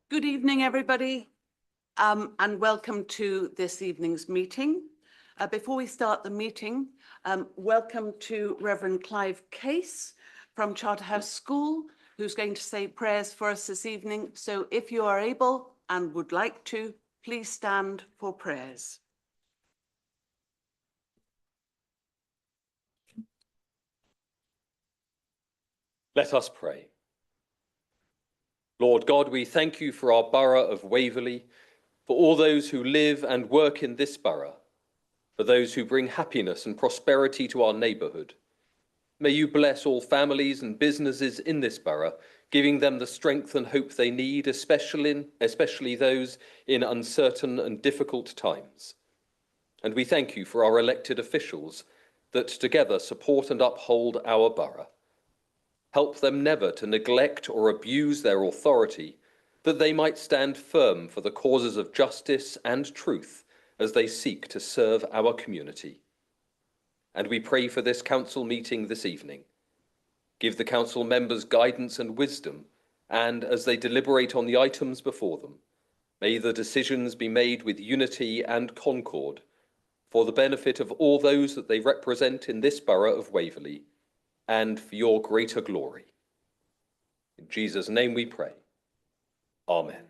Good evening, everybody, and welcome to this evening's meeting. Before we start the meeting, welcome to Reverend Clive Case from Charterhouse School, who's going to say prayers for us this evening. So if you are able and would like to, please stand for prayers. Let us pray. Lord God, we thank you for our borough of Waverley, for all those who live and work in this borough, for those who bring happiness and prosperity to our neighbourhood. May you bless all families and businesses in this borough, giving them the strength and hope they need, especially those in uncertain and difficult times. And we thank you for our elected officials that together support and uphold our borough. Help them never to neglect or abuse their authority, that they might stand firm for the causes of justice and truth as they seek to serve our community. And we pray for this council meeting this evening. Give the council members guidance and wisdom, and as they deliberate on the items before them, may the decisions be made with unity and concord for the benefit of all those that they represent in this borough of Waverley, and for your greater glory. In Jesus' name we pray. Amen.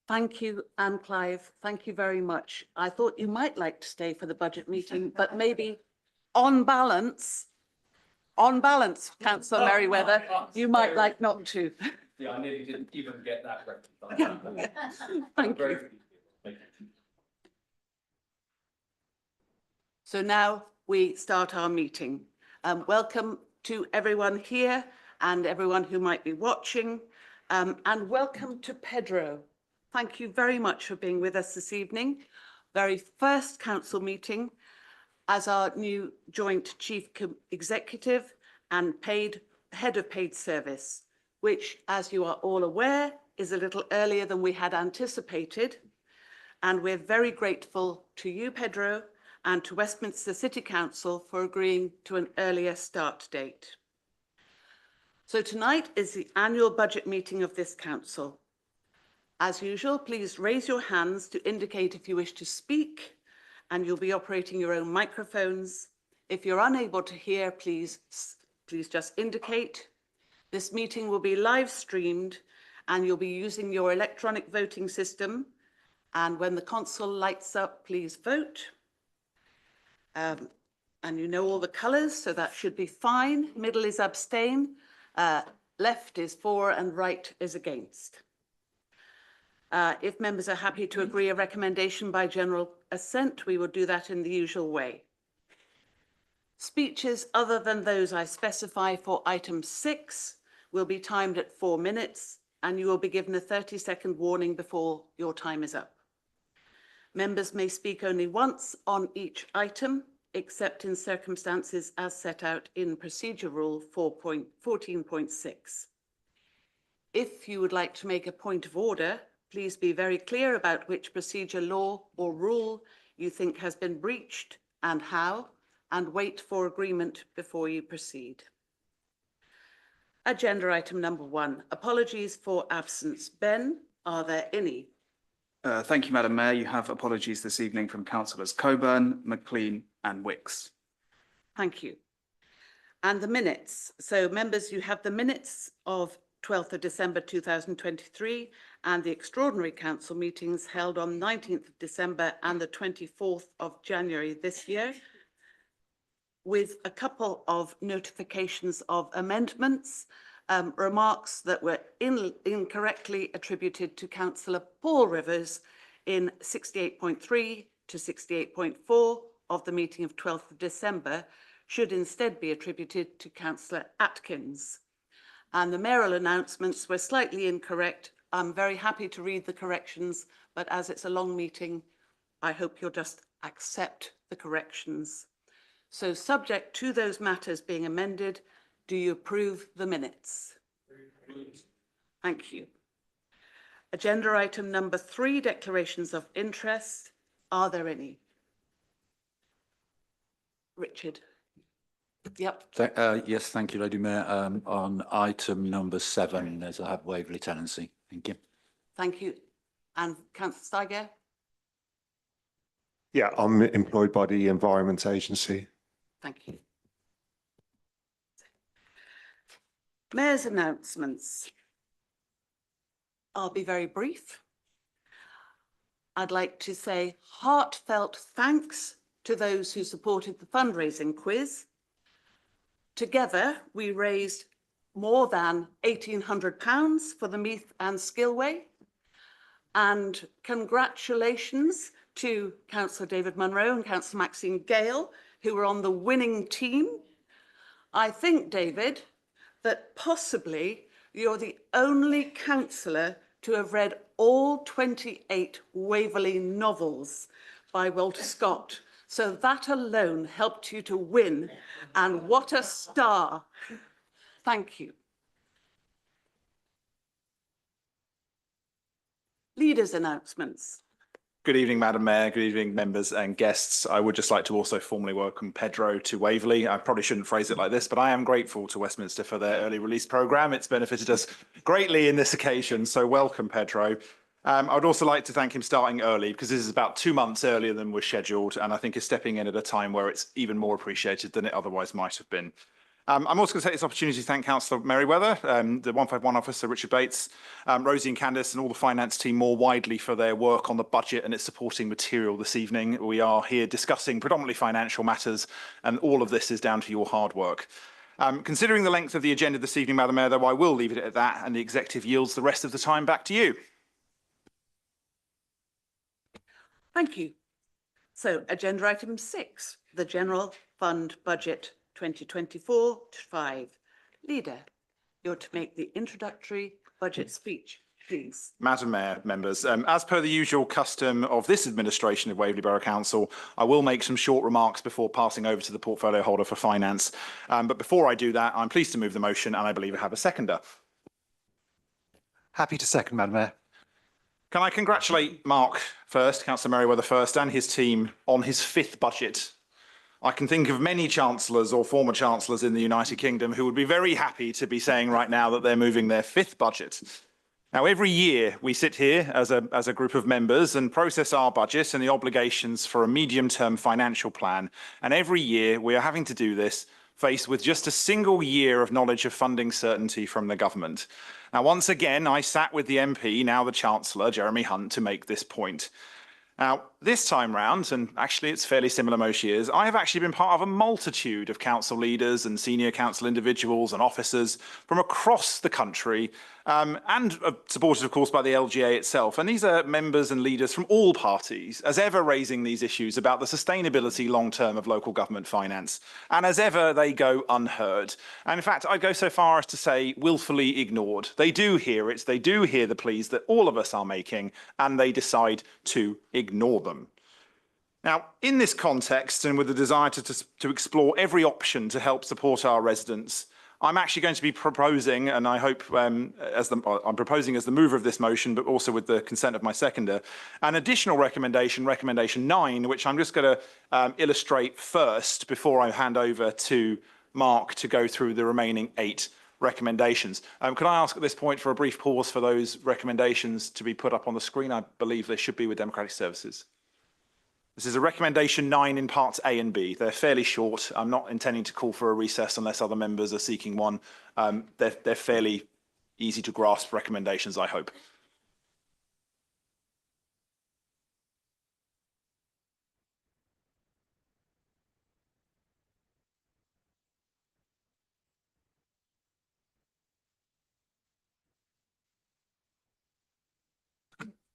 Thank you, Anne Clive. Thank you very much. I thought you might like to stay for the budget meeting, but maybe on balance, Councillor Merriweather, you might like not to. Yeah, I nearly didn't even get that reference. Thank you. So now we start our meeting. Welcome to everyone here and everyone who might be watching, and welcome to Pedro. Thank you very much for being with us this evening. Very first council meeting as our new joint chief executive and head of paid service, which, as you are all aware, is a little earlier than we had anticipated. And we're very grateful to you, Pedro, and to Westminster City Council for agreeing to an earlier start date. So tonight is the annual budget meeting of this council. As usual, please raise your hands to indicate if you wish to speak, and you'll be operating your own microphones. If you're unable to hear, please just indicate. This meeting will be live streamed, and you'll be using your electronic voting system. And when the console lights up, please vote. And you know all the colours, so that should be fine. Middle is abstain, left is for, and right is against. If members are happy to agree a recommendation by general assent, we will do that in the usual way. Speeches other than those I specify for item 6 will be timed at 4 minutes, and you will be given a 30-second warning before your time is up. Members may speak only once on each item, except in circumstances as set out in Procedure Rule 14.6. If you would like to make a point of order, please be very clear about which procedure law or rule you think has been breached and how, and wait for agreement before you proceed. Agenda item number 1, apologies for absence. Ben, are there any? Thank you, Madam Mayor. You have apologies this evening from Councillors Coburn, McLean and Wicks. Thank you. And the minutes. So members, you have the minutes of 12th of December 2023 and the extraordinary council meetings held on 19th of December and the 24th of January this year, with a couple of notifications of amendments, remarks that were incorrectly attributed to Councillor Paul Rivers in 68.3 to 68.4 of the meeting of 12th of December should instead be attributed to Councillor Atkins. And the mayoral announcements were slightly incorrect. I'm very happy to read the corrections, but as it's a long meeting, I hope you'll just accept the corrections. So subject to those matters being amended, do you approve the minutes? Thank you. Agenda item number 3, declarations of interest. Are there any? Richard. Yep, Yes, thank you, Lady Mayor. On item number 7, there's a Waverley tenancy. Thank you. thank you. And Councillor Steiger? Yeah, I'm employed by the Environment Agency. Thank you. Mayor's announcements. I'll be very brief. I'd like to say heartfelt thanks to those who supported the fundraising quiz. Together, we raised more than £1,800 for the Meath and Skilway. And congratulations to Councillor David Munro and Councillor Maxine Gale, who were on the winning team. I think, David, that possibly you're the only councillor to have read all 28 Waverley novels by Walter Scott. So that alone helped you to win, and what a star. Thank you. Leaders' announcements. Good evening, Madam Mayor. Good evening, members and guests. I would just like to also formally welcome Pedro to Waverley. I probably shouldn't phrase it like this, but I am grateful to Westminster for their early release programme. It's benefited us greatly in this occasion, so welcome, Pedro. I would also like to thank him starting early, because this is about 2 months earlier than was scheduled, and I think is stepping in at a time where it's even more appreciated than it otherwise might have been. I'm also going to take this opportunity to thank Councillor Merriweather, the 151 officer Richard Bates, Rosie and Candice, and all the finance team more widely for their work on the budget and its supporting material this evening. We are here discussing predominantly financial matters, and all of this is down to your hard work. Considering the length of the agenda this evening, Madam Mayor, though, I will leave it at that, and the executive yields the rest of the time back to you. Thank you. So, agenda item 6, the General Fund Budget 2024-5. Leader, you're to make the introductory budget speech, please. Madam Mayor, members, as per the usual custom of this administration of Waverley Borough Council, I will make some short remarks before passing over to the portfolio holder for finance. But before I do that, I'm pleased to move the motion, and I believe I have a seconder. Happy to second, Madam Mayor. Can I congratulate Mark first, Councillor Merriweather first, and his team on his 5th budget? I can think of many chancellors or former chancellors in the United Kingdom who would be very happy to be saying right now that they're moving their 5th budget. Now, every year we sit here as a group of members and process our budget and the obligations for a medium-term financial plan. And every year we are having to do this faced with just a single year of knowledge of funding certainty from the government. Now, once again, I sat with the MP, now the Chancellor, Jeremy Hunt, to make this point. Now, this time round, and actually it's fairly similar most years, I have actually been part of a multitude of council leaders and senior council individuals and officers from across the country, and supported, of course, by the LGA itself. And these are members and leaders from all parties, as ever raising these issues about the sustainability long-term of local government finance. And as ever, they go unheard. And in fact, I go so far as to say willfully ignored. They do hear it, they do hear the pleas that all of us are making, and they decide to ignore them. Now, in this context, and with the desire to explore every option to help support our residents, I'm actually going to be proposing, and I hope I'm proposing as the mover of this motion, but also with the consent of my seconder, an additional recommendation, recommendation 9, which I'm just going to illustrate first before I hand over to Mark to go through the remaining 8 recommendations. Can I ask at this point for a brief pause for those recommendations to be put up on the screen? I believe they should be with Democratic Services. This is a recommendation 9 in parts A and B. They're fairly short. I'm not intending to call for a recess unless other members are seeking one. They're fairly easy to grasp recommendations, I hope.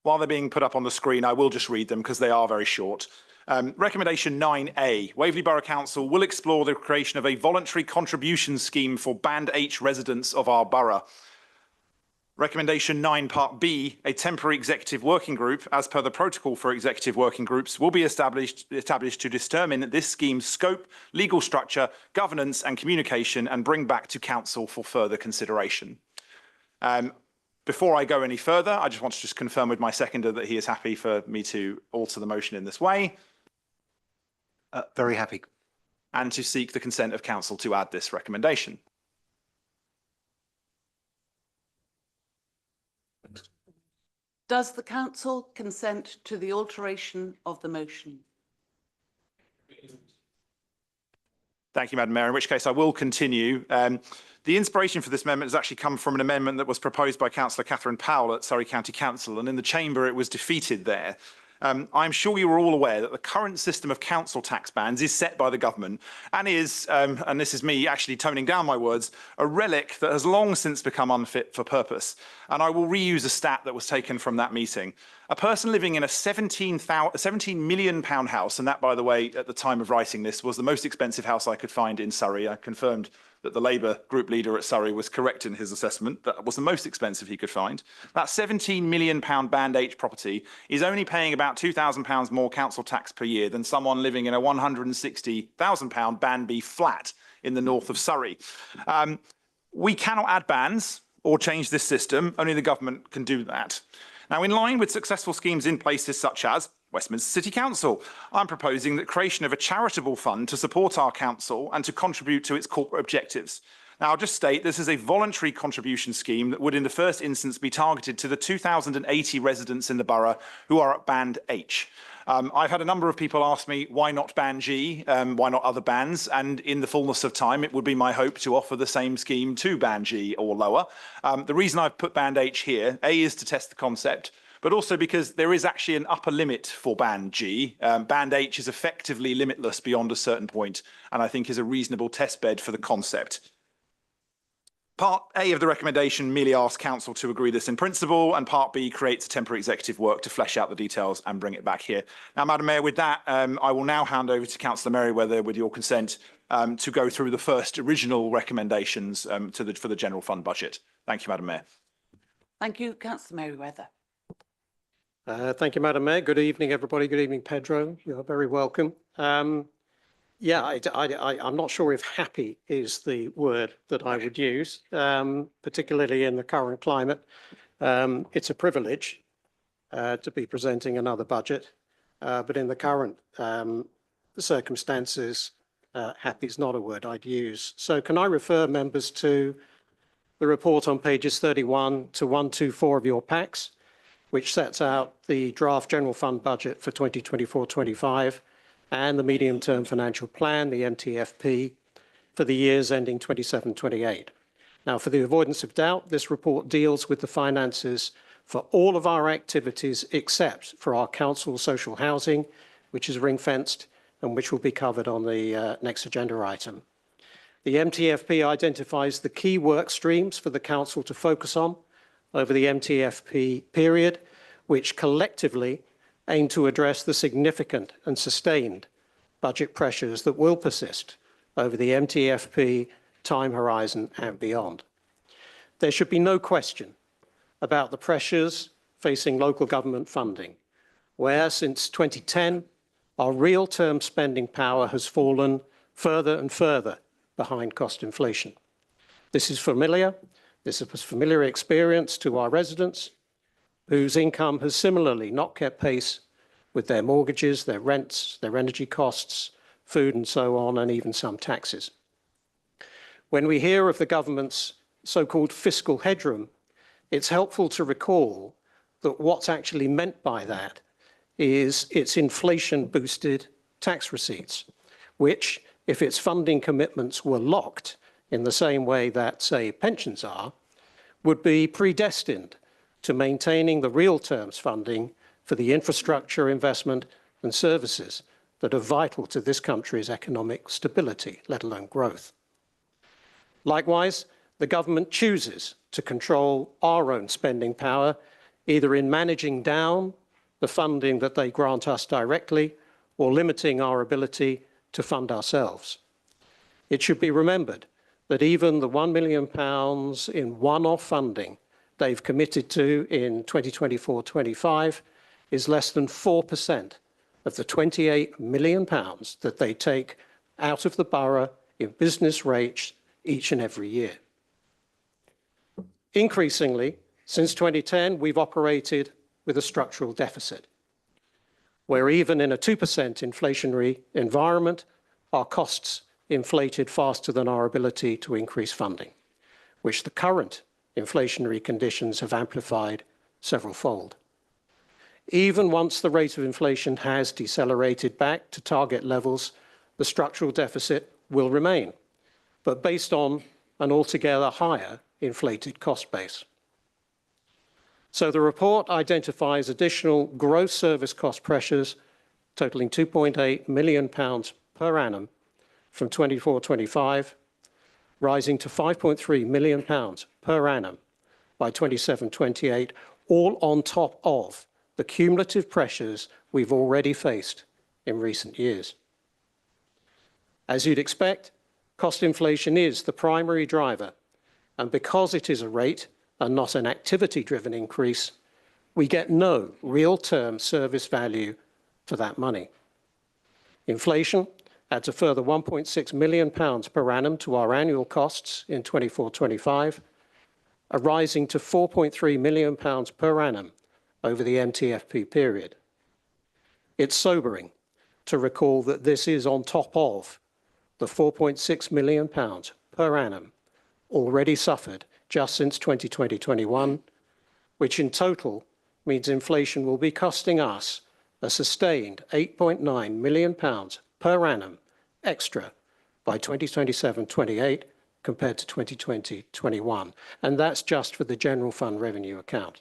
While they're being put up on the screen, I will just read them because they are very short. Recommendation 9A, Waverley Borough Council will explore the creation of a voluntary contribution scheme for Band H residents of our borough. Recommendation 9 Part B, a temporary executive working group, as per the protocol for executive working groups, will be established to determine this scheme's scope, legal structure, governance and communication, and bring back to council for further consideration. Before I go any further, I just want to confirm with my seconder that he is happy for me to alter the motion in this way. Very happy. and to seek the consent of council to add this recommendation. Does the council consent to the alteration of the motion? Thank you, Madam Mayor, in which case I will continue. The inspiration for this amendment has actually come from an amendment that was proposed by Councillor Catherine Powell at Surrey County Council, and in the Chamber it was defeated there. I'm sure you are all aware that the current system of council tax bands is set by the government and is, and this is me actually toning down my words, a relic that has long since become unfit for purpose. And I will reuse a stat that was taken from that meeting. A person living in a £17 million house, and that, by the way, at the time of writing this, was the most expensive house I could find in Surrey. I confirmed that the Labour group leader at Surrey was correct in his assessment. That was the most expensive he could find. That £17 million Band H property is only paying about £2,000 more council tax per year than someone living in a £160,000 Band B flat in the north of Surrey. We cannot add bands or change this system. Only the government can do that. Now, in line with successful schemes in places such as Westminster City Council, I'm proposing the creation of a charitable fund to support our council and to contribute to its corporate objectives. Now, I'll just state this is a voluntary contribution scheme that would in the first instance be targeted to the 2,080 residents in the borough who are at Band H. I've had a number of people ask me, why not Band G, why not other bands? And in the fullness of time, it would be my hope to offer the same scheme to Band G or lower. The reason I've put Band H here, A, is to test the concept, but also because there is actually an upper limit for Band G. Band H is effectively limitless beyond a certain point, and I think is a reasonable test bed for the concept. Part A of the recommendation merely asks council to agree this in principle, and Part B creates a temporary executive work to flesh out the details and bring it back here. Now, Madam Mayor, with that, I will now hand over to Councillor Merriweather, with your consent, to go through the first original recommendations for the general fund budget. Thank you, Madam Mayor. Thank you, Councillor Merriweather. Thank you, Madam Mayor. Good evening, everybody. Good evening, Pedro. You're very welcome. Yeah, I'm not sure if happy is the word that I would use, particularly in the current climate. It's a privilege to be presenting another budget, but in the current circumstances, happy is not a word I'd use. So can I refer members to the report on pages 31 to 124 of your packs, which sets out the draft general fund budget for 2024-25 and the medium-term financial plan, the MTFP, for the years ending 27-28. Now, for the avoidance of doubt, this report deals with the finances for all of our activities except for our council social housing, which is ring-fenced and which will be covered on the next agenda item. The MTFP identifies the key work streams for the council to focus on over the MTFP period, which collectively aim to address the significant and sustained budget pressures that will persist over the MTFP time horizon and beyond. There should be no question about the pressures facing local government funding, where since 2010, our real term spending power has fallen further and further behind cost inflation. This is familiar. This is a familiar experience to our residents, whose income has similarly not kept pace with their mortgages, their rents, their energy costs, food and so on, and even some taxes. When we hear of the government's so-called fiscal headroom, it's helpful to recall that what's actually meant by that is its inflation-boosted tax receipts, which, if its funding commitments were locked in the same way that, say, pensions are, would be predestined to maintaining the real terms funding for the infrastructure investment and services that are vital to this country's economic stability, let alone growth. Likewise, the government chooses to control our own spending power, either in managing down the funding that they grant us directly or limiting our ability to fund ourselves. It should be remembered that even the £1 million in one-off funding they've committed to in 2024-25 is less than 4% of the £28 million that they take out of the borough in business rates each and every year. Increasingly, since 2010, we've operated with a structural deficit, where even in a 2% inflationary environment, our costs inflated faster than our ability to increase funding, which the current inflationary conditions have amplified several-fold. Even once the rate of inflation has decelerated back to target levels, the structural deficit will remain, but based on an altogether higher inflated cost base. So the report identifies additional gross service cost pressures totaling £2.8 million per annum from 24-25, rising to £5.3 million per annum by 27-28, all on top of the cumulative pressures we've already faced in recent years. As you'd expect, cost inflation is the primary driver, and because it is a rate and not an activity-driven increase, we get no real-term service value for that money. Inflation adds a further £1.6 million per annum to our annual costs in 24-25, rising to £4.3 million per annum over the MTFP period. It's sobering to recall that this is on top of the £4.6 million per annum already suffered just since 2020-21, which in total means inflation will be costing us a sustained £8.9 million per annum extra by 2027-28 compared to 2020-21, and that's just for the general fund revenue account.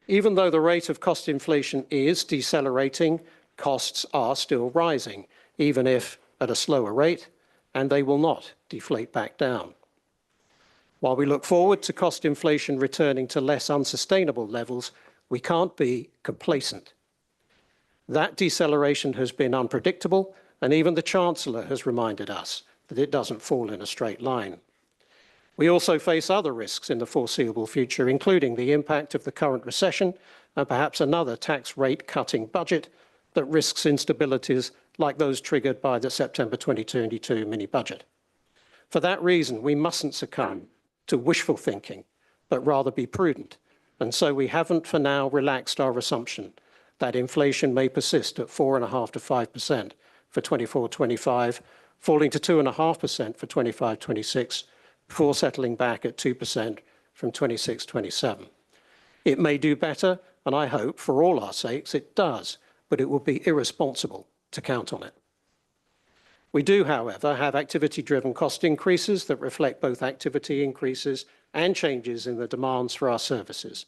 Even though the rate of cost inflation is decelerating, costs are still rising, even if at a slower rate, and they will not deflate back down. While we look forward to cost inflation returning to less unsustainable levels, we can't be complacent. That deceleration has been unpredictable, and even the Chancellor has reminded us that it doesn't fall in a straight line. We also face other risks in the foreseeable future, including the impact of the current recession and perhaps another tax rate cutting budget that risks instabilities like those triggered by the September 2022 mini-budget. For that reason, we mustn't succumb to wishful thinking, but rather be prudent. And so we haven't for now relaxed our assumption that inflation may persist at 4.5% to 5% for 24-25, falling to 2.5% for 25-26, before settling back at 2% from 26-27. It may do better, and I hope for all our sakes it does, but it would be irresponsible to count on it. We do, however, have activity-driven cost increases that reflect both activity increases and changes in the demands for our services.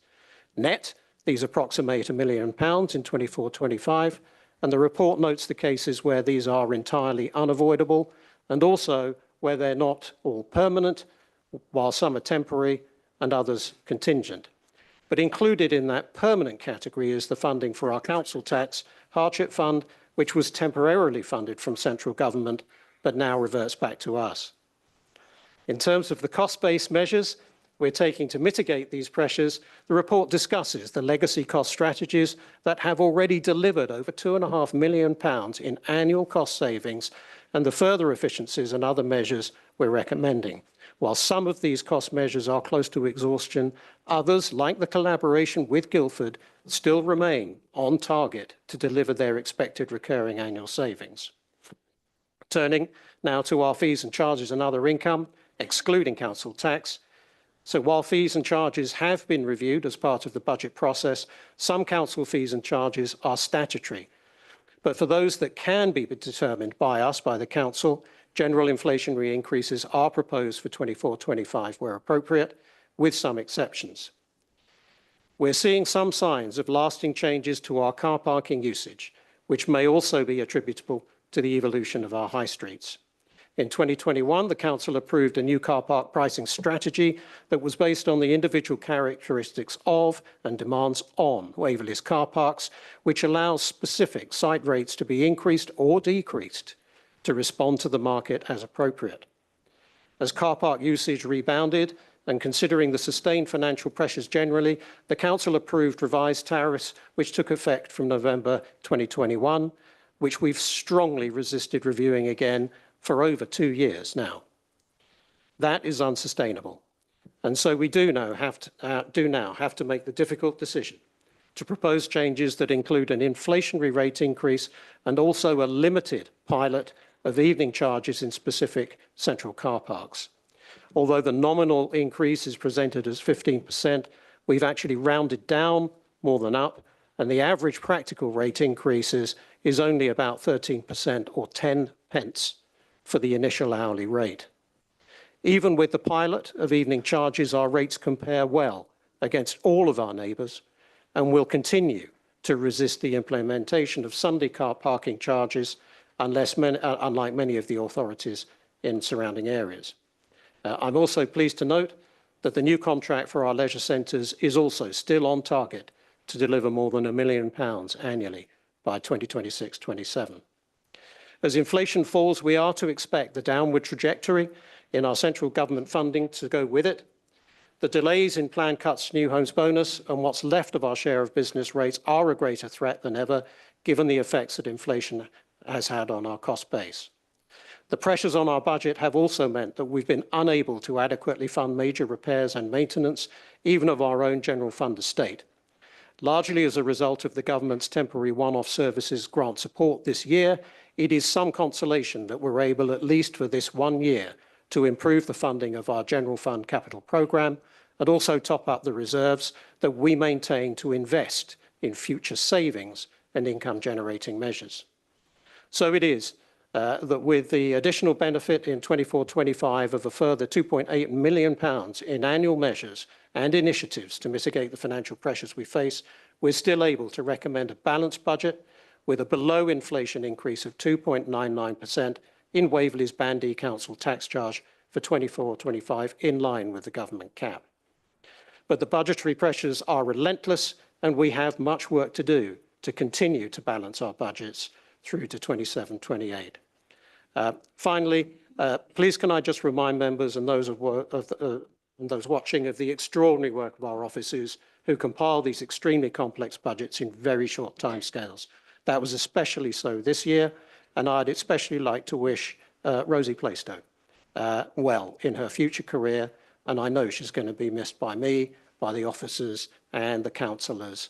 Net, these approximate £1 million in 24-25, and the report notes the cases where these are entirely unavoidable and also where they're not all permanent, while some are temporary and others contingent. But included in that permanent category is the funding for our council tax hardship fund, which was temporarily funded from central government, but now reverts back to us. In terms of the cost-based measures we're taking to mitigate these pressures, the report discusses the legacy cost strategies that have already delivered over £2.5 million in annual cost savings and the further efficiencies and other measures we're recommending. While some of these cost measures are close to exhaustion, others, like the collaboration with Guildford, still remain on target to deliver their expected recurring annual savings. Turning now to our fees and charges and other income, excluding council tax. So while fees and charges have been reviewed as part of the budget process, some council fees and charges are statutory. But for those that can be determined by us, by the council, general inflationary increases are proposed for 24-25 where appropriate, with some exceptions. We're seeing some signs of lasting changes to our car parking usage, which may also be attributable to the evolution of our high streets. In 2021, the council approved a new car park pricing strategy that was based on the individual characteristics of and demands on Waverley's car parks, which allows specific site rates to be increased or decreased to respond to the market as appropriate. As car park usage rebounded, and considering the sustained financial pressures generally, the council approved revised tariffs which took effect from November 2021, which we've strongly resisted reviewing again for over 2 years now. That is unsustainable. And so we do now have to make the difficult decision to propose changes that include an inflationary rate increase and also a limited pilot of evening charges in specific central car parks. Although the nominal increase is presented as 15%, we've actually rounded down more than up, and the average practical rate increases is only about 13% or 10 pence for the initial hourly rate. Even with the pilot of evening charges, our rates compare well against all of our neighbours and will continue to resist the implementation of Sunday car parking charges unlike many of the authorities in surrounding areas. I'm also pleased to note that the new contract for our leisure centres is also still on target to deliver more than £1 million annually by 2026-27. As inflation falls, we are to expect the downward trajectory in our central government funding to go with it. The delays in planned cuts to New Homes Bonus and what's left of our share of business rates are a greater threat than ever, given the effects that inflation has had on our cost base. The pressures on our budget have also meant that we've been unable to adequately fund major repairs and maintenance, even of our own general fund estate. Largely as a result of the government's temporary one-off services grant support this year, it is some consolation that we're able, at least for this 1 year, to improve the funding of our general fund capital programme and also top up the reserves that we maintain to invest in future savings and income-generating measures. So it is that with the additional benefit in 24-25 of a further £2.8 million in annual measures and initiatives to mitigate the financial pressures we face, we're still able to recommend a balanced budget with a below-inflation increase of 2.99% in Waverley's Band E Council tax charge for 24-25, in line with the government cap. But the budgetary pressures are relentless, and we have much work to do to continue to balance our budgets through to 27-28. Finally, please can I just remind members and those those watching of the extraordinary work of our officers who compile these extremely complex budgets in very short timescales. That was especially so this year, and I'd especially like to wish Rosie Plaistow well in her future career, and I know she's going to be missed by me, by the officers and the councillors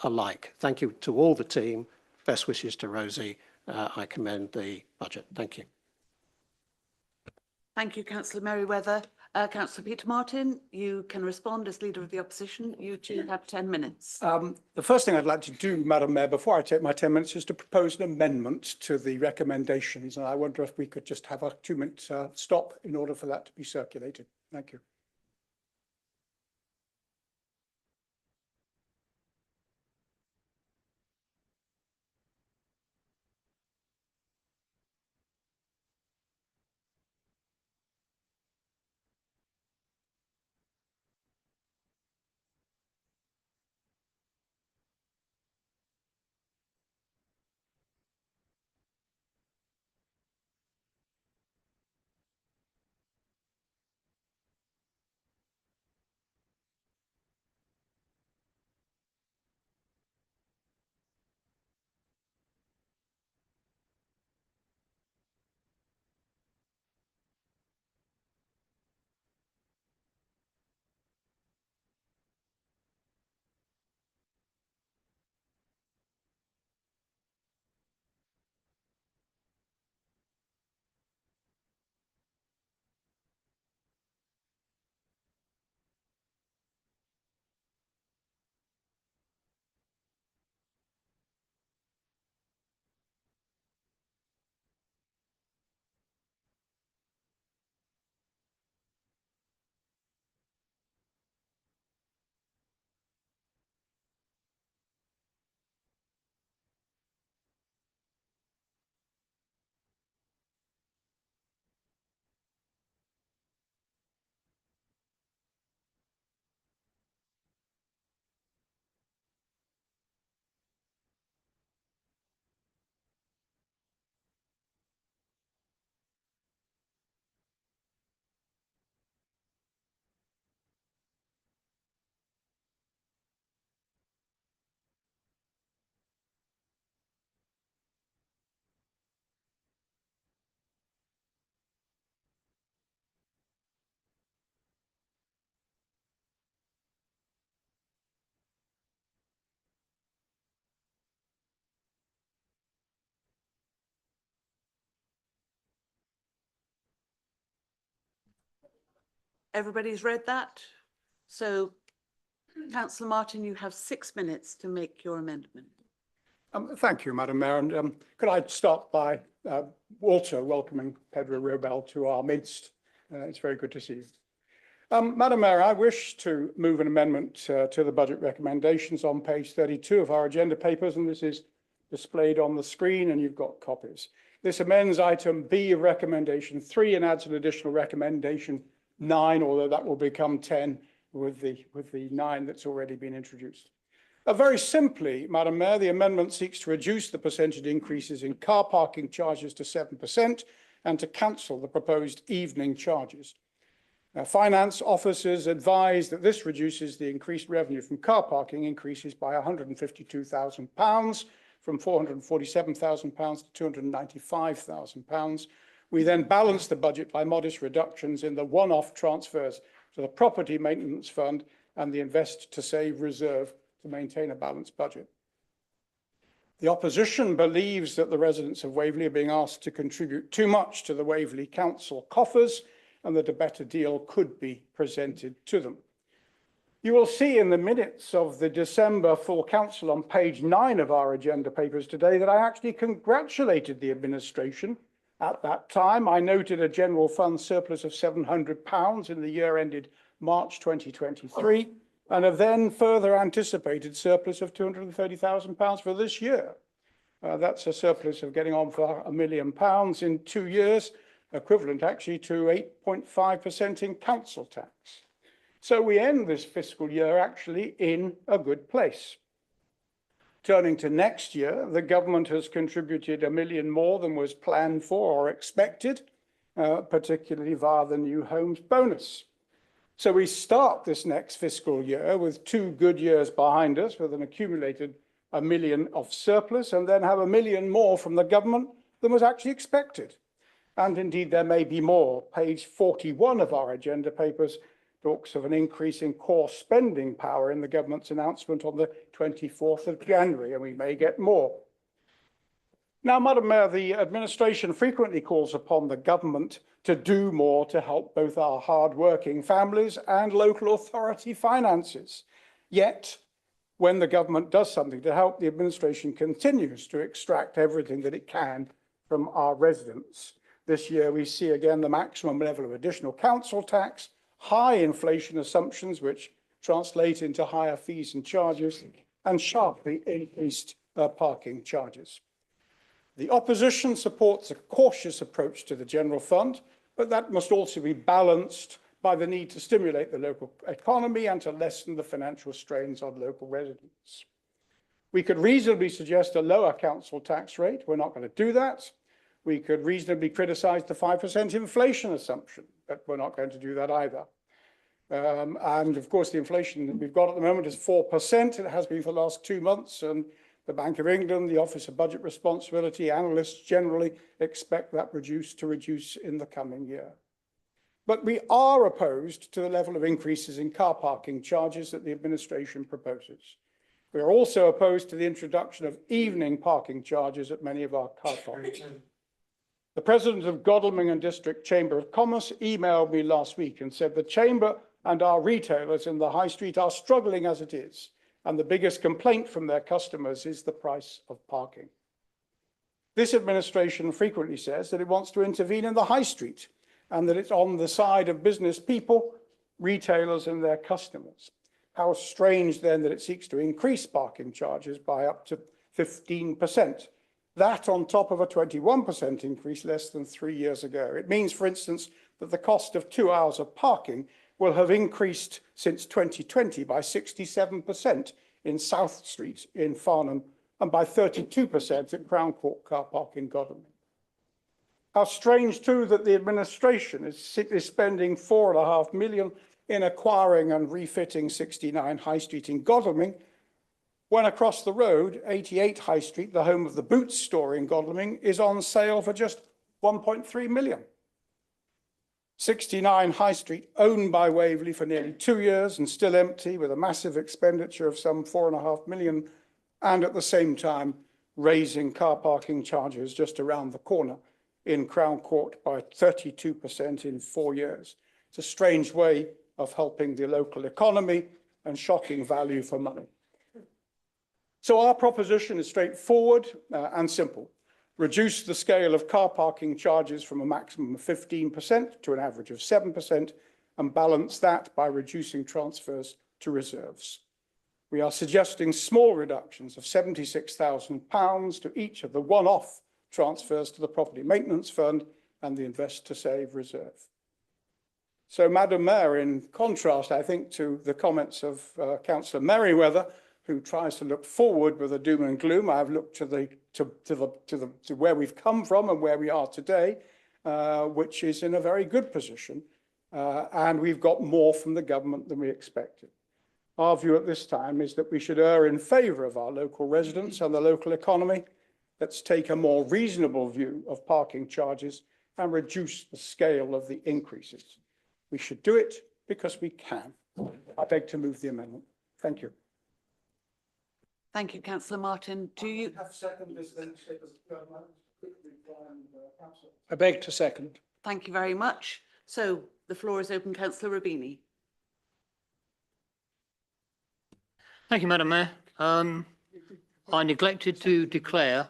alike. Thank you to all the team. Best wishes to Rosie. I commend the budget. Thank you. Thank you, Councillor Merriweather. Councillor Peter Martin, you can respond as Leader of the Opposition. You two have 10 minutes. The first thing I'd like to do, Madam Mayor, before I take my 10 minutes, is to propose an amendment to the recommendations. And I wonder if we could just have a 2-minute stop in order for that to be circulated. Thank you. everybody's read that. So Councillor Martin, you have 6 minutes to make your amendment. Thank you, Madam Mayor. And could I start by also welcoming Pedro Robel to our midst? It's very good to see you. Madam Mayor, I wish to move an amendment to the budget recommendations on page 32 of our agenda papers, and this is displayed on the screen, and you've got copies. This amends item B of recommendation 3 and adds an additional recommendation 9, although that will become 10 with the 9 that's already been introduced. Very simply, Madam Mayor, the amendment seeks to reduce the percentage increases in car parking charges to 7% and to cancel the proposed evening charges. Finance officers advise that this reduces the increased revenue from car parking increases by £152,000 from £447,000 to £295,000. We then balance the budget by modest reductions in the one-off transfers to the Property Maintenance Fund and the Invest to Save reserve to maintain a balanced budget. The opposition believes that the residents of Waverley are being asked to contribute too much to the Waverley Council coffers and that a better deal could be presented to them. You will see in the minutes of the December full council on page 9 of our agenda papers today that I actually congratulated the administration. At that time, I noted a general fund surplus of £700 in the year ended March 2023, and have then further anticipated surplus of £230,000 for this year. That's a surplus of getting on for £1 million in 2 years, equivalent actually to 8.5% in council tax. So we end this fiscal year actually in a good place. Turning to next year, the government has contributed £1 million more than was planned for or expected, particularly via the New Homes bonus. So we start this next fiscal year with 2 good years behind us with an accumulated £1 million of surplus, and then have £1 million more from the government than was actually expected. And indeed, there may be more. Page 41 of our agenda papers talks of an increase in core spending power in the government's announcement on the 24th of January, and we may get more. Now, Madam Mayor, the administration frequently calls upon the government to do more to help both our hard-working families and local authority finances. Yet, when the government does something to help, the administration continues to extract everything that it can from our residents. This year, we see again the maximum level of additional council tax, high inflation assumptions, which translate into higher fees and charges, and sharply increased parking charges. The opposition supports a cautious approach to the general fund, but that must also be balanced by the need to stimulate the local economy and to lessen the financial strains on local residents. We could reasonably suggest a lower council tax rate. We're not going to do that. We could reasonably criticise the 5% inflation assumption, but we're not going to do that either. And of course, the inflation that we've got at the moment is 4%. It has been for the last 2 months, and the Bank of England, the Office of Budget Responsibility, analysts generally expect that to reduce in the coming year. But we are opposed to the level of increases in car parking charges that the administration proposes. We are also opposed to the introduction of evening parking charges at many of our car parks. The president of Godalming and District Chamber of Commerce emailed me last week and said the Chamber and our retailers in the high street are struggling as it is, and the biggest complaint from their customers is the price of parking. This administration frequently says that it wants to intervene in the high street and that it's on the side of business people, retailers and their customers. How strange then that it seeks to increase parking charges by up to 15%. That on top of a 21% increase less than 3 years ago. It means, for instance, that the cost of 2 hours of parking will have increased since 2020 by 67% in South Street in Farnham and by 32% at Crown Court Car Park in Godalming. How strange too that the administration is spending £4.5 million in acquiring and refitting 69 High Street in Godalming, when across the road, 88 High Street, the home of the Boots store in Godalming, is on sale for just £1.3 million. 69 High Street, owned by Waverley for nearly 2 years and still empty, with a massive expenditure of some £4.5 million, and at the same time raising car parking charges just around the corner in Crown Court by 32% in 4 years. It's a strange way of helping the local economy and shocking value for money. So our proposition is straightforward and simple. Reduce the scale of car parking charges from a maximum of 15% to an average of 7% and balance that by reducing transfers to reserves. We are suggesting small reductions of £76,000 to each of the one-off transfers to the Property Maintenance Fund and the Invest to Save reserve. So, Madam Mayor, in contrast, I think, to the comments of Councillor Merriweather, who tries to look forward with a doom and gloom, I've looked to where we've come from and where we are today, which is in a very good position, and we've got more from the government than we expected. Our view at this time is that we should err in favour of our local residents and the local economy. Let's take a more reasonable view of parking charges and reduce the scale of the increases. We should do it because we can. I beg to move the amendment. Thank you. Thank you, Councillor Martin. Do you? I beg to second. Thank you very much. So the floor is open, Councillor Rubini. Thank you, Madam Mayor. I neglected to declare.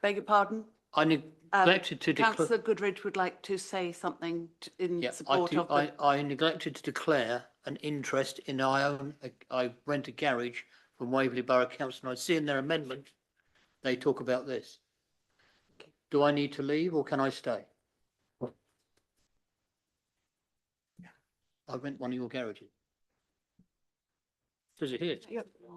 Beg your pardon? I neglected to declare. Councillor Goodridge would like to say something in support of the... I neglected to declare an interest in I rent a garage from Waverley Borough Council, and I see in their amendment, they talk about this. Do I need to leave or can I stay? I rent one of your garages. Does it here?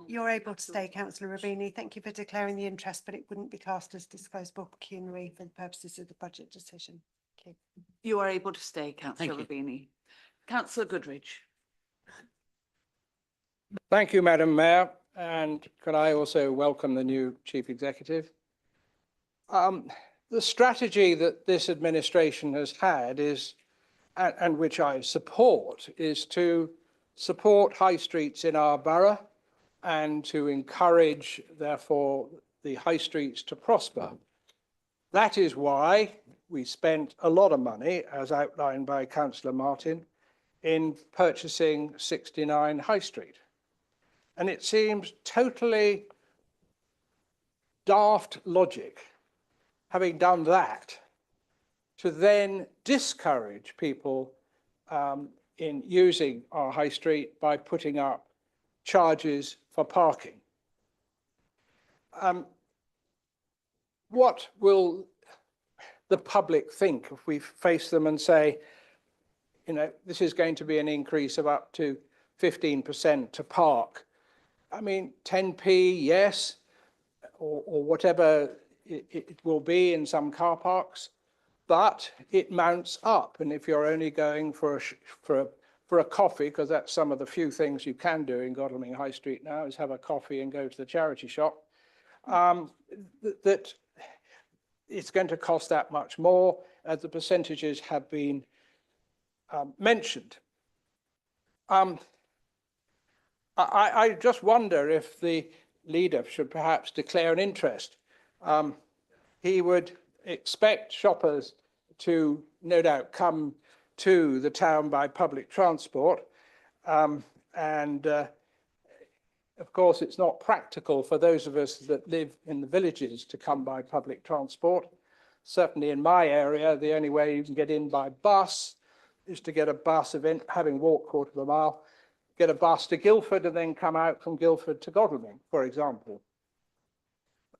You're able to stay, Councillor Rubini. Thank you for declaring the interest, but it wouldn't be classed as disclosable pecuniary for the purposes of the budget decision. Thank you. You are able to stay, Councillor Thank you. Rubini. Councillor Goodridge. Thank you, Madam Mayor. And could I also welcome the new Chief Executive? The strategy that this administration has had is, and which I support, is to support high streets in our borough and to encourage, therefore, the high streets to prosper. That is why we spent a lot of money, as outlined by Councillor Martin, in purchasing 69 High Street. And it seems totally daft logic, having done that, to then discourage people in using our high street by putting up charges for parking. What will the public think if we face them and say, you know, this is going to be an increase of up to 15% to park? I mean, 10p, yes, or whatever it will be in some car parks, but it mounts up. And if you're only going for a coffee, because that's some of the few things you can do in Godalming High Street now, is have a coffee and go to the charity shop, that it's going to cost that much more, as the percentages have been mentioned. I just wonder if the leader should perhaps declare an interest. He would expect shoppers to no doubt come to the town by public transport. And of course, it's not practical for those of us that live in the villages to come by public transport. Certainly in my area, the only way you can get in by bus is to get a bus event, having walked quarter of a mile, get a bus to Guildford and then come out from Guildford to Godalming, for example.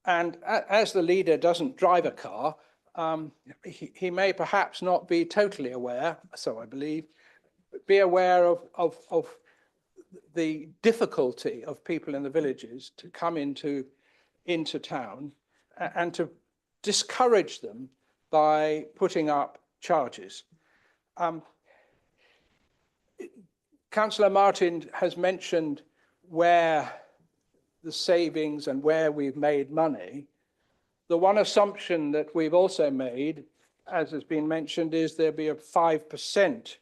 And as the leader doesn't drive a car, he may perhaps not be totally aware, so I believe, be aware of the difficulty of people in the villages to come into town and to discourage them by putting up charges. Councillor Martin has mentioned where the savings and where we've made money. The one assumption that we've also made, as has been mentioned, is there'll be a 5%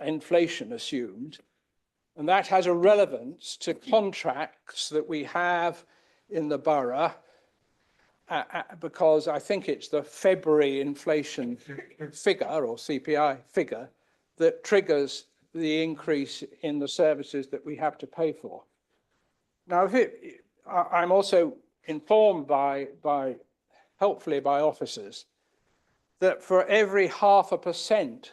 inflation assumed. And that has a relevance to contracts that we have in the borough, because I think it's the February inflation figure or CPI figure that triggers the increase in the services that we have to pay for. Now, I'm also informed helpfully by officers, that for every 0.5%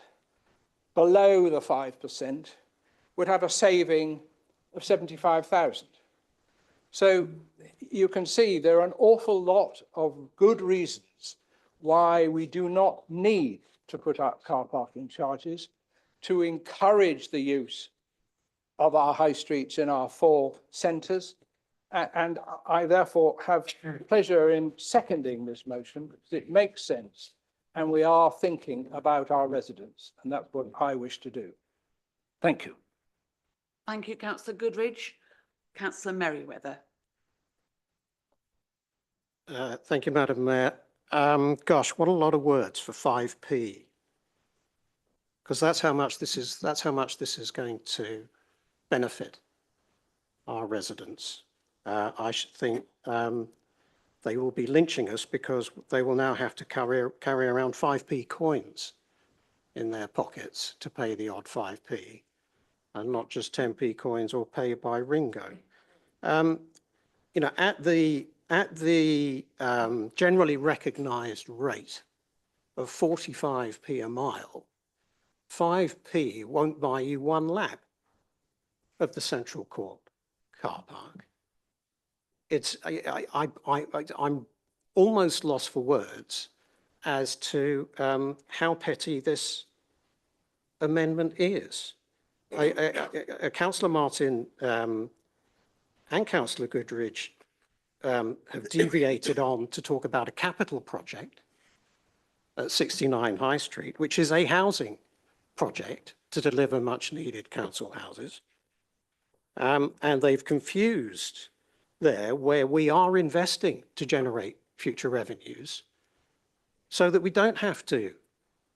below the 5% would have a saving of 75,000. So you can see there are an awful lot of good reasons why we do not need to put up car parking charges, to encourage the use of our high streets in our 4 centres. And I therefore have pleasure in seconding this motion because it makes sense and we are thinking about our residents, and that's what I wish to do. Thank you. Thank you, Councillor Goodridge. Councillor Merriweather. Thank you, Madam Mayor. Gosh, what a lot of words for 5p. Because that's how much this is going to benefit our residents. I should think they will be lynching us because they will now have to carry around 5p coins in their pockets to pay the odd 5p, and not just 10p coins or pay by Ringo. You know, at the generally recognised rate of 45p a mile, 5p won't buy you 1 lap of the Central Court car park. I'm almost lost for words as to how petty this amendment is. Councillor Martin and Councillor Goodridge have deviated on to talk about a capital project at 69 High Street, which is a housing project to deliver much needed council houses. And they've confused there where we are investing to generate future revenues so that we don't have to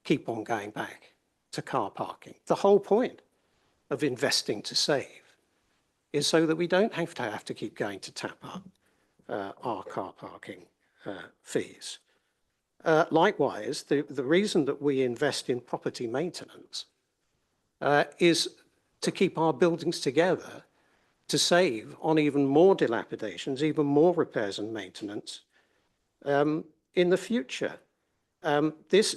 keep on going back to car parking. The whole point of investing to save is so that we don't have to keep going to tap up our car parking fees. Likewise, the reason that we invest in property maintenance is to keep our buildings together, to save on even more dilapidations, even more repairs and maintenance in the future. This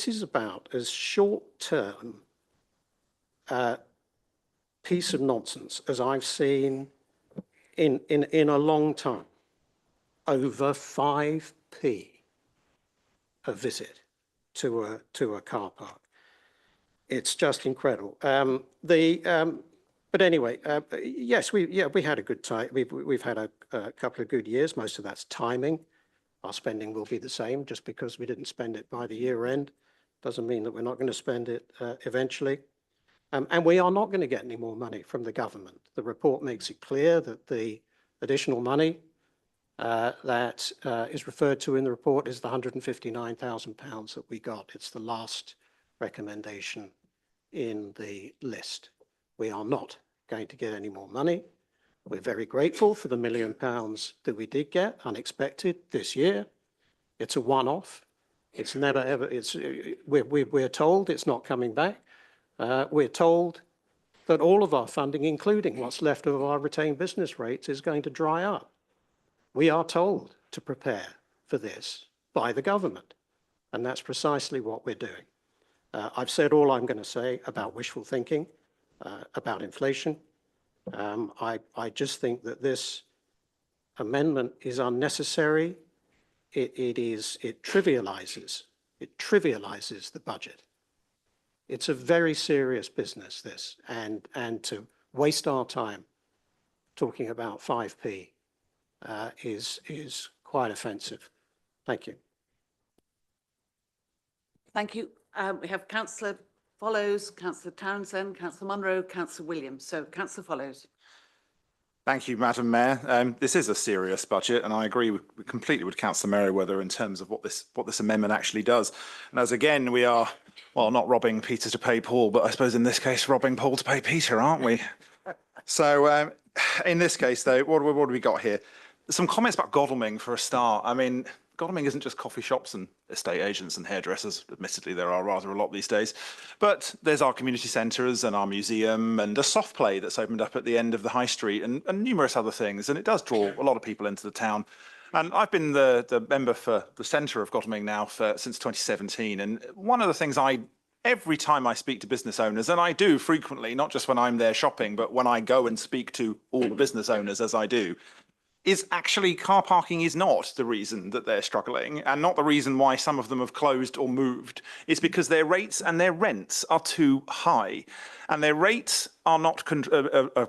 is about as short-term piece of nonsense as I've seen in a long time. Over 5p a visit to a car park. It's just incredible. But anyway, yes, we had a good time. We've had a couple of good years. Most of that's timing. Our spending will be the same. Just because we didn't spend it by the year end doesn't mean that we're not going to spend it eventually. And we are not going to get any more money from the government. The report makes it clear that the additional money that is referred to in the report is the £159,000 that we got. It's the last recommendation in the list. We are not going to get any more money. We're very grateful for the £1 million that we did get, unexpected this year. It's a one-off. It's never ever, we're told it's not coming back. We're told that all of our funding, including what's left of our retained business rates, is going to dry up. We are told to prepare for this by the government, and that's precisely what we're doing. I've said all I'm going to say about wishful thinking, about inflation. I just think that this amendment is unnecessary. It trivializes the budget. It's a very serious business, this, and to waste our time talking about 5p is quite offensive. Thank you. Thank you. We have Councillor Follows, Councillor Townsend, Councillor Munro, Councillor Williams. So Councillor Follows. Thank you, Madam Mayor. This is a serious budget, and I agree completely with Councillor Merriweather in terms of what this amendment actually does. And as again, we are, well, not robbing Peter to pay Paul, but I suppose in this case, robbing Paul to pay Peter, aren't we? So in this case, though, what have we got here? Some comments about Godalming for a start. I mean, Godalming isn't just coffee shops and estate agents and hairdressers. Admittedly, there are rather a lot these days. But there's our community centres and our museum and a soft play that's opened up at the end of the high street and numerous other things. And it does draw a lot of people into the town. And I've been the member for the centre of Godalming now since 2017. And one of the things every time I speak to business owners, and I do frequently, not just when I'm there shopping, but when I go and speak to all the business owners as I do, is actually car parking is not the reason that they're struggling and not the reason why some of them have closed or moved. It's because their rates and their rents are too high. And their rates are not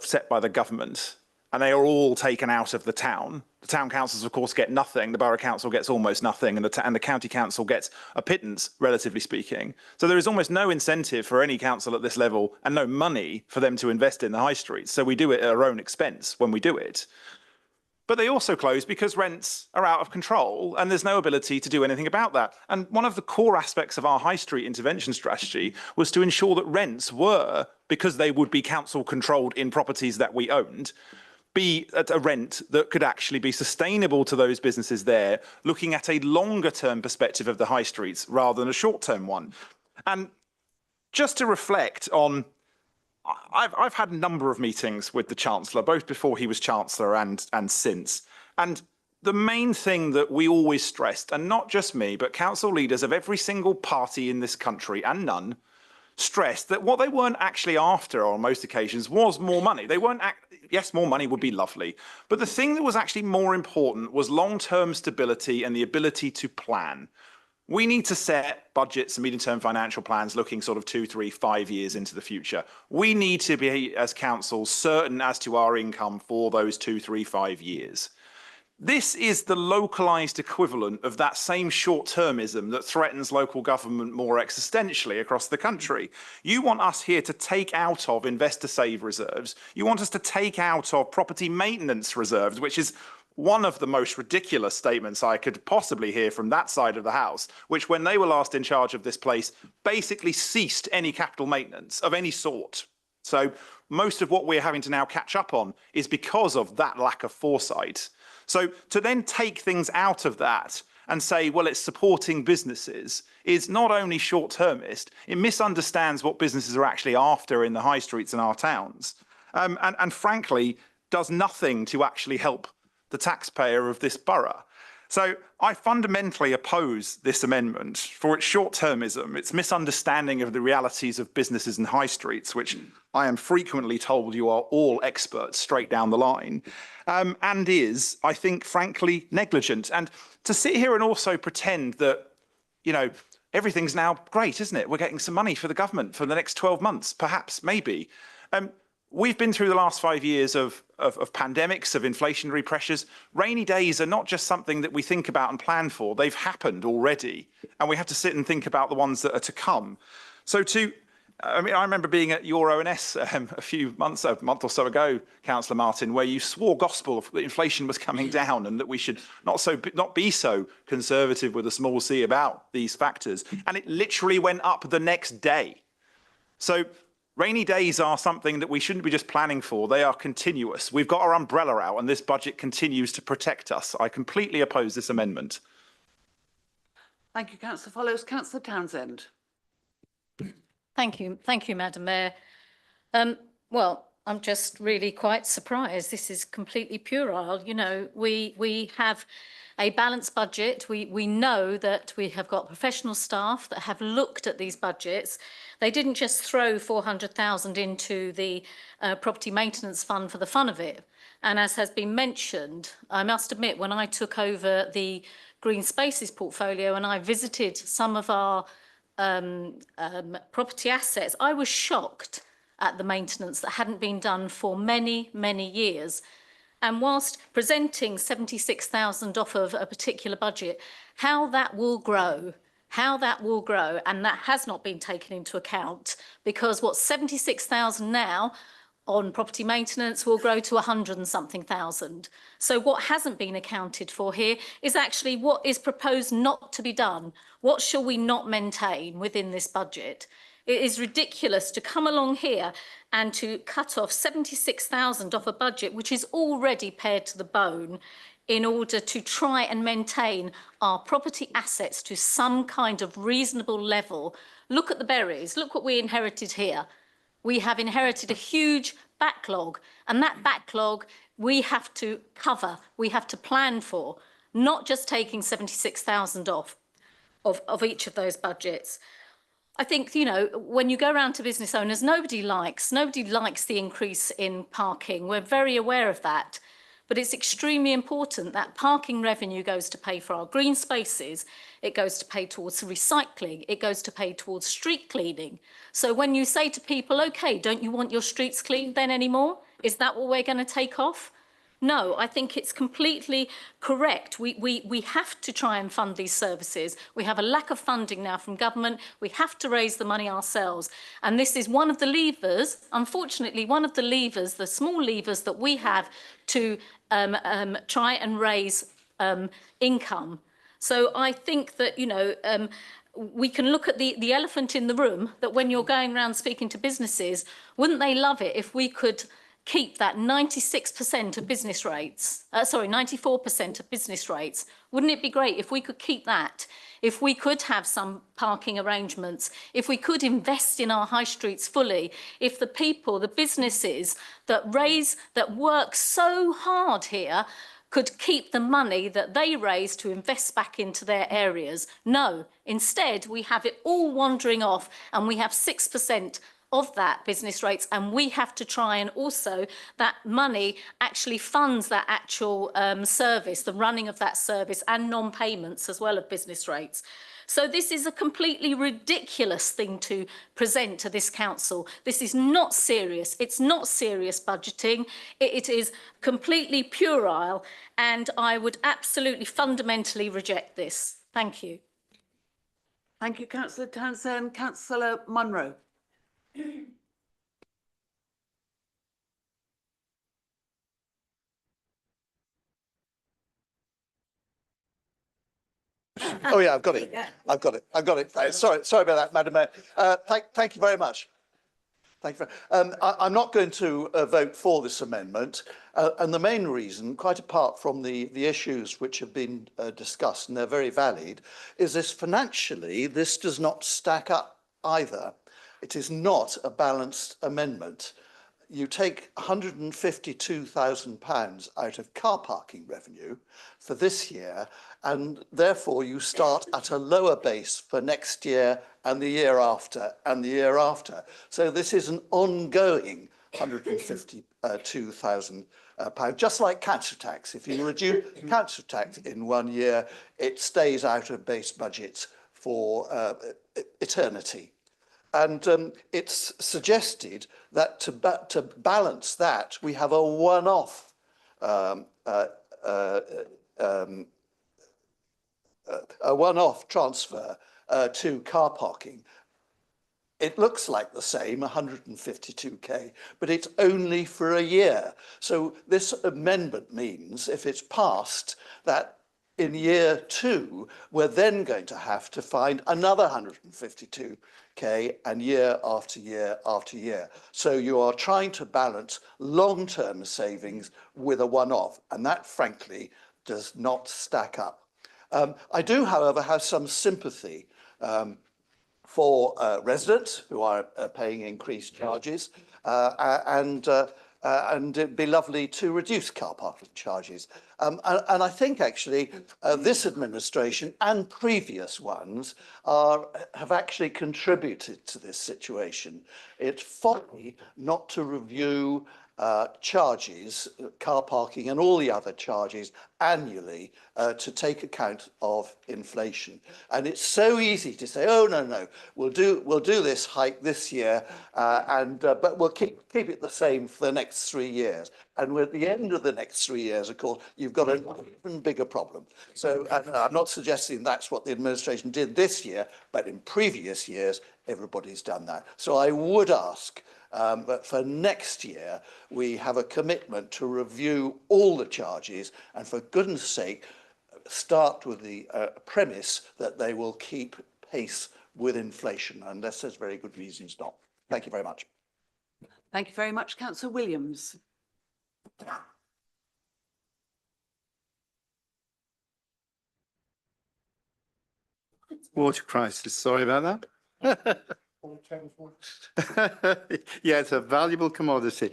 set by the government. And they are all taken out of the town. The town councils, of course, get nothing. The borough council gets almost nothing, and the county council gets a pittance, relatively speaking. So there is almost no incentive for any council at this level and no money for them to invest in the high streets. So we do it at our own expense when we do it. But they also close because rents are out of control and there's no ability to do anything about that. And one of the core aspects of our high street intervention strategy was to ensure that rents were, because they would be council controlled in properties that we owned, be at a rent that could actually be sustainable to those businesses there, looking at a longer term perspective of the high streets rather than a short term one. And just to reflect on, I've had a number of meetings with the Chancellor, both before he was Chancellor and since. And the main thing that we always stressed, and not just me, but council leaders of every single party in this country and none, stressed that what they weren't actually after on most occasions was more money. They weren't, yes, more money would be lovely. But the thing that was actually more important was long-term stability and the ability to plan. We need to set budgets and medium-term financial plans looking sort of 2, 3, 5 years into the future. We need to be, as council, certain as to our income for those 2, 3, 5 years. This is the localised equivalent of that same short-termism that threatens local government more existentially across the country. You want us here to take out of investor save reserves. You want us to take out of property maintenance reserves, which is one of the most ridiculous statements I could possibly hear from that side of the house, which when they were last in charge of this place, basically ceased any capital maintenance of any sort. So most of what we're having to now catch up on is because of that lack of foresight. So to then take things out of that and say, well, it's supporting businesses is not only short-termist, it misunderstands what businesses are actually after in the high streets in our towns. And frankly, does nothing to actually help the taxpayer of this borough. So I fundamentally oppose this amendment for its short-termism, its misunderstanding of the realities of businesses and high streets, which I am frequently told you are all experts straight down the line, and is, I think, frankly, negligent. And to sit here and also pretend that, you know, everything's now great, isn't it? We're getting some money for the government for the next 12 months, perhaps, maybe. We've been through the last 5 years of pandemics, of inflationary pressures. Rainy days are not just something that we think about and plan for. They've happened already. And we have to sit and think about the ones that are to come. So I remember being at your ONS a month or so ago, Councillor Martin, where you swore gospel that inflation was coming down and that we should not be so conservative with a small c about these factors. And it literally went up the next day. So rainy days are something that we shouldn't be just planning for. They are continuous. We've got our umbrella out and this budget continues to protect us. I completely oppose this amendment. Thank you, Councillor Follows. Councillor Townsend. Thank you, Madam Mayor. Well, I'm just really quite surprised. This is completely puerile. You know, we have a balanced budget. We know that we have got professional staff that have looked at these budgets. They didn't just throw 400,000 into the property maintenance fund for the fun of it. And as has been mentioned, I must admit, when I took over the Green Spaces portfolio and I visited some of our property assets, I was shocked at the maintenance that hadn't been done for many, many years. And whilst presenting 76,000 off of a particular budget, how that will grow, and that has not been taken into account, because what's 76,000 now on property maintenance will grow to 100 and something thousand. So what hasn't been accounted for here is actually what is proposed not to be done. What shall we not maintain within this budget? It is ridiculous to come along here and to cut off 76,000 off a budget which is already pared to the bone. in order to try and maintain our property assets to some kind of reasonable level. Look at the berries. Look what we inherited here. We have inherited a huge backlog, and that backlog we have to cover, we have to plan for, not just taking 76,000 off of each of those budgets. I think, you know, when you go around to business owners, nobody likes the increase in parking. We're very aware of that. But it's extremely important that parking revenue goes to pay for our green spaces, it goes to pay towards recycling, it goes to pay towards street cleaning. So when you say to people, okay, don't you want your streets cleaned then anymore? Is that what we're going to take off? No, I think it's completely correct. We have to try and fund these services. We have a lack of funding now from government. We have to raise the money ourselves. And this is one of the levers, unfortunately, one of the levers, the small levers that we have to try and raise income. So I think that, you know, we can look at the elephant in the room, that when you're going around speaking to businesses, wouldn't they love it if we could keep that 96% of business rates, 94% of business rates. Wouldn't it be great if we could keep that? If we could have some parking arrangements, if we could invest in our high streets fully, if the people, the businesses that work so hard here could keep the money that they raise to invest back into their areas. No, instead we have it all wandering off, and we have 6% of that business rates, and we have to try and also that money actually funds that actual service, the running of that service, and non-payments as well of business rates. So this is a completely ridiculous thing to present to this council. This is not serious. It's not serious budgeting. It is completely puerile, and I would absolutely fundamentally reject this. Thank you. Thank you, Councillor Townsend. Councillor Munro. Oh yeah, I've got it. I've got it. Sorry about that, Madam Mayor. Thank you very much. Thank you. I'm not going to vote for this amendment, and the main reason, quite apart from the issues which have been discussed, and they're very valid, is this financially, this does not stack up either. It is not a balanced amendment. You take £152,000 out of car parking revenue for this year, and therefore you start at a lower base for next year and the year after and the year after. So this is an ongoing £152,000, just like council tax. If you reduce council tax in 1 year, it stays out of base budgets for eternity. And it's suggested that to balance that, we have a one-off transfer to car parking. It looks like the same, 152k, but it's only for a year. So this amendment means, if it's passed, that in year 2, we're then going to have to find another 152k, and year after year after year. So you are trying to balance long-term savings with a one-off, and that frankly does not stack up. I do, however, have some sympathy for residents who are paying increased charges, and it'd be lovely to reduce car parking charges. And I think actually this administration and previous ones have actually contributed to this situation. It's folly not to review charges, car parking and all the other charges annually to take account of inflation. And it's so easy to say, oh no, we'll do this hike this year, but we'll keep it the same for the next 3 years. And at the end of the next 3 years, of course, you've got an even bigger problem. So I'm not suggesting that's what the administration did this year, but in previous years, everybody's done that. So I would ask that for next year, we have a commitment to review all the charges, and for goodness sake, start with the premise that they will keep pace with inflation, unless there's very good reasons not. Thank you very much. Thank you very much, Councillor Williams. water crisis. Sorry about that. Yeah, it's a valuable commodity.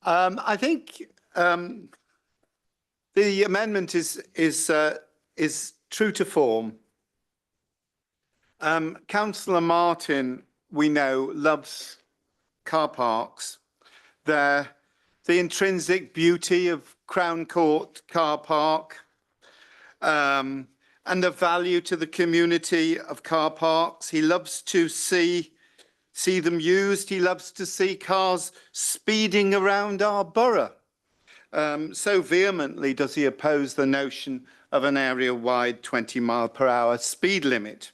I think the amendment is true to form. Councillor Martin, we know, loves car parks. The intrinsic beauty of Crown Court car park, and the value to the community of car parks. He loves to see them used. He loves to see cars speeding around our borough. So vehemently does he oppose the notion of an area-wide 20-mile-per-hour speed limit.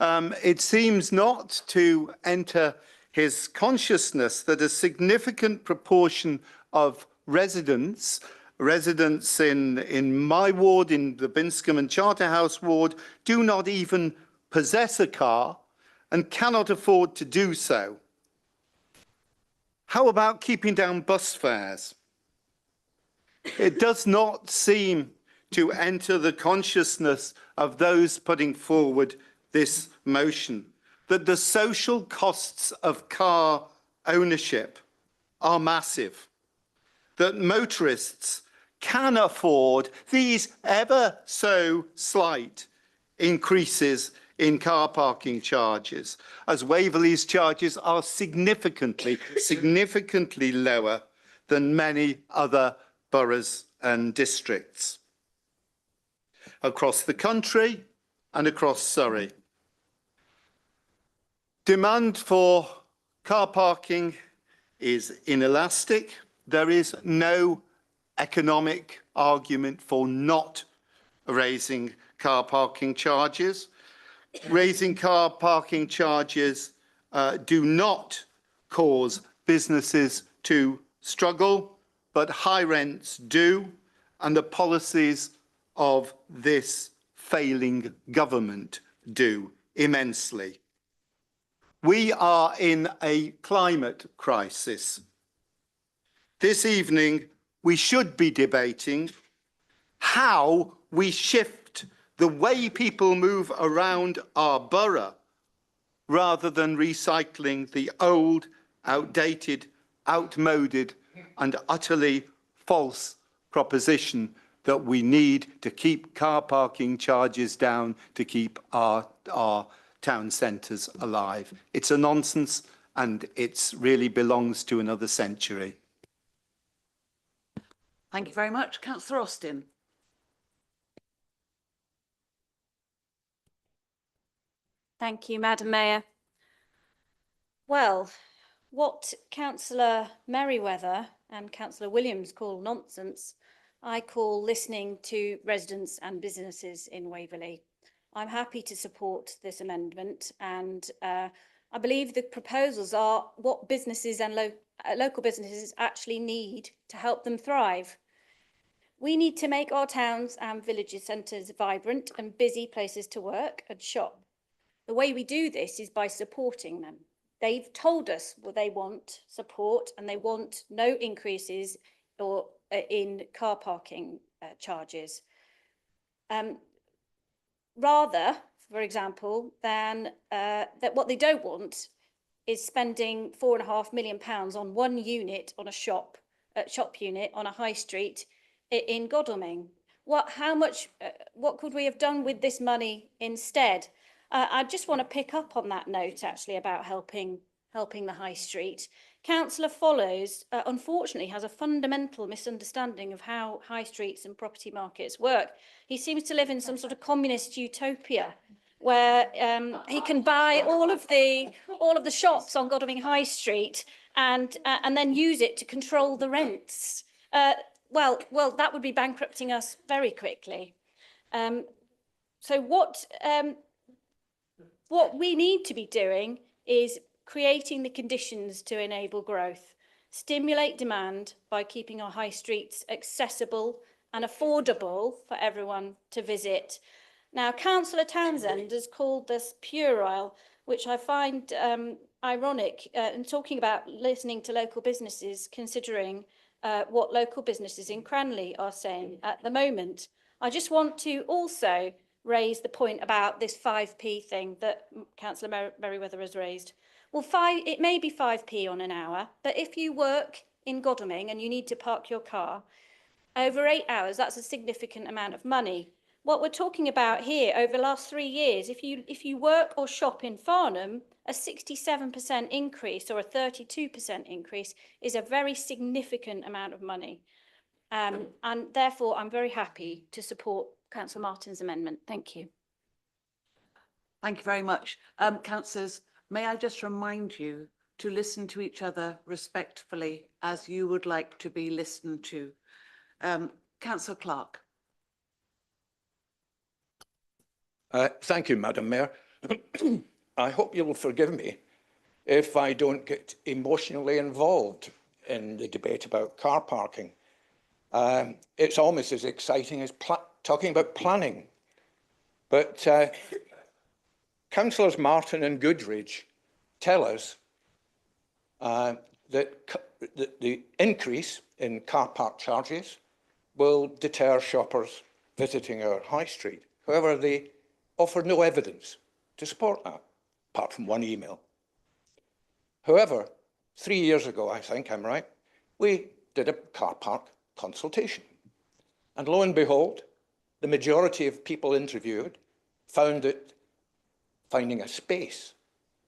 It seems not to enter his consciousness that a significant proportion of residents in my ward, in the Binscombe and Charterhouse ward, do not even possess a car and cannot afford to do so. How about keeping down bus fares? It does not seem to enter the consciousness of those putting forward this motion that the social costs of car ownership are massive, that motorists can afford these ever so slight increases in car parking charges, as Waverley's charges are significantly lower than many other boroughs and districts across the country and across Surrey. Demand for car parking is inelastic. There is no economic argument for not raising car parking charges. Raising car parking charges do not cause businesses to struggle, but high rents do, and the policies of this failing government do immensely. We are in a climate crisis. This evening, we should be debating how we shift the way people move around our borough rather than recycling the old, outdated, outmoded and utterly false proposition that we need to keep car parking charges down to keep our town centres alive. It's a nonsense and it really belongs to another century. Thank you very much. Councillor Austin. Thank you, Madam Mayor. Well, what Councillor Merriweather and Councillor Williams call nonsense, I call listening to residents and businesses in Waverley. I'm happy to support this amendment, and I believe the proposals are what businesses and local businesses actually need to help them thrive. We need to make our towns and villages centres vibrant and busy places to work and shop. The way we do this is by supporting them. They've told us what they want support, and they want no increases or in car parking charges. Rather, for example, than that what they don't want is spending £4.5 million on one unit on a shop unit on a high street in Godalming. What could we have done with this money instead? I just want to pick up on that note actually about helping the high street. Councillor Follows, unfortunately, has a fundamental misunderstanding of how high streets and property markets work. He seems to live in some sort of communist utopia where he can buy all of the shops on Godalming High Street and then use it to control the rents. Well, that would be bankrupting us very quickly. So what we need to be doing is creating the conditions to enable growth, stimulate demand by keeping our high streets accessible and affordable for everyone to visit. Now, Councillor Townsend has called this puerile, which I find ironic, in talking about listening to local businesses, considering what local businesses in Cranley are saying at the moment. I just want to also raise the point about this 5p thing that Councillor Merriweather has raised. Well, it may be 5p on an hour, but if you work in Godalming and you need to park your car, over 8 hours, that's a significant amount of money. What we're talking about here over the last 3 years, if you work or shop in Farnham, a 67% increase or a 32% increase is a very significant amount of money. And therefore, I'm very happy to support Councillor Martin's amendment. Thank you. Thank you very much. Councillors, may I just remind you to listen to each other respectfully as you would like to be listened to. Councillor Clark. Thank you, Madam Mayor. I hope you will forgive me if I don't get emotionally involved in the debate about car parking. It's almost as exciting as talking about planning. But Councillors Martin and Goodridge tell us that the increase in car park charges will deter shoppers visiting our high street. However, they offer no evidence to support that, apart from one email. However, 3 years ago, I think I'm right, we did a car park consultation. And lo and behold, the majority of people interviewed found that finding a space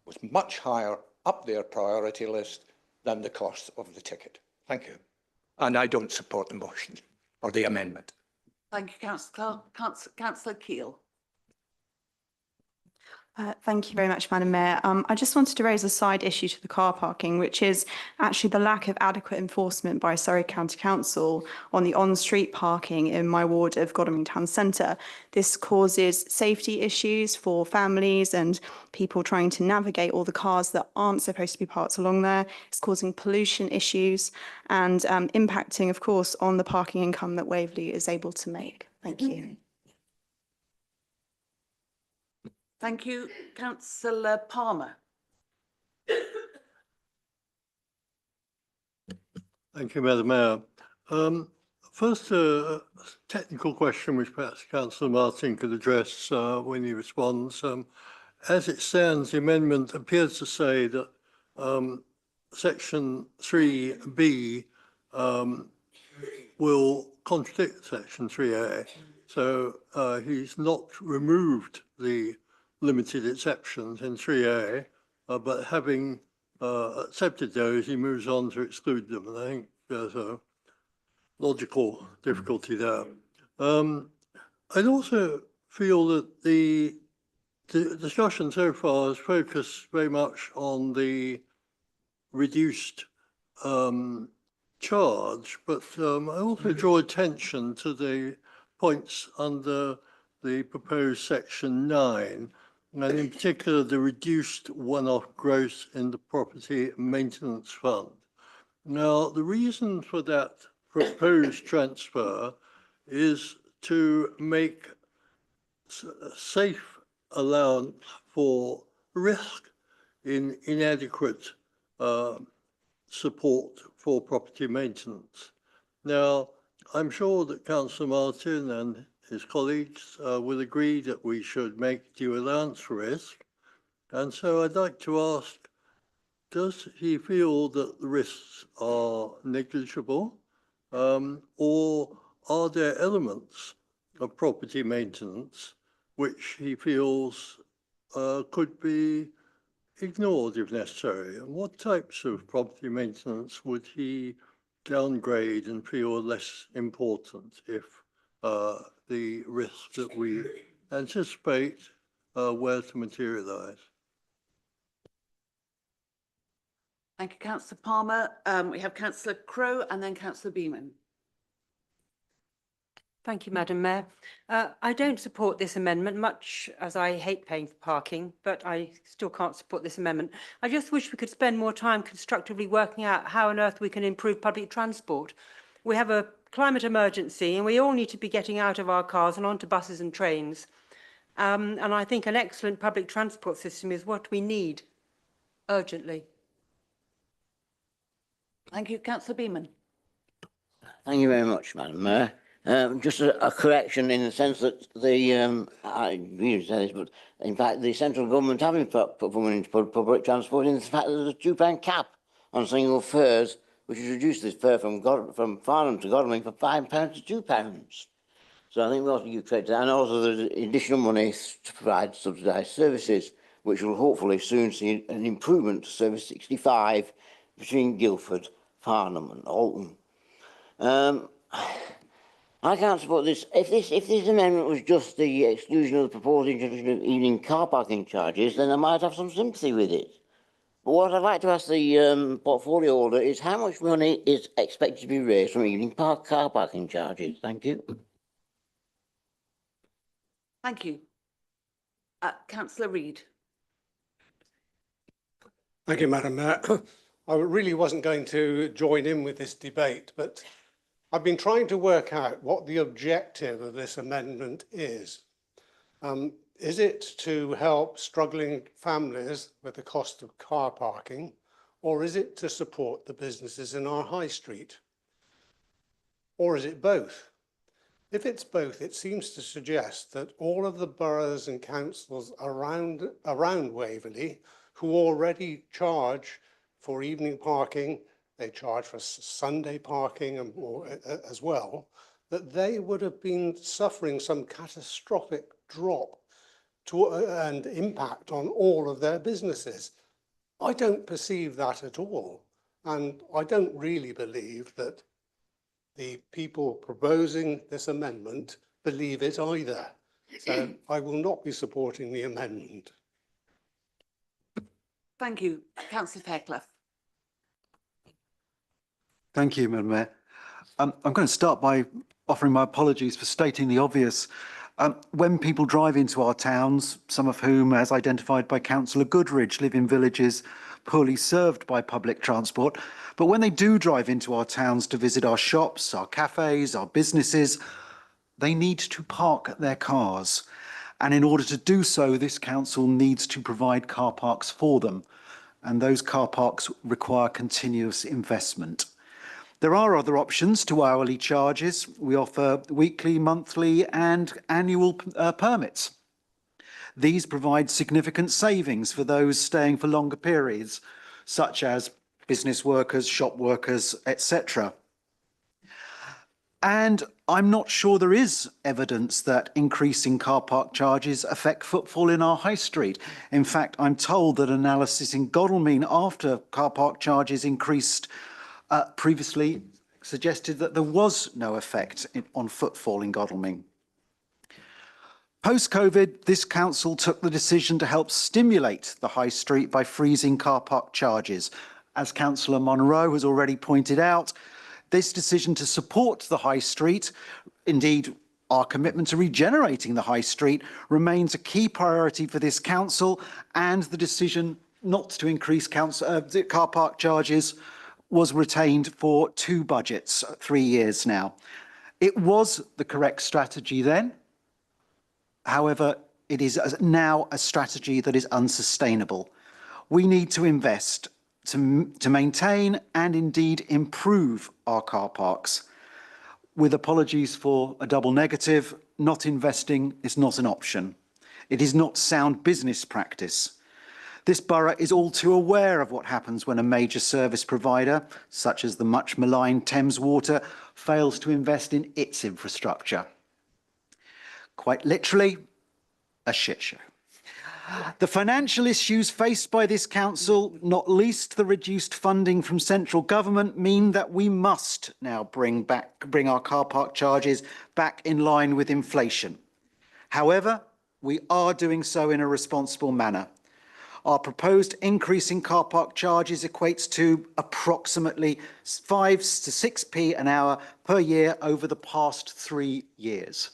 was much higher up their priority list than the cost of the ticket. Thank you. And I don't support the motion or the amendment. Thank you, Councillor Clark. Councillor Keele. Thank you very much, Madam Mayor. I just wanted to raise a side issue to the car parking, which is actually the lack of adequate enforcement by Surrey County Council on the on-street parking in my ward of Godalming Town Centre. This causes safety issues for families and people trying to navigate all the cars that aren't supposed to be parked along there. It's causing pollution issues and impacting, of course, on the parking income that Waverley is able to make. Thank you. Thank you, Councillor Palmer. Thank you, Madam Mayor. First, a technical question which perhaps Councillor Martin could address when he responds. As it stands, the amendment appears to say that Section 3B will contradict Section 3A. So he's not removed the limited exceptions in 3A, but having accepted those, he moves on to exclude them. And I think there's a logical difficulty there. I'd also feel that the discussion so far has focused very much on the reduced charge, but I also draw attention to the points under the proposed Section 9, and in particular the reduced one-off gross in the property maintenance fund. Now, the reason for that proposed transfer is to make safe allowance for risk in inadequate support for property maintenance. Now, I'm sure that Councillor Martin and his colleagues will agree that we should make due allowance for risk. And so I'd like to ask, does he feel that the risks are negligible, or are there elements of property maintenance which he feels could be ignored if necessary? And what types of property maintenance would he downgrade and feel less important if the risks that we anticipate were to materialise? Thank you, Councillor Palmer. We have Councillor Crowe and then Councillor Beaman. Thank you, Madam Mayor. I don't support this amendment, much as I hate paying for parking, but I still can't support this amendment. I just wish we could spend more time constructively working out how on earth we can improve public transport. We have a climate emergency and we all need to be getting out of our cars and onto buses and trains. And I think an excellent public transport system is what we need urgently. Thank you, Councillor Beaman. Thank you very much, Madam Mayor. Just a correction in the sense that I really say this, but in fact the central government having put money into public transport in the fact that there's a £2 cap on single fares, which has reduced this fare from Farnham to Godalming from £5 to £2. So I think we ought to give credit to that, and also there's additional money to provide subsidised services, which will hopefully soon see an improvement to Service 65 between Guildford, Farnham and Alton. I can't support this. If this amendment was just the exclusion of the proposed introduction of evening car parking charges, then I might have some sympathy with it. But what I'd like to ask the portfolio holder is how much money is expected to be raised from evening car parking charges? Thank you. Thank you. Councillor Reid. Thank you, Madam Mayor. I really wasn't going to join in with this debate, but I've been trying to work out what the objective of this amendment is. Is it to help struggling families with the cost of car parking, or is it to support the businesses in our high street? Or is it both? If it's both, it seems to suggest that all of the boroughs and councils around Waverley who already charge for evening parking, they charge for Sunday parking as well, that they would have been suffering some catastrophic drop and impact on all of their businesses. I don't perceive that at all. And I don't really believe that the people proposing this amendment believe it either. So I will not be supporting the amendment. Thank you. Councillor Fairclough. Thank you, Madam Mayor. I'm going to start by offering my apologies for stating the obvious. When people drive into our towns, some of whom, as identified by Councillor Goodridge, live in villages poorly served by public transport, but when they do drive into our towns to visit our shops, our cafes, our businesses, they need to park their cars. And in order to do so, this council needs to provide car parks for them. And those car parks require continuous investment. There are other options to hourly charges. We offer weekly, monthly and annual permits. These provide significant savings for those staying for longer periods, such as business workers, shop workers, etc. And I'm not sure there is evidence that increasing car park charges affect footfall in our high street. In fact, I'm told that analysis in Godalming after car park charges increased previously suggested that there was no effect on footfall in Godalming. Post-COVID, this council took the decision to help stimulate the high street by freezing car park charges. As Councillor Monroe has already pointed out, this decision to support the high street, indeed our commitment to regenerating the high street, remains a key priority for this council, and the decision not to increase car park charges was retained for 2 budgets, 3 years now. It was the correct strategy then. However, it is now a strategy that is unsustainable. We need to invest to maintain and indeed improve our car parks. With apologies for a double negative, not investing is not an option. It is not sound business practice. This borough is all too aware of what happens when a major service provider, such as the much maligned Thames Water, fails to invest in its infrastructure. Quite literally, a shit show. The financial issues faced by this council, not least the reduced funding from central government, mean that we must now bring our car park charges back in line with inflation. However, we are doing so in a responsible manner. Our proposed increase in car park charges equates to approximately 5 to 6p an hour per year over the past 3 years,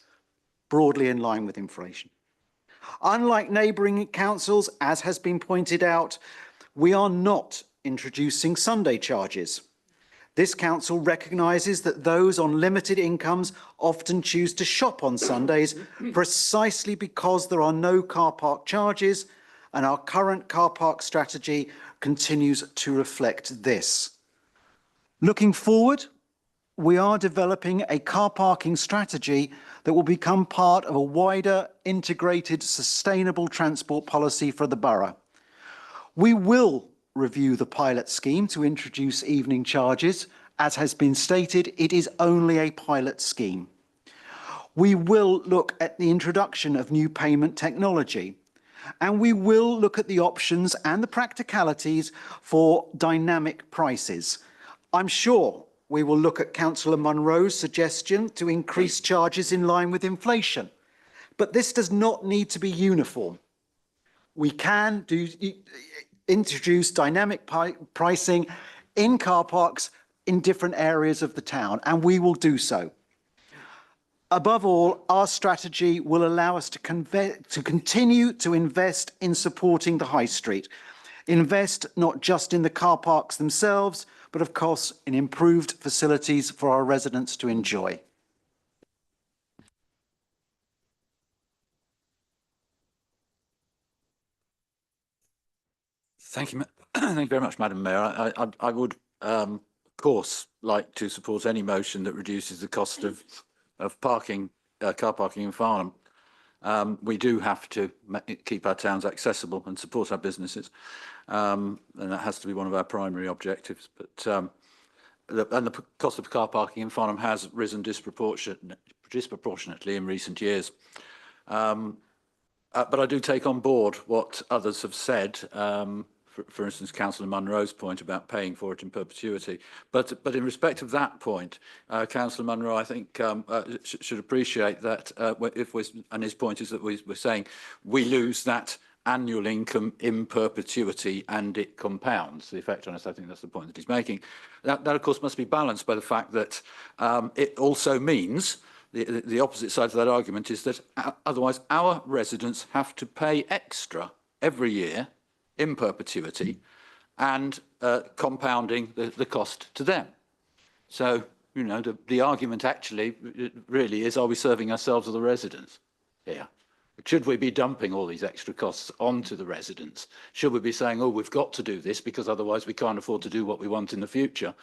broadly in line with inflation. Unlike neighbouring councils, as has been pointed out, we are not introducing Sunday charges. This council recognises that those on limited incomes often choose to shop on Sundays precisely because there are no car park charges, and our current car park strategy continues to reflect this. Looking forward, we are developing a car parking strategy that will become part of a wider, integrated, sustainable transport policy for the borough. We will review the pilot scheme to introduce evening charges. As has been stated, it is only a pilot scheme. We will look at the introduction of new payment technology, and we will look at the options and the practicalities for dynamic prices. I'm sure we will look at Councillor Munro's suggestion to increase charges in line with inflation, but this does not need to be uniform. We can introduce dynamic pricing in car parks in different areas of the town, and we will do so. Above all, our strategy will allow us to continue to invest in supporting the high street. Invest not just in the car parks themselves, but of course in improved facilities for our residents to enjoy. Thank you. Thank you very much, Madam Mayor. I would, of course, like to support any motion that reduces the cost of parking, car parking in Farnham. We do have to keep our towns accessible and support our businesses, and that has to be one of our primary objectives. But the cost of car parking in Farnham has risen disproportionately in recent years. But I do take on board what others have said. For instance, Councillor Munro's point about paying for it in perpetuity. But in respect of that point, Councillor Munro, I think should appreciate that and his point is that we're saying we lose that annual income in perpetuity and it compounds the effect on us. I think that's the point that he's making. That of course must be balanced by the fact that it also means the opposite side of that argument is that otherwise our residents have to pay extra every year in perpetuity and compounding the cost to them. So, you know, the argument actually really is, are we serving ourselves or the residents here? Should we be dumping all these extra costs onto the residents? Should we be saying, oh, we've got to do this because otherwise we can't afford to do what we want in the future?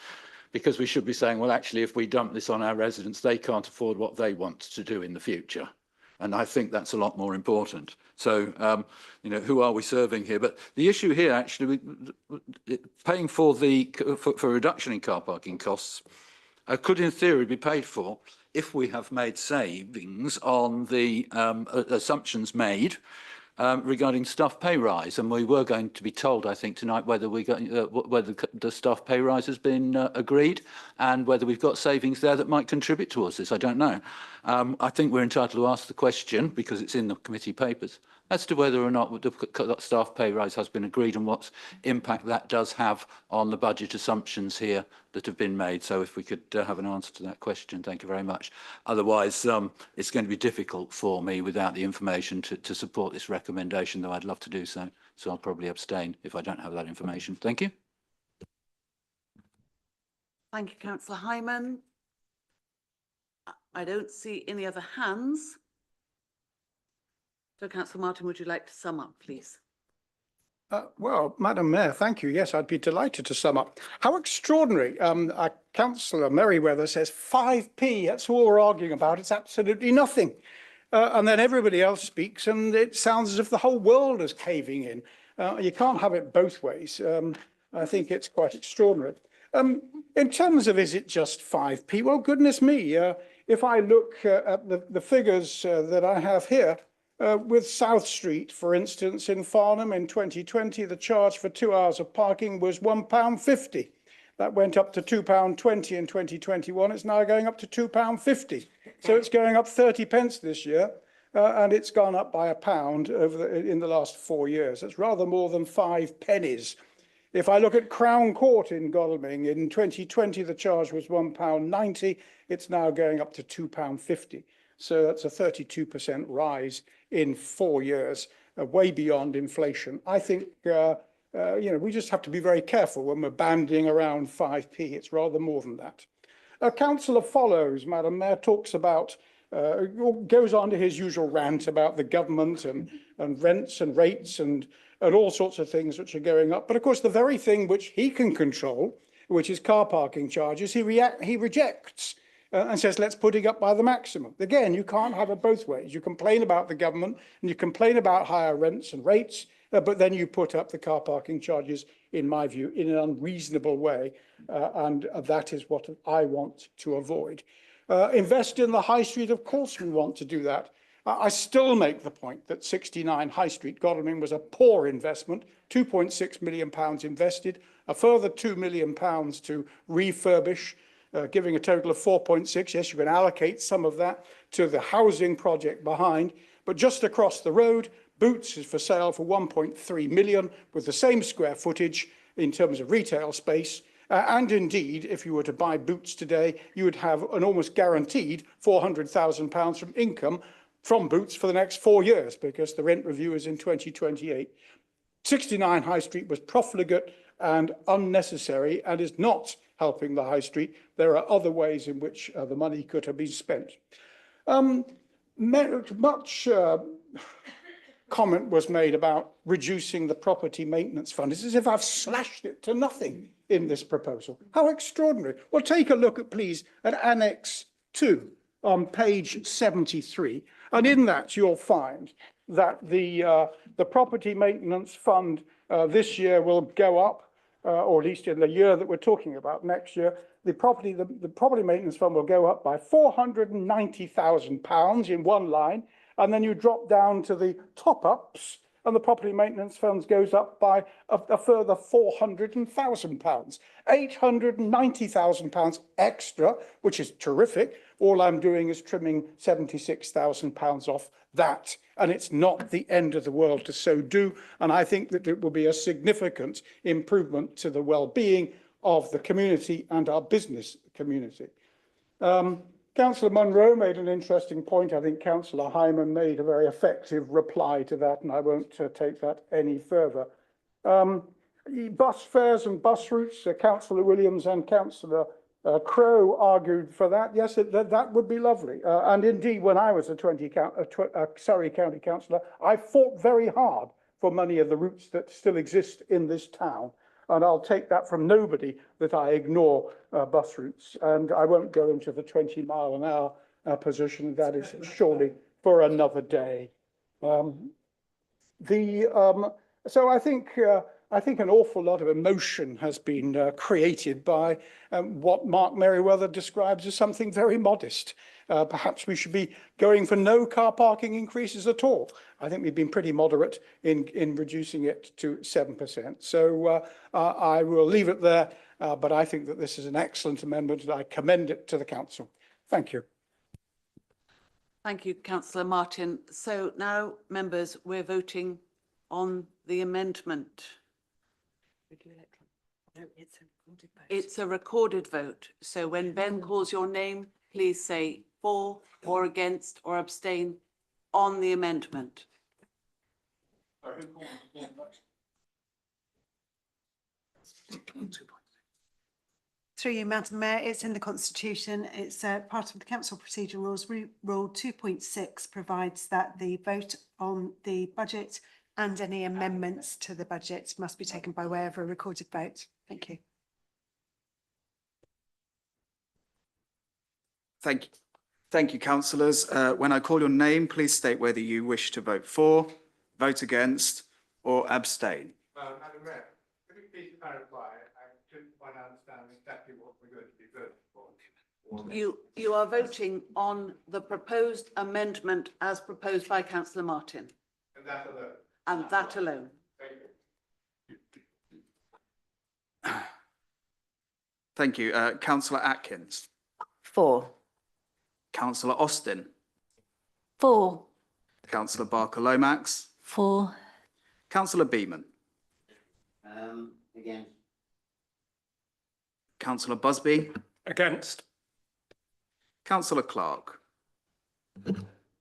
Because we should be saying, well, actually, if we dump this on our residents, they can't afford what they want to do in the future. And I think that's a lot more important. So, you know, who are we serving here? But the issue here, actually, paying for for reduction in car parking costs could, in theory, be paid for if we have made savings on the assumptions made regarding staff pay rise. And we were going to be told, I think, tonight whether whether the staff pay rise has been agreed and whether we've got savings there that might contribute towards this. I don't know. I think we're entitled to ask the question, because it's in the committee papers, as to whether or not the staff pay rise has been agreed and what impact that does have on the budget assumptions here that have been made. So if we could have an answer to that question, thank you very much. Otherwise, it's going to be difficult for me without the information to support this recommendation, though I'd love to do so. So I'll probably abstain if I don't have that information. Thank you. Thank you, Councillor Hyman. I don't see any other hands. So, Councillor Martin, would you like to sum up, please? Well, Madam Mayor, thank you. Yes, I'd be delighted to sum up. How extraordinary. Councillor Merriweather says 5p, that's all we're arguing about. It's absolutely nothing. And then everybody else speaks and it sounds as if the whole world is caving in. You can't have it both ways. I think it's quite extraordinary. In terms of is it just 5p? Well, goodness me. If I look at the figures that I have here, with South Street, for instance, in Farnham in 2020, the charge for 2 hours of parking was £1.50. That went up to £2.20 in 2021. It's now going up to £2.50. So it's going up 30 pence this year, and it's gone up by £1 in the last 4 years. It's rather more than 5 pennies. If I look at Crown Court in Godalming, in 2020, the charge was £1.90. It's now going up to £2.50. So that's a 32% rise in 4 years, way beyond inflation. I think, you know, we just have to be very careful when we're bandying around 5p. It's rather more than that. Councillor Follows, Madam Mayor, talks about, goes on to his usual rant about the government and rents and rates and all sorts of things which are going up. But of course, the very thing which he can control which is car parking charges, he rejects and says, let's put it up by the maximum. Again, you can't have it both ways. You complain about the government and you complain about higher rents and rates, but then you put up the car parking charges, in my view, in an unreasonable way. And that is what I want to avoid. Invest in the high street, of course we want to do that. I still make the point that 69 High Street, Godalming, was a poor investment, £2.6 million invested, a further £2 million to refurbish, giving a total of 4.6. Yes, you can allocate some of that to the housing project behind, but just across the road, Boots is for sale for 1.3 million with the same square footage in terms of retail space. And indeed, if you were to buy Boots today, you would have an almost guaranteed £400,000 from income from Boots for the next 4 years, because the rent review is in 2028. 69 High Street was profligate and unnecessary and is not helping the High Street. There are other ways in which the money could have been spent. Much comment was made about reducing the property maintenance fund. It's as if I've slashed it to nothing in this proposal. How extraordinary. Well, take a look, please, at Annex 2 on page 73. And in that, you'll find that the property maintenance fund this year will go up, or at least in the year that we're talking about, next year. The property maintenance fund will go up by £490,000 in one line, and then you drop down to the top-ups, and the property maintenance funds goes up by a further £400,000. £890,000 extra, which is terrific. All I'm doing is trimming £76,000 off that, and it's not the end of the world to so do. And I think that it will be a significant improvement to the well-being of the community and our business community. Councillor Munro made an interesting point. I think Councillor Hyman made a very effective reply to that, and I won't take that any further. Bus fares and bus routes, Councillor Williams and Councillor Crowe argued for that. Yes, that would be lovely. And indeed, when I was a Surrey County Councillor, I fought very hard for many of the routes that still exist in this town. And I'll take that from nobody that I ignore bus routes. And I won't go into the 20-mile-an-hour position. That is surely for another day. So I think an awful lot of emotion has been created by what Mark Merriweather describes as something very modest. Perhaps we should be going for no car parking increases at all. I think we've been pretty moderate in reducing it to 7%. So I will leave it there, but I think that this is an excellent amendment and I commend it to the council. Thank you. Thank you, Councillor Martin. So now, members, we're voting on the amendment. No, it's a recorded vote. It's a recorded vote. So when Ben calls your name, please say for or against or abstain on the amendment. Through you, Madam Mayor, it's in the Constitution. It's part of the Council Procedure Rules. Rule 2.6 provides that the vote on the budget and any amendments to the budget must be taken by way of a recorded vote. Thank you. Thank you, councillors. When I call your name, please state whether you wish to vote for, vote against, or abstain. Madam Mayor, could you please clarify? I didn't quite understand exactly what we're going to be voting for. You are voting on the proposed amendment as proposed by Councillor Martin. And that alone. And that alone. Thank you. Councillor Atkins. For. Councillor Austin. For. Councillor Barker-Lomax. For. Councillor Beeman. Against. Councillor Busby. Against. Councillor Clark.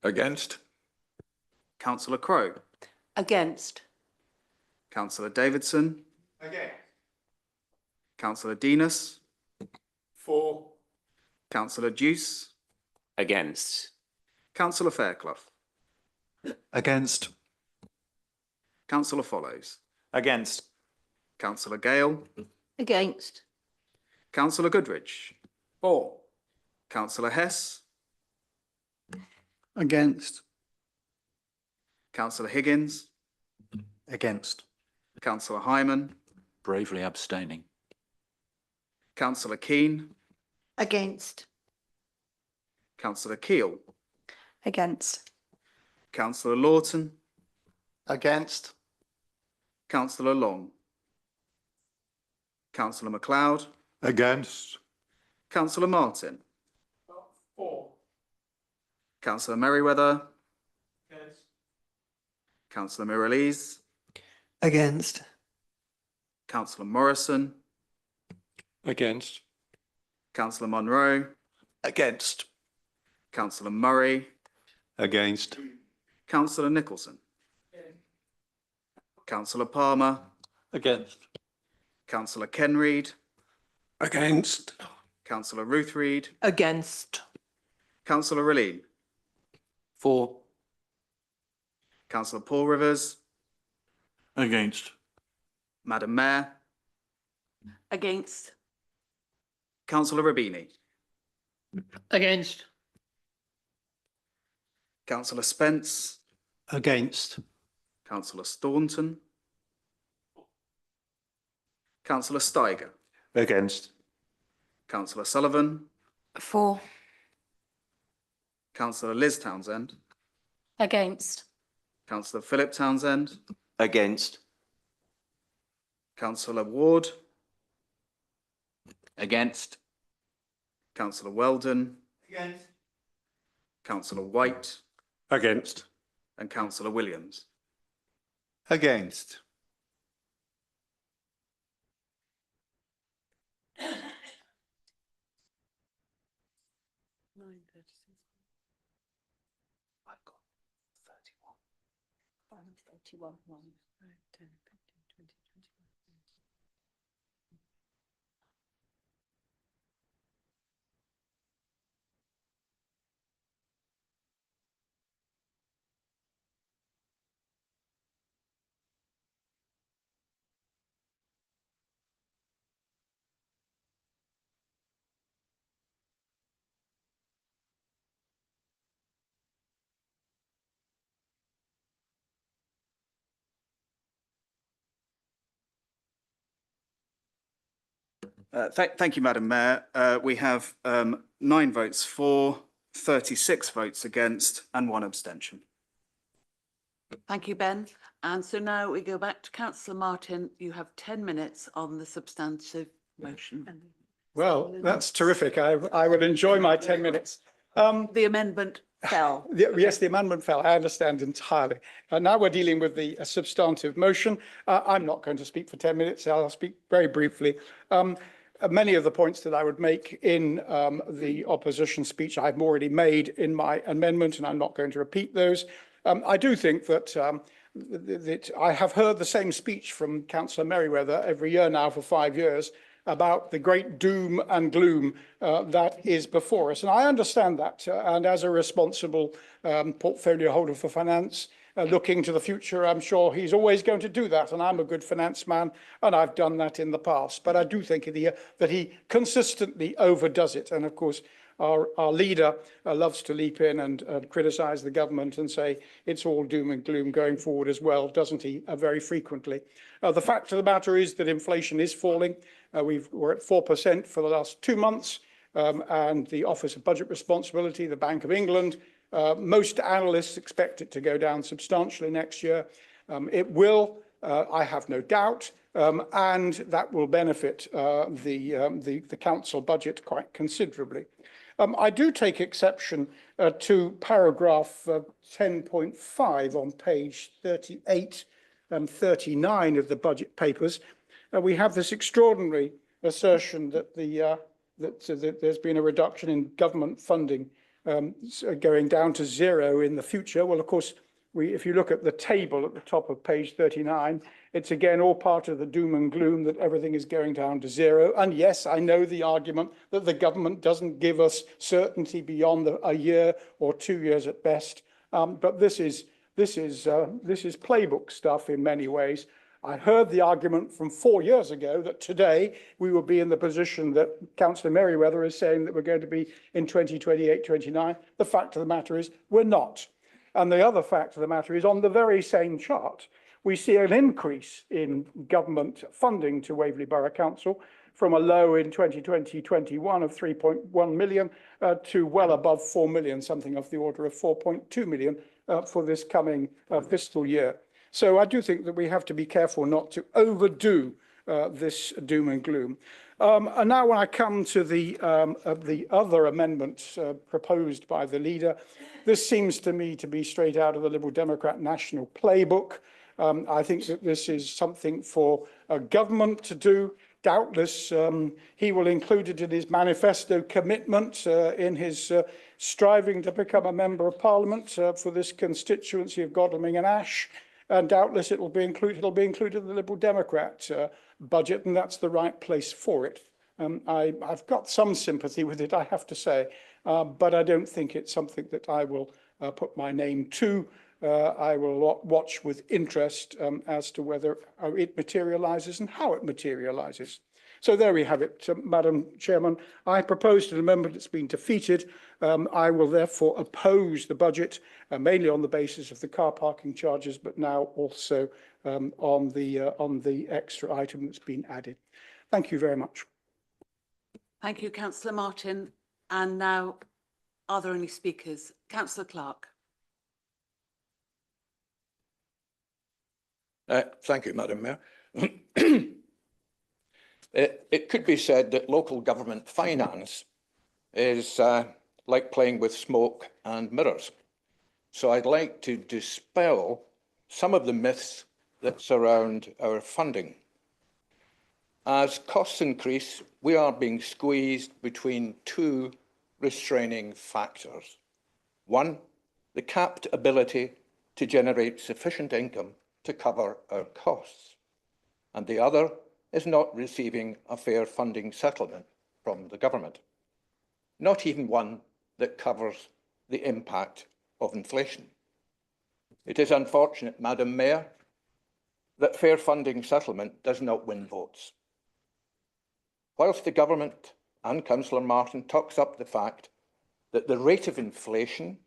Against. Councillor Crowe. Against. Councillor Davidson. Against. Councillor Denis. For. Councillor Deuce. Against. Councillor Fairclough. Against. Councillor Follows. Against. Councillor Gale. Against. Councillor Goodrich. 4. Councillor Hess. Against. Councillor Higgins. Against. Councillor Hyman. Bravely abstaining. Councillor Keane. Against. Councillor Keel. Against. Councillor Lawton. Against. Councillor Long. Councillor MacLeod. Against. Councillor Martin. 4. Councillor Merriweather. Councillor Miralese. Against. Councillor Morrison. Against. Councillor Monroe. Against. Councillor Murray. Against. Councillor Nicholson. Councillor Palmer. Against. Councillor Kenreid. Against. Councillor Ruth Reid. Against. Councillor Raleen. 4. Councillor Paul Rivers. Against. Madam Mayor. Against. Councillor Rabini. Against. Councillor Spence. Against. Councillor Staunton. Councillor Steiger. Against. Councillor Sullivan. 4. Councillor Liz Townsend. Against. Councillor Philip Townsend. Against. Councillor Ward. Against. Councillor Weldon. Against. Councillor White. Against. And Councillor Williams. Against. I've got 31. 31. 1, 5, 10, 15, 20, 21. Thank you, Madam Mayor. We have 9 votes for, 36 votes against and 1 abstention. Thank you, Ben. And so now we go back to Councillor Martin. You have 10 minutes on the substantive motion. Well, that's terrific. I would enjoy my 10 minutes. The amendment fell. Yes, the amendment fell. I understand entirely. Now we're dealing with the substantive motion. I'm not going to speak for 10 minutes. I'll speak very briefly. Many of the points that I would make in the opposition speech I've already made in my amendment, and I'm not going to repeat those. I do think that I have heard the same speech from Councillor Merriweather every year now for 5 years about the great doom and gloom that is before us. And I understand that. And as a responsible portfolio holder for finance, looking to the future, I'm sure he's always going to do that. And I'm a good finance man, and I've done that in the past. But I do think that he consistently overdoes it. And of course, our leader loves to leap in and criticise the government and say it's all doom and gloom going forward as well, doesn't he, very frequently. The fact of the matter is that inflation is falling. We're at 4% for the last 2 months, and the Office of Budget Responsibility, the Bank of England, most analysts expect it to go down substantially next year. It will, I have no doubt, and that will benefit the council budget quite considerably. I do take exception to paragraph 10.5 on page 38 and 39 of the budget papers. We have this extraordinary assertion that that there's been a reduction in government funding going down to 0 in the future. Well, of course, if you look at the table at the top of page 39, it's again all part of the doom and gloom that everything is going down to 0. And yes, I know the argument that the government doesn't give us certainty beyond a year or 2 years at best. But this is playbook stuff in many ways. I heard the argument from 4 years ago that today we will be in the position that Councillor Merriweather is saying that we're going to be in 2028, 29. The fact of the matter is we're not. And the other fact of the matter is on the very same chart, we see an increase in government funding to Waverley Borough Council from a low in 2020-21 of 3.1 million to well above 4 million, something of the order of 4.2 million for this coming fiscal year. So I do think that we have to be careful not to overdo this doom and gloom. And now when I come to the other amendments proposed by the leader, this seems to me to be straight out of the Liberal Democrat National Playbook. I think that this is something for a government to do. Doubtless, he will include it in his manifesto commitment in his striving to become a Member of Parliament for this constituency of Godalming and Ash. And doubtless it'll be included in the Liberal Democrat budget, and that's the right place for it. I've got some sympathy with it, I have to say, but I don't think it's something that I will put my name to. I will watch with interest as to whether it materialises and how it materialises. So there we have it, Madam Chairman. I proposed an amendment that's been defeated. I will therefore oppose the budget, mainly on the basis of the car parking charges, but now also on the extra item that's been added. Thank you very much. Thank you, Councillor Martin. And now, are there any speakers? Councillor Clark. Thank you, Madam Mayor. It could be said that local government finance is like playing with smoke and mirrors. So I'd like to dispel some of the myths that surround our funding. As costs increase, we are being squeezed between two restraining factors. One, the capped ability to generate sufficient income to cover our costs. And the other is not receiving a fair funding settlement from the government, not even one that covers the impact of inflation. It is unfortunate, Madam Mayor, that fair funding settlement does not win votes. Whilst the government and Councillor Martin talks up the fact that the rate of inflation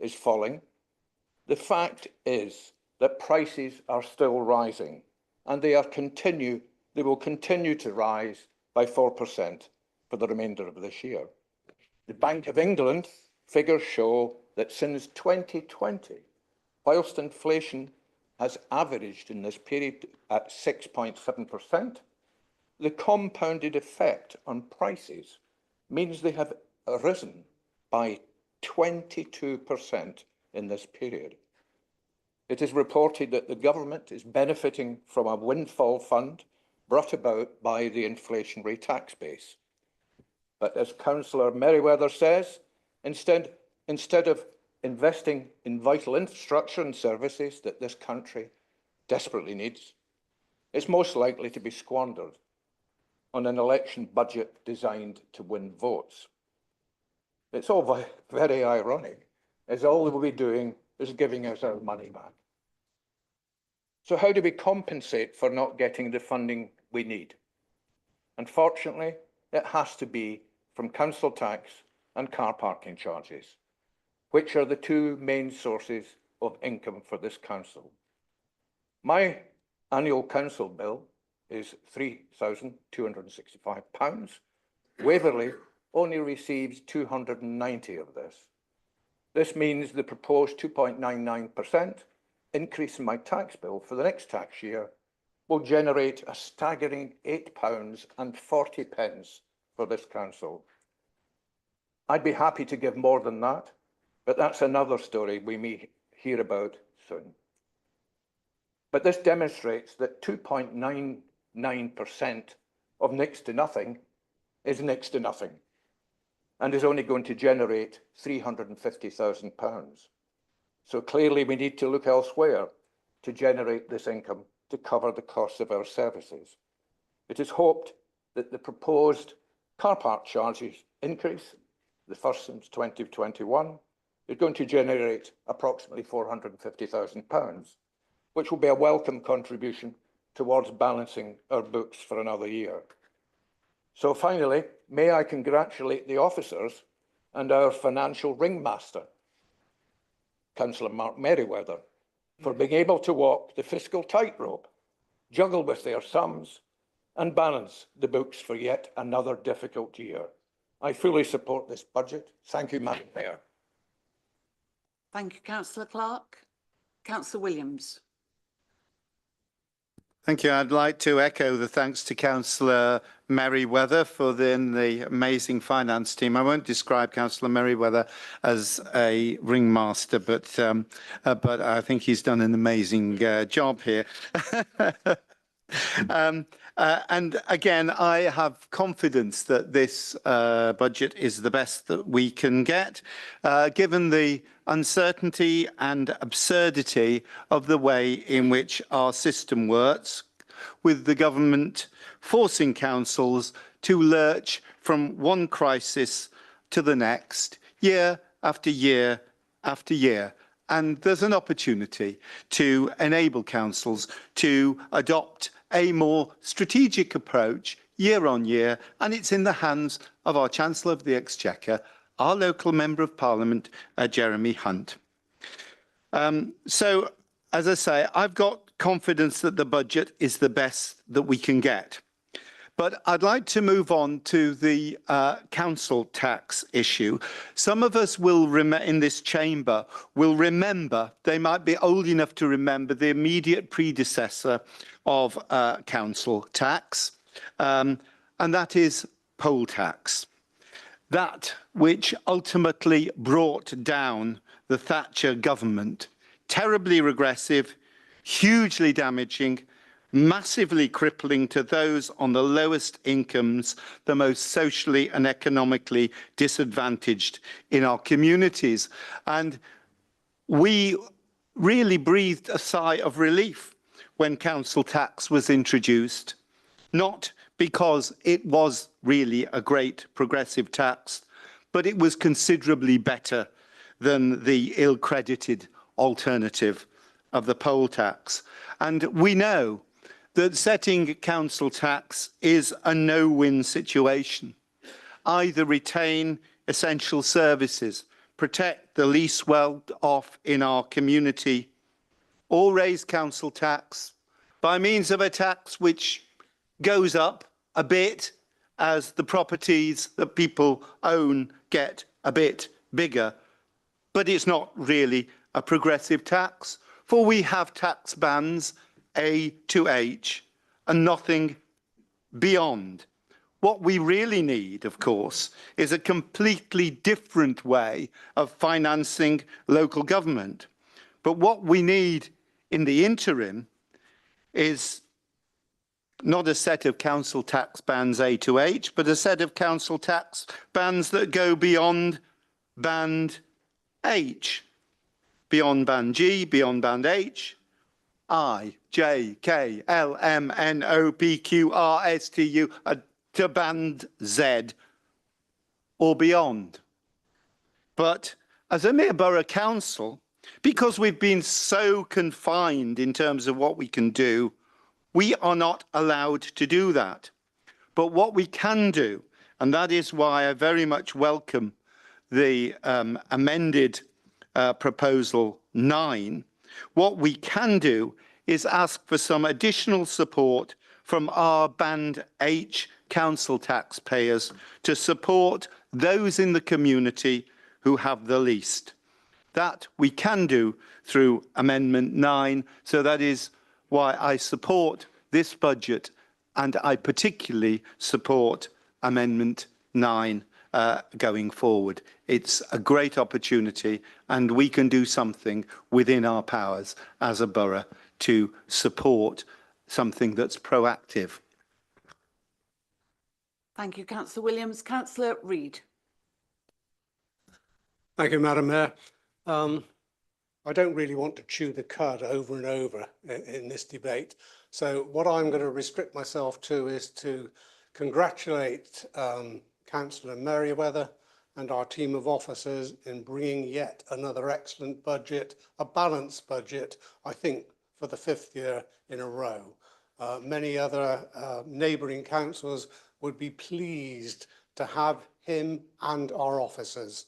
is falling, the fact is that prices are still rising, and they will continue to rise by 4% for the remainder of this year. The Bank of England figures show that since 2020, whilst inflation has averaged in this period at 6.7%, the compounded effect on prices means they have risen by 22% in this period. It is reported that the government is benefiting from a windfall fund brought about by the inflationary tax base. But as Councillor Merriweather says, instead of investing in vital infrastructure and services that this country desperately needs, it's most likely to be squandered on an election budget designed to win votes. It's all very ironic, as all we'll be doing is giving us our money back. So how do we compensate for not getting the funding we need? Unfortunately, it has to be from council tax and car parking charges, which are the two main sources of income for this council. My annual council bill is £3,265. Waverley only receives 290 of this. This means the proposed 2.99% increase in my tax bill for the next tax year will generate a staggering £8.40 for this council. I'd be happy to give more than that, but that's another story we may hear about soon. But this demonstrates that 2.99% of next to nothing is next to nothing and is only going to generate £350,000. So clearly we need to look elsewhere to generate this income to cover the costs of our services. It is hoped that the proposed car park charges increase, the first since 2021, is going to generate approximately £450,000, which will be a welcome contribution towards balancing our books for another year. So finally, may I congratulate the officers and our financial ringmaster, Councillor Mark Merriweather, for being able to walk the fiscal tightrope, juggle with their sums, and balance the books for yet another difficult year. I fully support this budget. Thank you, Madam Mayor. Thank you, Councillor Clark. Councillor Williams. Thank you. I'd like to echo the thanks to Councillor Merriweather for the amazing finance team. I won't describe Councillor Merriweather as a ringmaster, but I think he's done an amazing job here. And again, I have confidence that this budget is the best that we can get, given the uncertainty and absurdity of the way in which our system works, with the government forcing councils to lurch from one crisis to the next, year after year after year. And there's an opportunity to enable councils to adopt a more strategic approach year on year, and it's in the hands of our Chancellor of the Exchequer, our local Member of Parliament, Jeremy Hunt. So, as I say, I've got confidence that the budget is the best that we can get. But I'd like to move on to the council tax issue. Some of us will in this chamber will remember, they might be old enough to remember, the immediate predecessor of council tax, and that is poll tax. That which ultimately brought down the Thatcher government, terribly regressive, hugely damaging, massively crippling to those on the lowest incomes, the most socially and economically disadvantaged in our communities. And we really breathed a sigh of relief when council tax was introduced, not because it was really a great progressive tax, but it was considerably better than the ill-credited alternative of the poll tax. And we know that setting council tax is a no-win situation. Either retain essential services, protect the least well-off in our community, or raise council tax by means of a tax which goes up a bit as the properties that people own get a bit bigger. But it's not really a progressive tax, for we have tax bands A to H and nothing beyond. What we really need, of course, is a completely different way of financing local government. But what we need in the interim is not a set of council tax bands A to H, but a set of council tax bands that go beyond band H, beyond band G, beyond band H, I, J, K, L, M, N, O, P, Q, R, S, T, U, to band Z or beyond. But as a mere borough council, because we've been so confined in terms of what we can do, we are not allowed to do that. But what we can do, and that is why I very much welcome the amended proposal 9, what we can do is ask for some additional support from our band H council taxpayers to support those in the community who have the least. That we can do through Amendment 9, so that is why I support this budget, and I particularly support Amendment 9 going forward. It's a great opportunity, and we can do something within our powers as a borough to support something that's proactive. Thank you, Councillor Williams. Councillor Reid. Thank you, Madam Mayor. I don't really want to chew the cud over and over in this debate. So what I'm going to restrict myself to is to congratulate Councillor Merriweather and our team of officers in bringing yet another excellent budget, a balanced budget, I think, for the 5th year in a row. Many other neighbouring councils would be pleased to have him and our officers.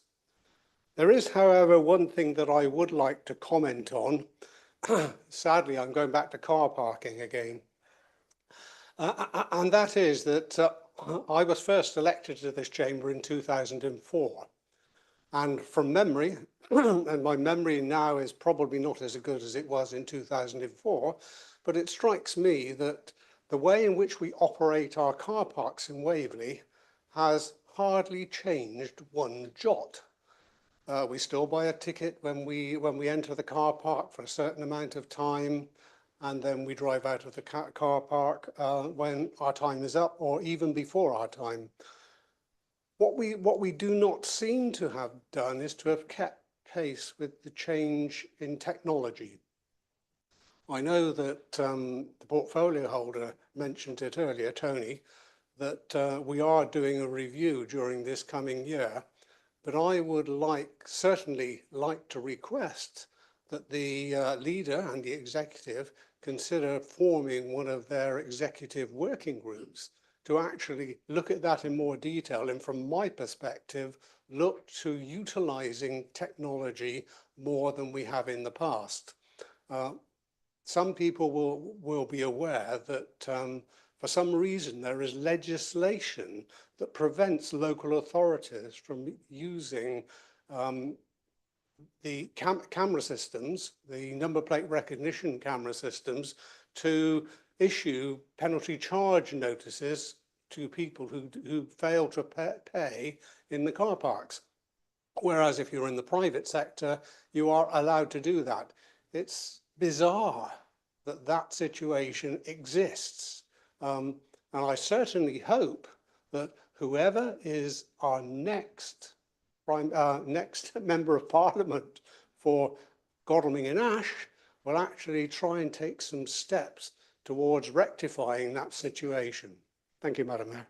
There is, however, one thing that I would like to comment on. Sadly, I'm going back to car parking again. And that is that I was first elected to this chamber in 2004. And from memory, and my memory now is probably not as good as it was in 2004, but it strikes me that the way in which we operate our car parks in Waverley has hardly changed one jot. We still buy a ticket when we enter the car park for a certain amount of time, and then we drive out of the car park when our time is up, or even before our time. What we do not seem to have done is to have kept pace with the change in technology. I know that the portfolio holder mentioned it earlier, Tony, that we are doing a review during this coming year, but I would certainly like to request that the leader and the executive consider forming one of their executive working groups to actually look at that in more detail, and from my perspective, look to utilising technology more than we have in the past. Some people will be aware that for some reason there is legislation that prevents local authorities from using the camera systems, the number plate recognition camera systems, to issue penalty charge notices to people who fail to pay in the car parks. Whereas if you're in the private sector, you are allowed to do that. It's bizarre that that situation exists. And I certainly hope that whoever is our next Member of Parliament for Godalming and Ash will actually try and take some steps towards rectifying that situation. Thank you, Madam Mayor.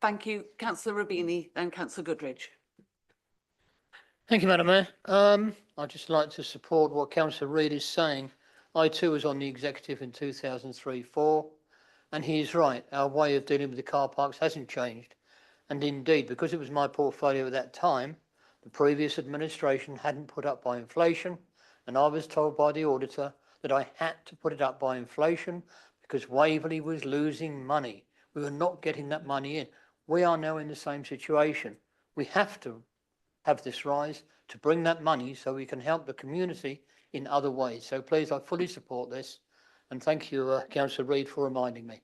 Thank you, Councillor Rubini and Councillor Goodridge. Thank you, Madam Mayor. I'd just like to support what Councillor Reid is saying. I too was on the executive in 2003-04, and he is right. Our way of dealing with the car parks hasn't changed. And indeed, because it was my portfolio at that time, the previous administration hadn't put up by inflation, and I was told by the auditor that I had to put it up by inflation because Waverley was losing money. We were not getting that money in. We are now in the same situation. We have to have this rise to bring that money so we can help the community in other ways. So please, I fully support this. And thank you, Councillor Reid, for reminding me.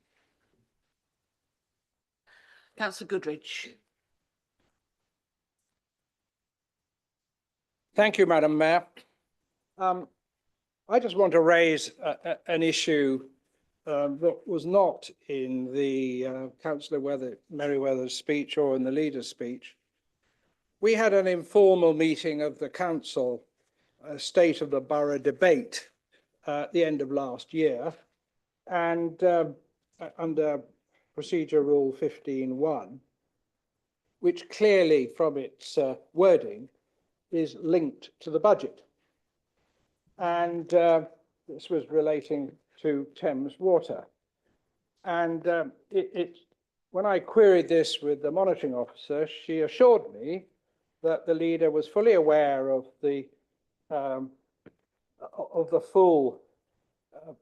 Councillor Goodridge. Thank you, Madam Mayor. I just want to raise an issue that was not in the Councillor Merriweather's speech or in the leader's speech. We had an informal meeting of the council, State of the Borough debate at the end of last year, and under Procedure Rule 15.1, which clearly from its wording is linked to the budget. And this was relating to Thames Water. And when I queried this with the monitoring officer, she assured me that the leader was fully aware of the full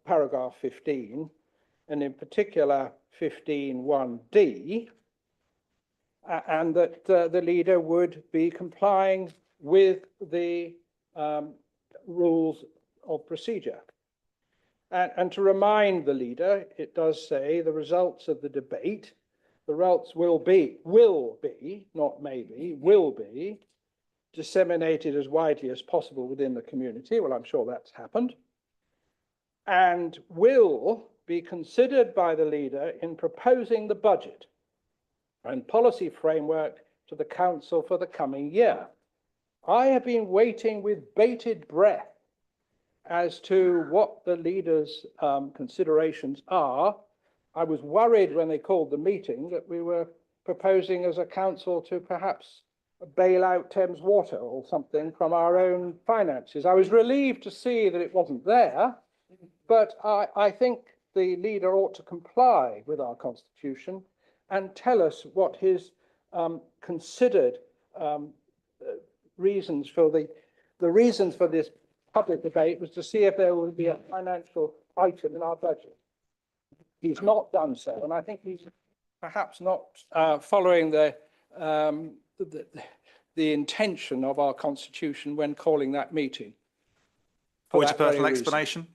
paragraph 15, and in particular 15.1d, and that the leader would be complying with the rules of procedure. And to remind the leader, it does say the results of the debate, the results will be, not maybe, will be disseminated as widely as possible within the community. Well, I'm sure that's happened. And will be considered by the leader in proposing the budget and policy framework to the council for the coming year. I have been waiting with bated breath as to what the leader's considerations are. I was worried when they called the meeting that we were proposing as a council to perhaps bail out Thames Water or something from our own finances. I was relieved to see that it wasn't there, But I think the leader ought to comply with our constitution and tell us what his considered reasons for the reasons for this public debate was to see if there would be a financial item in our budget. He's not done so, and I think he's perhaps not following the intention of our constitution when calling that meeting. Point of personal explanation.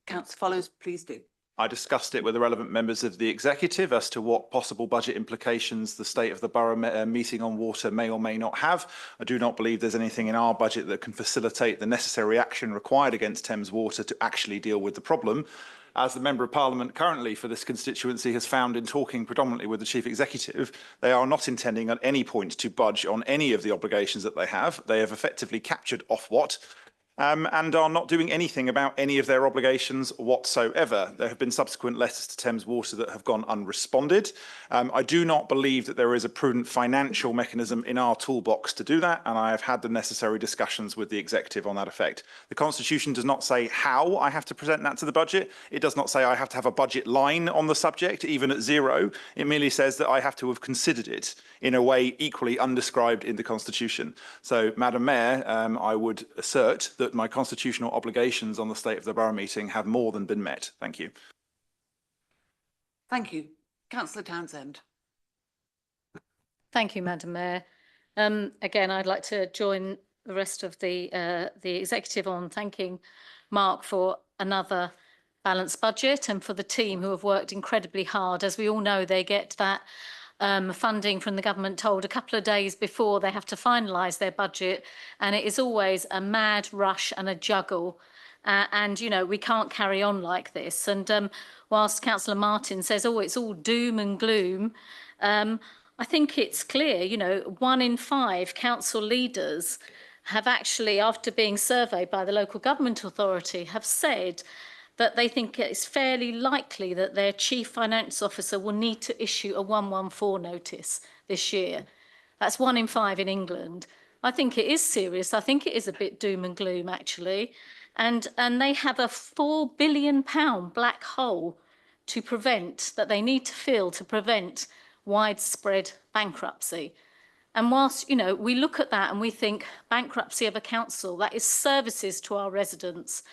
Councillor Follows, please do. I discussed it with the relevant members of the executive as to what possible budget implications the state of the borough meeting on water may or may not have. I do not believe there's anything in our budget that can facilitate the necessary action required against Thames Water to actually deal with the problem. As the Member of Parliament currently for this constituency has found in talking predominantly with the Chief Executive, they are not intending at any point to budge on any of the obligations that they have. They have effectively captured Ofwat and are not doing anything about any of their obligations whatsoever. There have been subsequent letters to Thames Water that have gone unresponded. I do not believe that there is a prudent financial mechanism in our toolbox to do that, and I have had the necessary discussions with the executive on that effect. The Constitution does not say how I have to present that to the budget. It does not say I have to have a budget line on the subject, even at zero. It merely says that I have to have considered it in a way equally undescribed in the Constitution. So, Madam Mayor, I would assert that my constitutional obligations on the State of the Borough meeting have more than been met. Thank you. Thank you. Councillor Townsend. Thank you, Madam Mayor. Again, I'd like to join the rest of the executive on thanking Mark for another balanced budget and for the team who have worked incredibly hard. As we all know, they get that funding from the government told a couple of days before they have to finalise their budget, and it is always a mad rush and a juggle. And, you know, we can't carry on like this. And whilst Councillor Martin says, oh, it's all doom and gloom, I think it's clear, you know, 1 in 5 council leaders have actually, after being surveyed by the local government authority, have said that they think it's fairly likely that their chief finance officer will need to issue a 114 notice this year. That's 1 in 5 in England. I think it is serious. I think it is a bit doom and gloom, actually. And they have a £4 billion black hole to prevent, that they need to fill to prevent widespread bankruptcy. And whilst, you know, we look at that and we think bankruptcy of a council, that is services to our residents,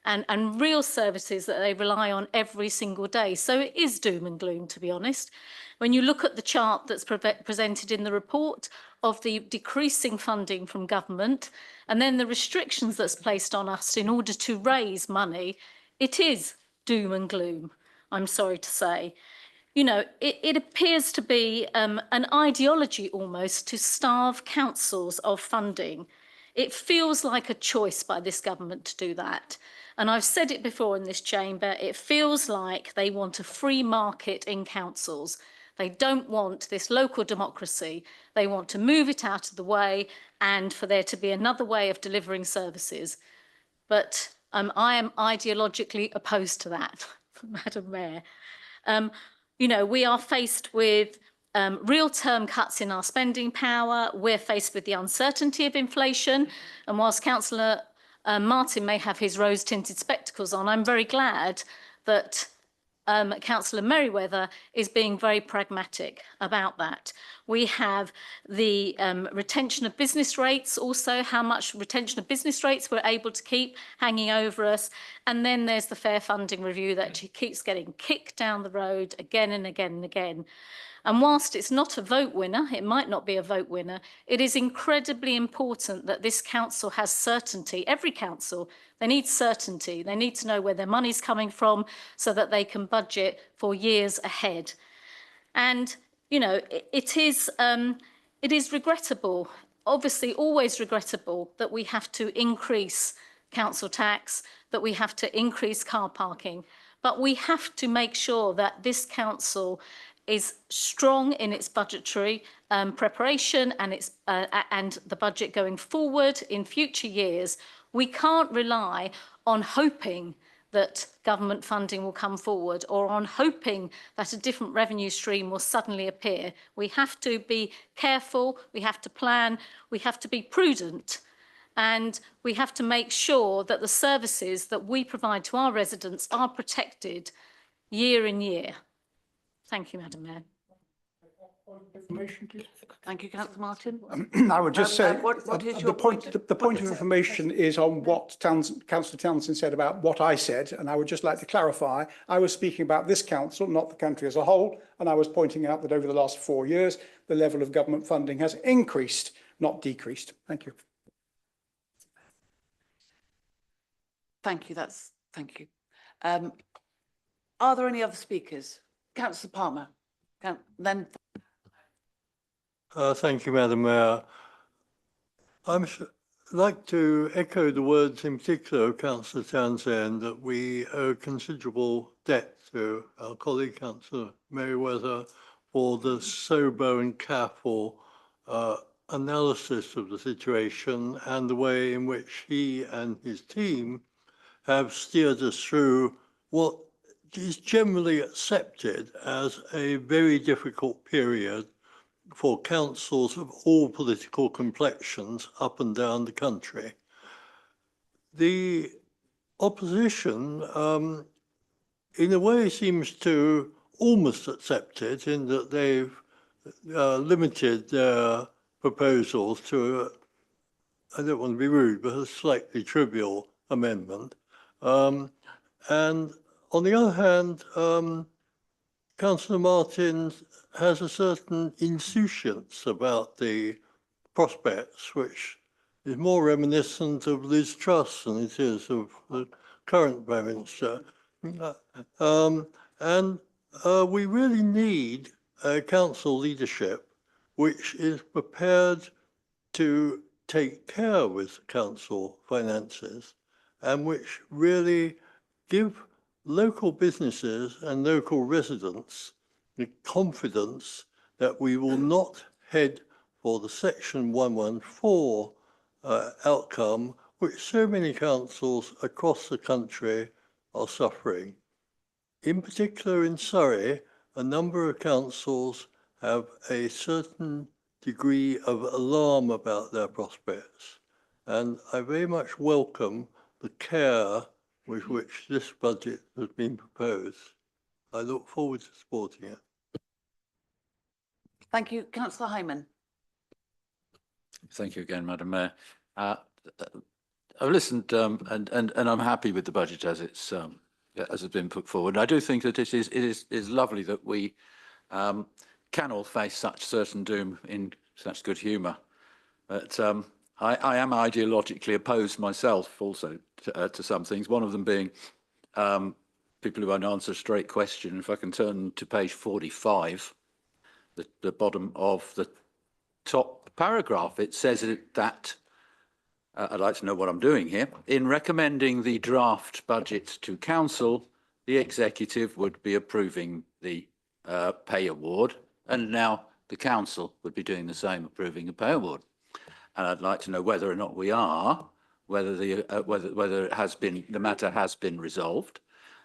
and real services that they rely on every single day. So it is doom and gloom, to be honest. When you look at the chart that's presented in the report of the decreasing funding from government and then the restrictions that's placed on us in order to raise money, it is doom and gloom, I'm sorry to say. You know, it appears to be an ideology almost to starve councils of funding. It feels like a choice by this government to do that. And I've said it before in this chamber, it feels like they want a free market in councils. They don't want this local democracy. They want to move it out of the way and for there to be another way of delivering services. But I am ideologically opposed to that, Madam Mayor. You know, we are faced with real-term cuts in our spending power. We're faced with the uncertainty of inflation. And whilst Councillor Martin may have his rose-tinted spectacles on, I'm very glad that Councillor Merriweather is being very pragmatic about that. We have the retention of business rates, also how much retention of business rates we're able to keep hanging over us. And then there's the fair funding review that keeps getting kicked down the road again and again and again. And whilst it's not a vote winner, it might not be a vote winner, it is incredibly important that this council has certainty. Every council, they need certainty. They need to know where their money's coming from so that they can budget for years ahead. And, you know, it is regrettable, obviously always regrettable, that we have to increase council tax, that we have to increase car parking. But we have to make sure that this council is strong in its budgetary preparation and the budget going forward in future years. We can't rely on hoping that government funding will come forward or on hoping that a different revenue stream will suddenly appear. We have to be careful, we have to plan, we have to be prudent. And we have to make sure that the services that we provide to our residents are protected year in year. Thank you, Madam Mayor. Thank you, Councillor Martin. I would just say, what is your point? The point of information is on what Councillor Townsend said about what I said, and I would just like to clarify, I was speaking about this council, not the country as a whole, and I was pointing out that over the last 4 years, the level of government funding has increased, not decreased. Thank you. Thank you, thank you. Are there any other speakers? Councillor Palmer, then. Thank you, Madam Mayor. I'd like to echo the words in particular of Councillor Townsend that we owe considerable debt to our colleague Councillor Merriweather for the sober and careful analysis of the situation and the way in which he and his team have steered us through what is generally accepted as a very difficult period for councils of all political complexions up and down the country. The opposition, in a way, seems to almost accept it in that they've limited their proposals to, I don't want to be rude, but a slightly trivial amendment. And on the other hand, Councillor Martin has a certain insouciance about the prospects, which is more reminiscent of Liz Truss than it is of the current Prime Minister. We really need a council leadership which is prepared to take care with council finances and which really give local businesses and local residents the confidence that we will not head for the Section 114 outcome, which so many councils across the country are suffering. In particular in Surrey, a number of councils have a certain degree of alarm about their prospects, and I very much welcome the care with which this budget has been proposed. I look forward to supporting it. Thank you, Councillor Hyman. Thank you again, Madam Mayor. I've listened and I'm happy with the budget as it's been put forward. I do think that it is lovely that we can all face such certain doom in such good humour. But I am ideologically opposed myself also to some things, one of them being people who won't answer a straight question. If I can turn to page 45, the bottom of the top paragraph, it says that, I'd like to know what I'm doing here, in recommending the draft budget to council, the executive would be approving the pay award, and now the council would be doing the same, approving a pay award. And I'd like to know whether or not we are, whether it has been, the matter has been resolved,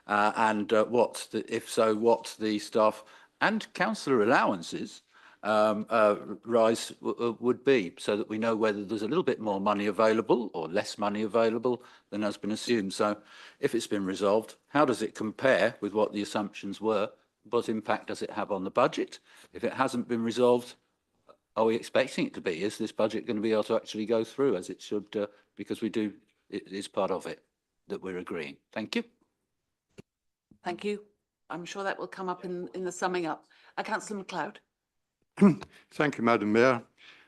and if so, what the staff and councillor allowances rise would be, so that we know whether there's a little bit more money available or less money available than has been assumed. So if it's been resolved, how does it compare with what the assumptions were? What impact does it have on the budget? If it hasn't been resolved, are we expecting it to be? Is this budget going to be able to actually go through as it should? Because it is part of it that we're agreeing. Thank you. Thank you. I'm sure that will come up in the summing up. Councillor MacLeod. Thank you, Madam Mayor.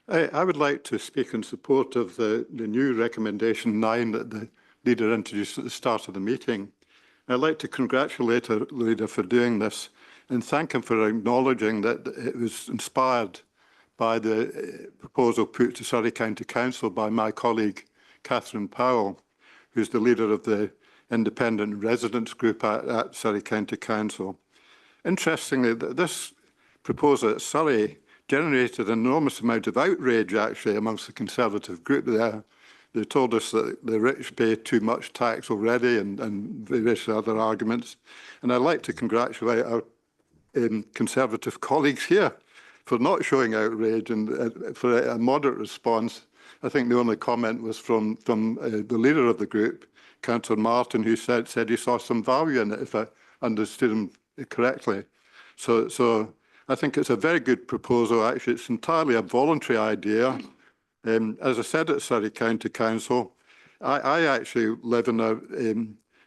I would like to speak in support of the new recommendation 9 that the leader introduced at the start of the meeting. I'd like to congratulate the leader for doing this and thank him for acknowledging that it was inspired by the proposal put to Surrey County Council by my colleague Catherine Powell, who's the leader of the independent residents group at Surrey County Council. Interestingly, this proposal at Surrey generated an enormous amount of outrage actually amongst the Conservative group there. They told us that the rich pay too much tax already and various other arguments. And I'd like to congratulate our Conservative colleagues here for not showing outrage and for a moderate response I think the only comment was from the leader of the group, Councillor Martin, who said he saw some value in it, if I understood him correctly. So I think it's a very good proposal. Actually, it's entirely a voluntary idea. As I said at Surrey County Council, I actually live in a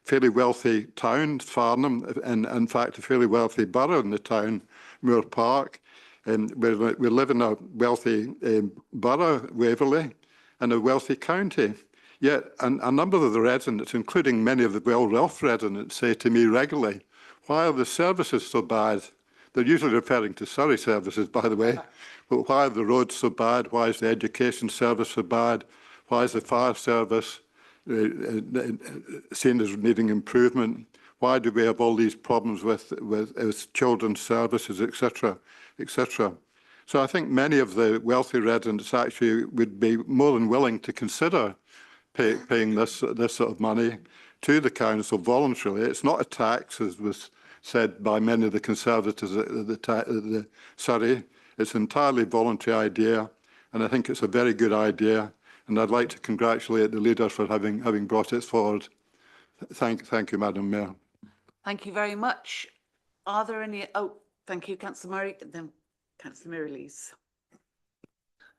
fairly wealthy town, Farnham, and in fact a fairly wealthy borough in the town, Moore Park. We live in a wealthy borough, Waverley, and a wealthy county. Yet a number of the residents, including many of the well-off residents, say to me regularly, why are the services so bad? They're usually referring to Surrey services, by the way. But why are the roads so bad? Why is the education service so bad? Why is the fire service seen as needing improvement? Why do we have all these problems with children's services, etc., etc.? So I think many of the wealthy residents actually would be more than willing to consider paying this sort of money to the council voluntarily. It's not a tax, as was said by many of the Conservatives at the Surrey. It's an entirely voluntary idea, and I think it's a very good idea. And I'd like to congratulate the leader for having brought it forward. Thank you, Madam Mayor. Thank you very much. Are there any? Oh, thank you, Councillor Murray. Then Councillor Murray-Lees.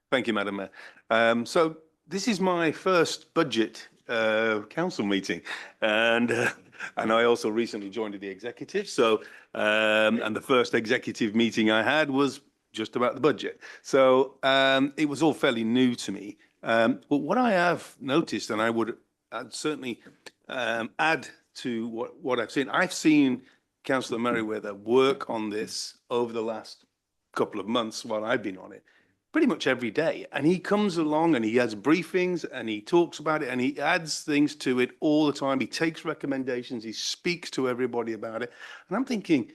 Thank you, Madam Mayor. So this is my first budget council meeting, and I also recently joined the executive. So and the first executive meeting I had was just about the budget. So it was all fairly new to me. But what I have noticed, and I'd certainly add to what I've seen Councillor Merriweather work on this over the last couple of months while I've been on it, pretty much every day. And he comes along and he has briefings and he talks about it and he adds things to it all the time. He takes recommendations, he speaks to everybody about it. And I'm thinking,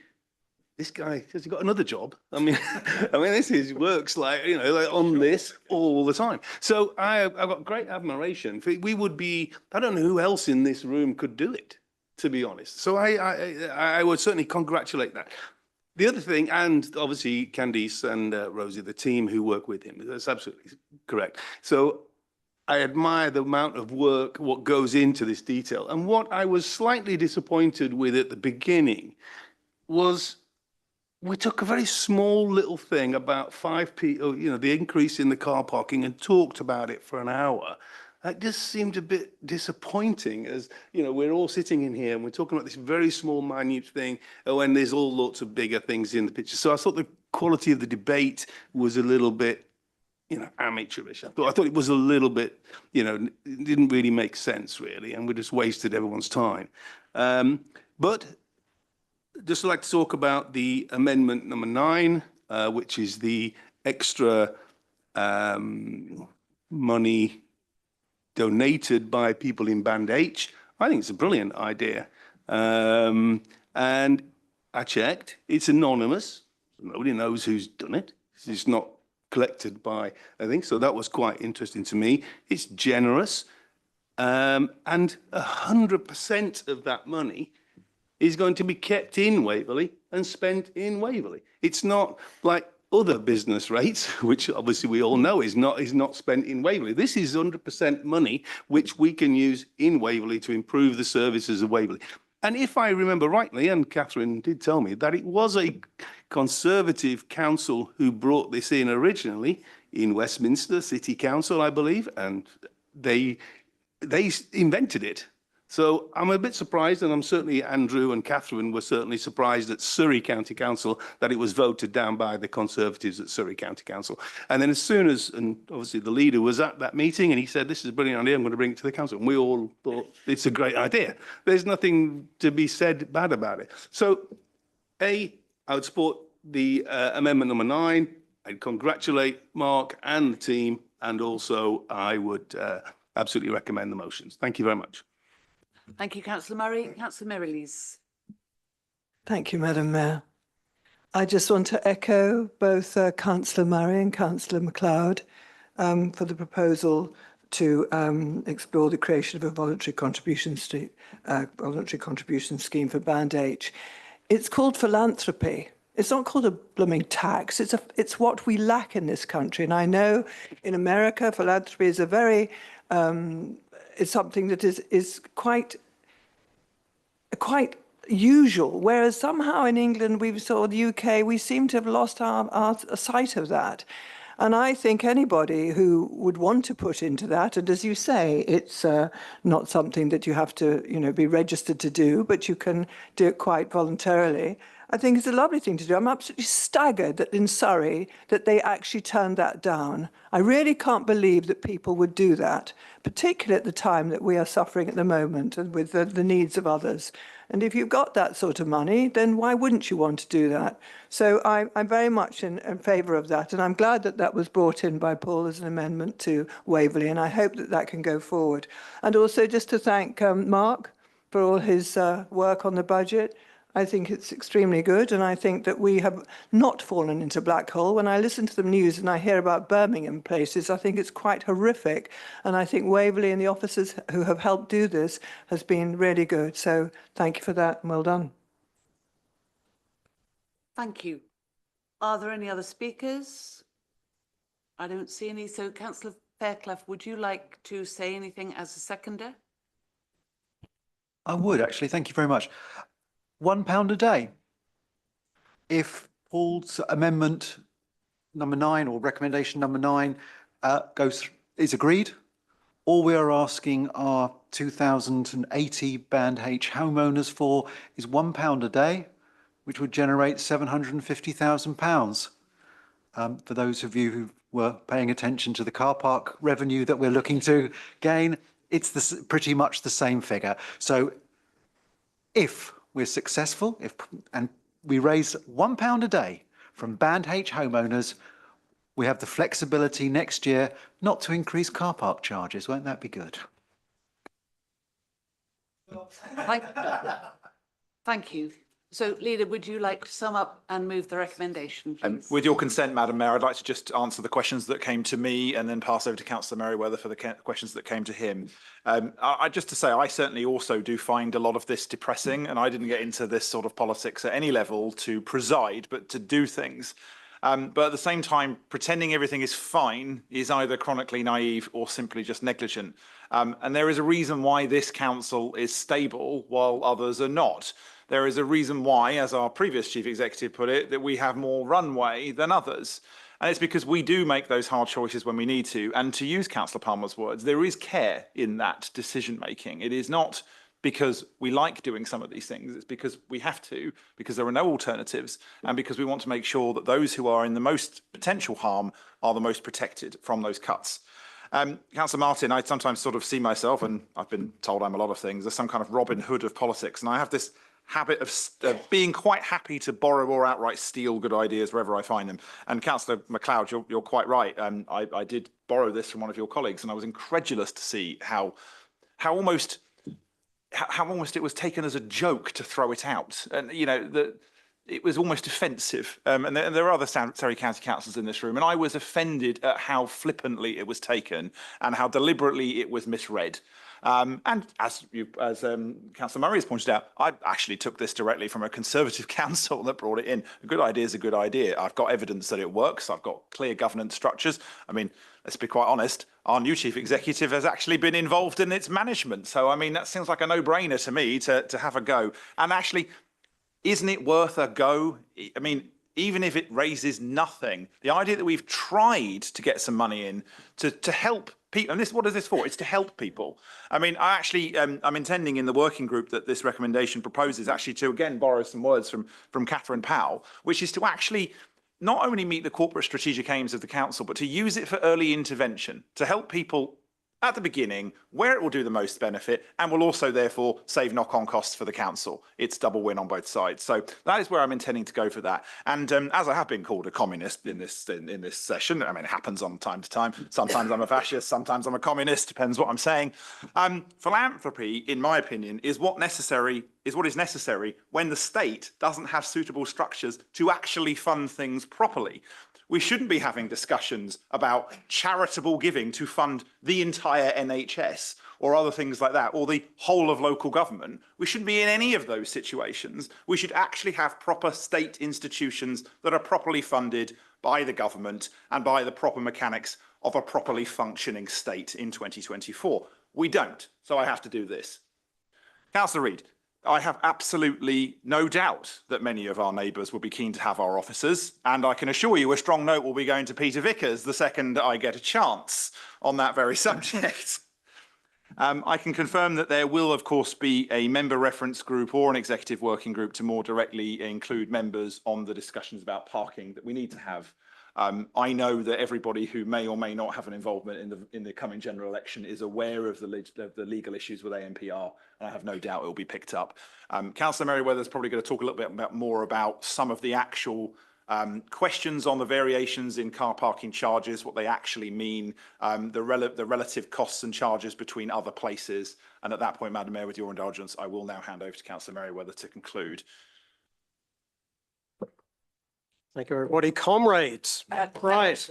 this guy, has he got another job? I mean, this works like on this all the time. So I've got great admiration. We would be, I don't know who else in this room could do it, to be honest. So I would certainly congratulate that. The other thing, and obviously Candice and Rosie, the team who work with him, that's absolutely correct. So I admire the amount of work, what goes into this detail. And what I was slightly disappointed with at the beginning was we took a very small little thing about 5p, the increase in the car parking, and talked about it for an hour. That just seemed a bit disappointing, as we're all sitting in here and we're talking about this very small, minute thing, when there's all lots of bigger things in the picture. So I thought the quality of the debate was a little bit, amateurish. I thought it was a little bit, it didn't really make sense, really, and we just wasted everyone's time. But just like to talk about the amendment number 9, which is the extra money donated by people in Band H. I think it's a brilliant idea. And I checked, it's anonymous. Nobody knows who's done it. It's not collected by, I think, so that was quite interesting to me. It's generous. And 100% of that money is going to be kept in Waverley and spent in Waverley. It's not like other business rates, which obviously we all know is not spent in Waverley. This is 100% money which we can use in Waverley to improve the services of Waverley. And if I remember rightly, and Catherine did tell me, that it was a Conservative council who brought this in originally in Westminster City Council, I believe, and they invented it. So I'm a bit surprised, and I'm certainly, Andrew and Catherine were certainly surprised at Surrey County Council that it was voted down by the Conservatives at Surrey County Council. And then as soon as, and obviously the leader was at that meeting and he said, this is a brilliant idea, I'm going to bring it to the council. And we all thought it's a great idea. There's nothing to be said bad about it. So I would support the amendment number 9. I'd congratulate Mark and the team, and also I would absolutely recommend the motions. Thank you very much. Thank you, Councillor Murray. Councillor Murray-Lees. Thank you, Madam Mayor. I just want to echo both Councillor Murray and Councillor MacLeod for the proposal to explore the creation of a voluntary contribution scheme for Band H. It's called philanthropy. It's not called a blooming tax. It's what we lack in this country. And I know in America, philanthropy is a very, it's something that is quite usual, whereas somehow in England, or the UK, we seem to have lost our sight of that. And I think anybody who would want to put into that, and as you say, it's not something that you have to, be registered to do, but you can do it quite voluntarily. I think it's a lovely thing to do. I'm absolutely staggered that in Surrey that they actually turned that down. I really can't believe that people would do that, particularly at the time that we are suffering at the moment and with the needs of others. And if you've got that sort of money, then why wouldn't you want to do that? So I'm very much in favour of that. And I'm glad that that was brought in by Paul as an amendment to Waverley. And I hope that that can go forward. And also just to thank Mark for all his work on the budget. I think it's extremely good. And I think that we have not fallen into black hole. When I listen to the news and I hear about Birmingham places, I think it's quite horrific. And I think Waverley and the officers who have helped do this has been really good. So thank you for that and well done. Thank you. Are there any other speakers? I don't see any. So Councillor Fairclough, would you like to say anything as a seconder? I would actually. Thank you very much. £1 a day. If Paul's amendment number 9 or recommendation number 9 is agreed, all we are asking our 2,080 Band H homeowners for is £1 a day, which would generate £750,000. For those of you who were paying attention to the car park revenue that we're looking to gain, it's pretty much the same figure. So if we're successful, and we raise £1 a day from Band H homeowners, we have the flexibility next year not to increase car park charges. Won't that be good? Thank you. So, Leader, would you like to sum up and move the recommendation, please? With your consent, Madam Mayor, I'd like to just answer the questions that came to me and then pass over to Councillor Merriweather for the questions that came to him. Just to say, I certainly also do find a lot of this depressing, and I didn't get into this sort of politics at any level to preside, but to do things. But at the same time, pretending everything is fine is either chronically naive or simply just negligent. And there is a reason why this council is stable while others are not. There is a reason why, as our previous chief executive put it, that we have more runway than others. And it's because we do make those hard choices when we need to. And to use Councillor Palmer's words, there is care in that decision making. It is not because we like doing some of these things. It's because we have to, because there are no alternatives, and because we want to make sure that those who are in the most potential harm are the most protected from those cuts. Councillor Martin, I sometimes sort of see myself, and I've been told I'm a lot of things, as some kind of Robin Hood of politics. And I have this habit of being quite happy to borrow or outright steal good ideas wherever I find them. And Councillor MacLeod, you're quite right. I did borrow this from one of your colleagues, and I was incredulous to see how almost it was taken as a joke to throw it out. And, it was almost offensive. And there are other Surrey County councillors in this room, and I was offended at how flippantly it was taken and how deliberately it was misread. And as Councillor Murray has pointed out, I actually took this directly from a Conservative council that brought it in. A good idea is a good idea. I've got evidence that it works. I've got clear governance structures. I mean, let's be quite honest, our new chief executive has actually been involved in its management. So, I mean, that seems like a no-brainer to me to have a go. And actually, isn't it worth a go? I mean, even if it raises nothing, the idea that we've tried to get some money in to help people, and what is this for? It's to help people. I mean, I'm intending in the working group that this recommendation proposes actually to, again, borrow some words from Catherine Powell, which is to actually not only meet the corporate strategic aims of the council, but to use it for early intervention, to help people at the beginning, where it will do the most benefit, and will also therefore save knock-on costs for the council. It's double win on both sides. So that is where I'm intending to go for that. And as I have been called a communist in this session, I mean, it happens on time to time. Sometimes I'm a fascist, sometimes I'm a communist, depends what I'm saying. Philanthropy, in my opinion, is what is necessary when the state doesn't have suitable structures to actually fund things properly. We shouldn't be having discussions about charitable giving to fund the entire NHS or other things like that, or the whole of local government. We shouldn't be in any of those situations. We should actually have proper state institutions that are properly funded by the government and by the proper mechanics of a properly functioning state in 2024. We don't, so I have to do this. Councillor Reid, I have absolutely no doubt that many of our neighbours will be keen to have our officers, and I can assure you a strong note will be going to Peter Vickers the second I get a chance on that very subject. I can confirm that there will, of course, be a member reference group or an executive working group to more directly include members on the discussions about parking that we need to have. I know that everybody who may or may not have an involvement in the coming general election is aware of the legal issues with ANPR, and I have no doubt it will be picked up. Councillor Merriweather is probably going to talk a little bit more about some of the actual questions on the variations in car parking charges, what they actually mean, the relative costs and charges between other places. And at that point, Madam Mayor, with your indulgence, I will now hand over to Councillor Merriweather to conclude. Thank you, everybody. Comrades, right.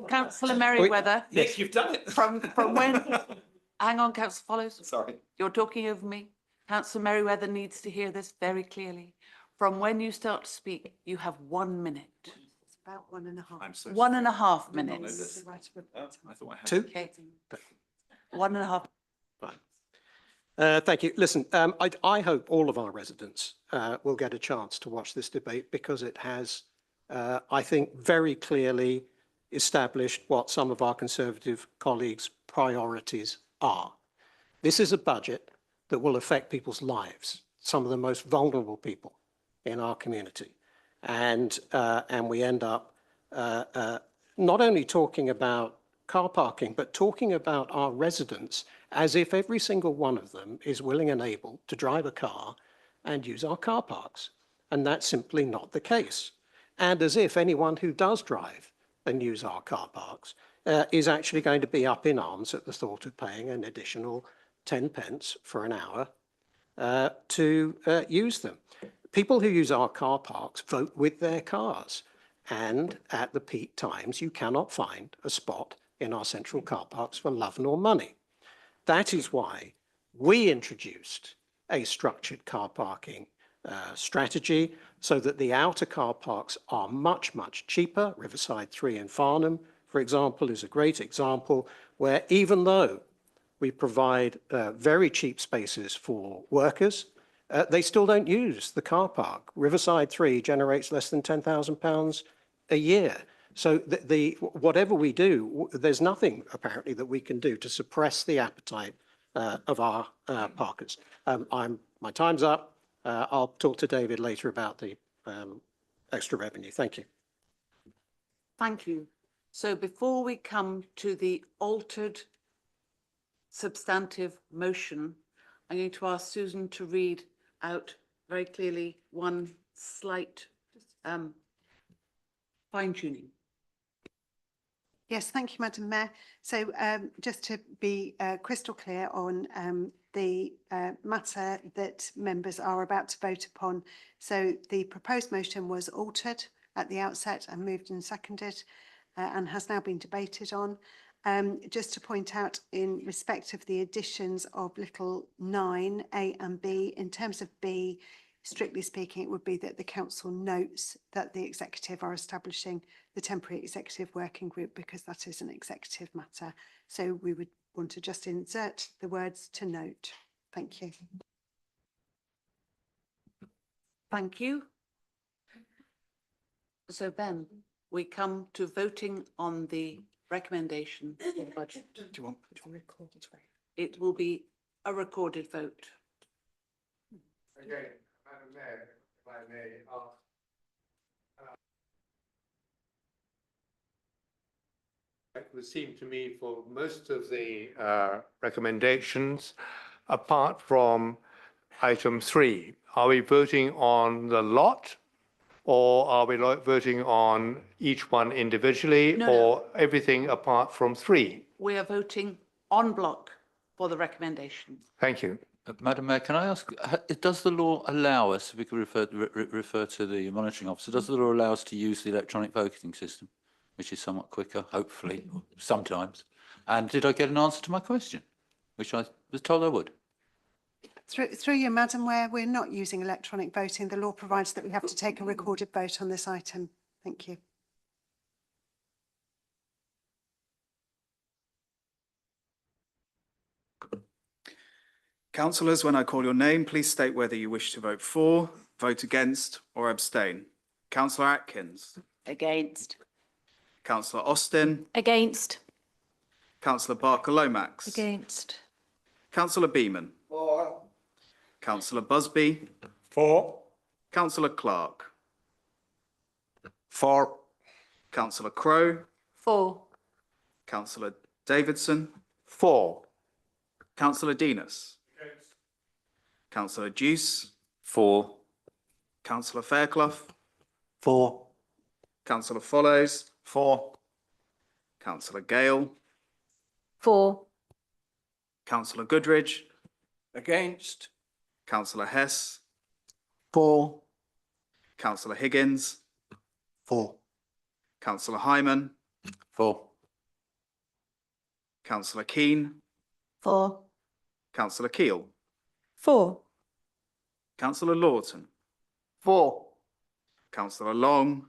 Councillor Merriweather. Nick, you've done it. From when, hang on, Councillor Follows. Sorry. You're talking over me. Councillor Merriweather needs to hear this very clearly. From when you start to speak, you have 1 minute. It's about 1.5. I'm so 1.5 minutes. I thought I had 2. Okay. 1.5. Thank you. Listen, I hope all of our residents will get a chance to watch this debate because it has, I think, very clearly established what some of our Conservative colleagues' priorities are. This is a budget that will affect people's lives, some of the most vulnerable people in our community. And we end up not only talking about car parking, but talking about our residents as if every single one of them is willing and able to drive a car and use our car parks. And that's simply not the case. And as if anyone who does drive and use our car parks is actually going to be up in arms at the thought of paying an additional 10 pence for an hour to use them. People who use our car parks vote with their cars. And at the peak times, you cannot find a spot in our central car parks for love nor money. That is why we introduced a structured car parking strategy so that the outer car parks are much, much cheaper. Riverside 3 in Farnham, for example, is a great example where even though we provide very cheap spaces for workers, they still don't use the car park. Riverside 3 generates less than £10,000 a year. So whatever we do, there's nothing apparently that we can do to suppress the appetite of our parkers. My time's up. I'll talk to David later about the extra revenue. Thank you. Thank you. So before we come to the altered substantive motion, I'm going to ask Susan to read out very clearly one slight fine-tuning. Yes, thank you, Madam Mayor. So just to be crystal clear on the matter that members are about to vote upon. So the proposed motion was altered at the outset and moved and seconded and has now been debated on. Just to point out in respect of the additions of little 9, A and B, in terms of B, strictly speaking, it would be that the council notes that the executive are establishing the temporary executive working group because that is an executive matter. So we would want to just insert the words to note. Thank you. Thank you. So Ben, we come to voting on the recommendation for the budget. Do you want to record it? It will be a recorded vote. Again, Madam Mayor, if I may ask. It would seem to me for most of the recommendations, apart from item 3, are we voting on the lot? Or are we voting on each one individually or everything apart from 3? We are voting en bloc for the recommendation. Thank you. Madam Mayor, can I ask, does the law allow us, if we could refer to the monitoring officer, does the law allow us to use the electronic voting system, which is somewhat quicker, hopefully, sometimes? And did I get an answer to my question? which I was told I would. Through you, Madam, where we're not using electronic voting, the law provides that we have to take a recorded vote on this item. Thank you. Councillors, when I call your name, please state whether you wish to vote for, vote against or abstain. Councillor Atkins. Against. Councillor Austin. Against. Councillor Barker-Lomax. Against. Councillor Beeman. For. Councillor Busby. For. Councillor Clark. For. Councillor Crowe. For. Councillor Davidson. For. Councillor Denis. Councillor Deuce. For. Councillor Fairclough. For. Councillor Follows. For. Councillor Gale. For. Councillor Goodridge. Against. Councillor Hess. For. Councillor Higgins. For. Councillor Hyman. For. Councillor Keane. For. Councillor Keel. For. Councillor Lawton. For. Councillor Long.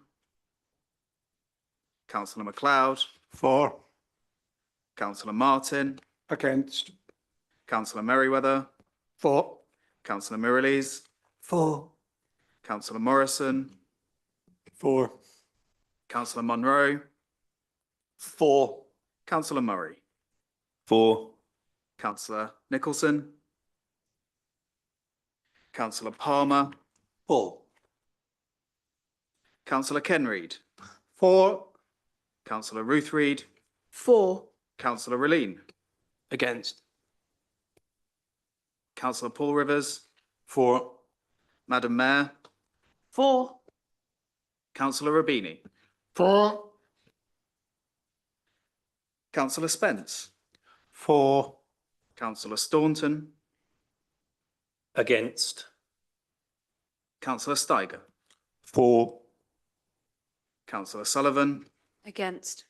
Councillor MacLeod. For. Councillor Martin. Against. Councillor Merriweather. For. Councillor Mirrlees. For. Councillor Morrison. For. Councillor Munro. For. Councillor Murray. For. Councillor Nicholson. Councillor Palmer. For. Councillor Kenreid. For. Councillor Ruth Reid. For. Councillor Relene. Against. Councillor Paul Rivers. For. Madam Mayor. For. Councillor Rabini. For. Councillor Spence. For. Councillor Staunton. Against. Councillor Steiger. For. Councillor Sullivan. Against.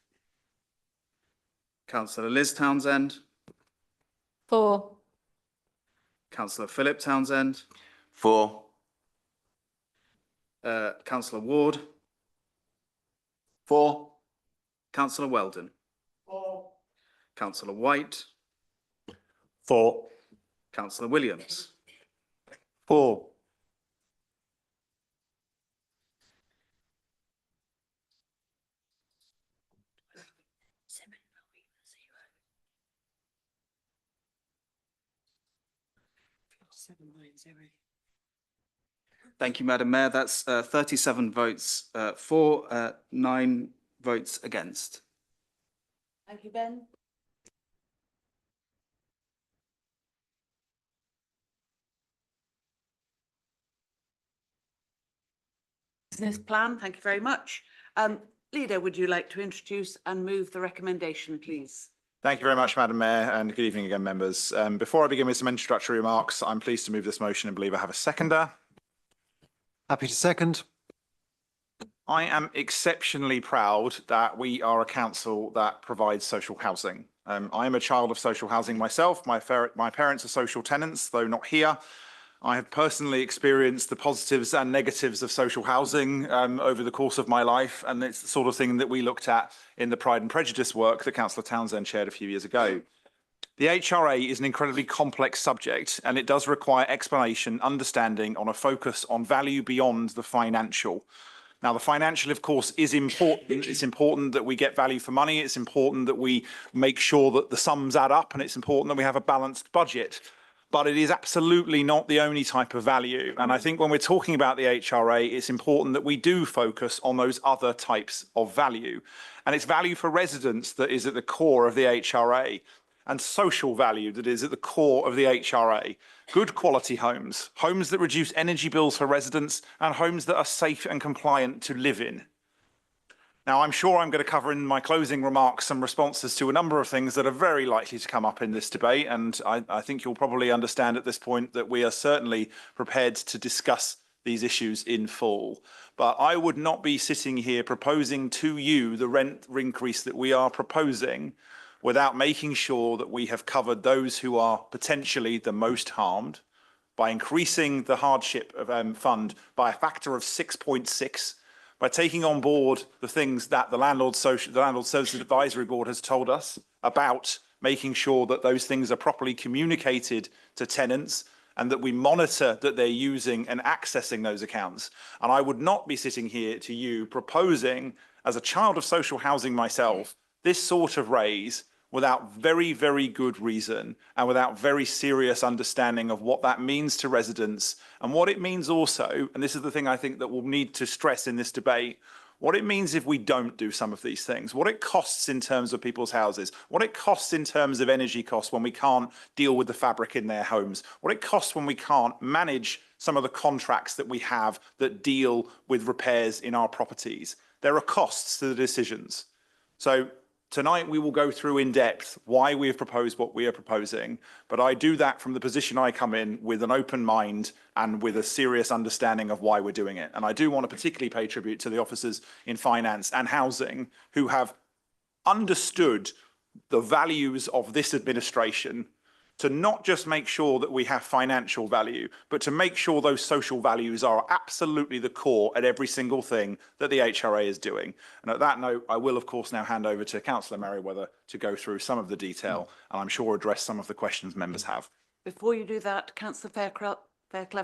Councillor Liz Townsend. For. Councillor Philip Townsend. For. Councillor Ward. For. Councillor Weldon. For. Councillor White. For. Councillor Williams. For. Thank you, Madam Mayor. That's 37 votes for, 9 votes against. Thank you, Ben. Business plan, thank you very much. Leader, would you like to introduce and move the recommendation, please? Thank you very much, Madam Mayor, and good evening again, members. Before I begin with some introductory remarks, I'm pleased to move this motion and believe I have a seconder. Happy to second. I am exceptionally proud that we are a council that provides social housing. I am a child of social housing myself. My parents are social tenants, though not here. I have personally experienced the positives and negatives of social housing over the course of my life, and it's the sort of thing that we looked at in the Pride and Prejudice work that Councillor Townsend shared a few years ago. The HRA is an incredibly complex subject, and it does require explanation, understanding on a focus on value beyond the financial. Now, the financial, of course, is important. It's important that we get value for money. It's important that we make sure that the sums add up, and it's important that we have a balanced budget. But it is absolutely not the only type of value. And I think when we're talking about the HRA, it's important that we do focus on those other types of value. And it's value for residents that is at the core of the HRA, and social value that is at the core of the HRA. Good quality homes, homes that reduce energy bills for residents, and homes that are safe and compliant to live in. Now, I'm sure I'm going to cover in my closing remarks some responses to a number of things that are very likely to come up in this debate, and I think you'll probably understand at this point that we are certainly prepared to discuss these issues in full. But I would not be sitting here proposing to you the rent increase that we are proposing without making sure that we have covered those who are potentially the most harmed by increasing the hardship fund by a factor of 6.6, by taking on board the things that the Landlord Services Advisory Board has told us about making sure that those things are properly communicated to tenants and that we monitor that they're using and accessing those accounts. And I would not be sitting here to you proposing, as a child of social housing myself, this sort of raise without very, very good reason and without very serious understanding of what that means to residents and what it means also, and this is the thing I think that we'll need to stress in this debate, what it means if we don't do some of these things, what it costs in terms of people's houses, what it costs in terms of energy costs when we can't deal with the fabric in their homes, what it costs when we can't manage some of the contracts that we have that deal with repairs in our properties. There are costs to the decisions. So tonight we will go through in depth why we have proposed what we are proposing, but I do that from the position I come in with an open mind and with a serious understanding of why we're doing it. And I do want to particularly pay tribute to the officers in finance and housing who have understood the values of this administration to not just make sure that we have financial value, but to make sure those social values are absolutely the core at every single thing that the HRA is doing. And at that note, I will, of course, now hand over to Councillor Merriweather to go through some of the detail, and I'm sure address some of the questions members have. Before you do that, Councillor Fairclough,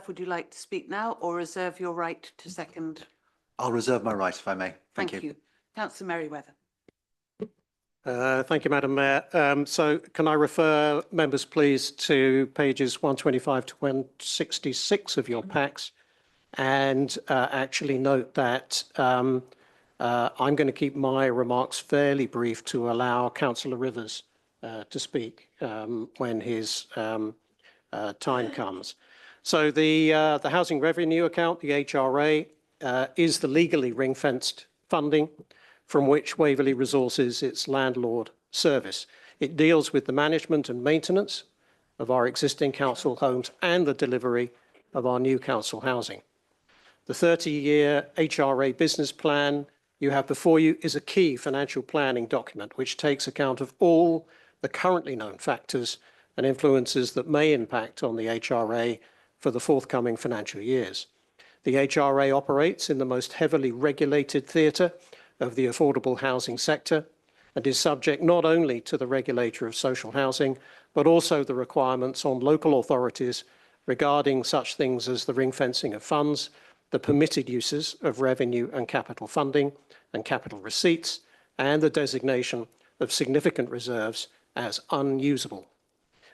would you like to speak now or reserve your right to second? I'll reserve my right if I may. Thank you. Councillor Merriweather. Thank you, Madam Mayor. So can I refer members, please, to pages 125 to 166 of your packs, and actually note that I'm going to keep my remarks fairly brief to allow Councillor Rivers to speak when his time comes. So the Housing Revenue Account, the HRA, is the legally ring-fenced funding from which Waverley resources its landlord service. It deals with the management and maintenance of our existing council homes and the delivery of our new council housing. The 30-year HRA business plan you have before you is a key financial planning document which takes account of all the currently known factors and influences that may impact on the HRA for the forthcoming financial years. The HRA operates in the most heavily regulated theatre of the affordable housing sector and is subject not only to the regulator of social housing, but also the requirements on local authorities regarding such things as the ring fencing of funds, the permitted uses of revenue and capital funding and capital receipts, and the designation of significant reserves as unusable.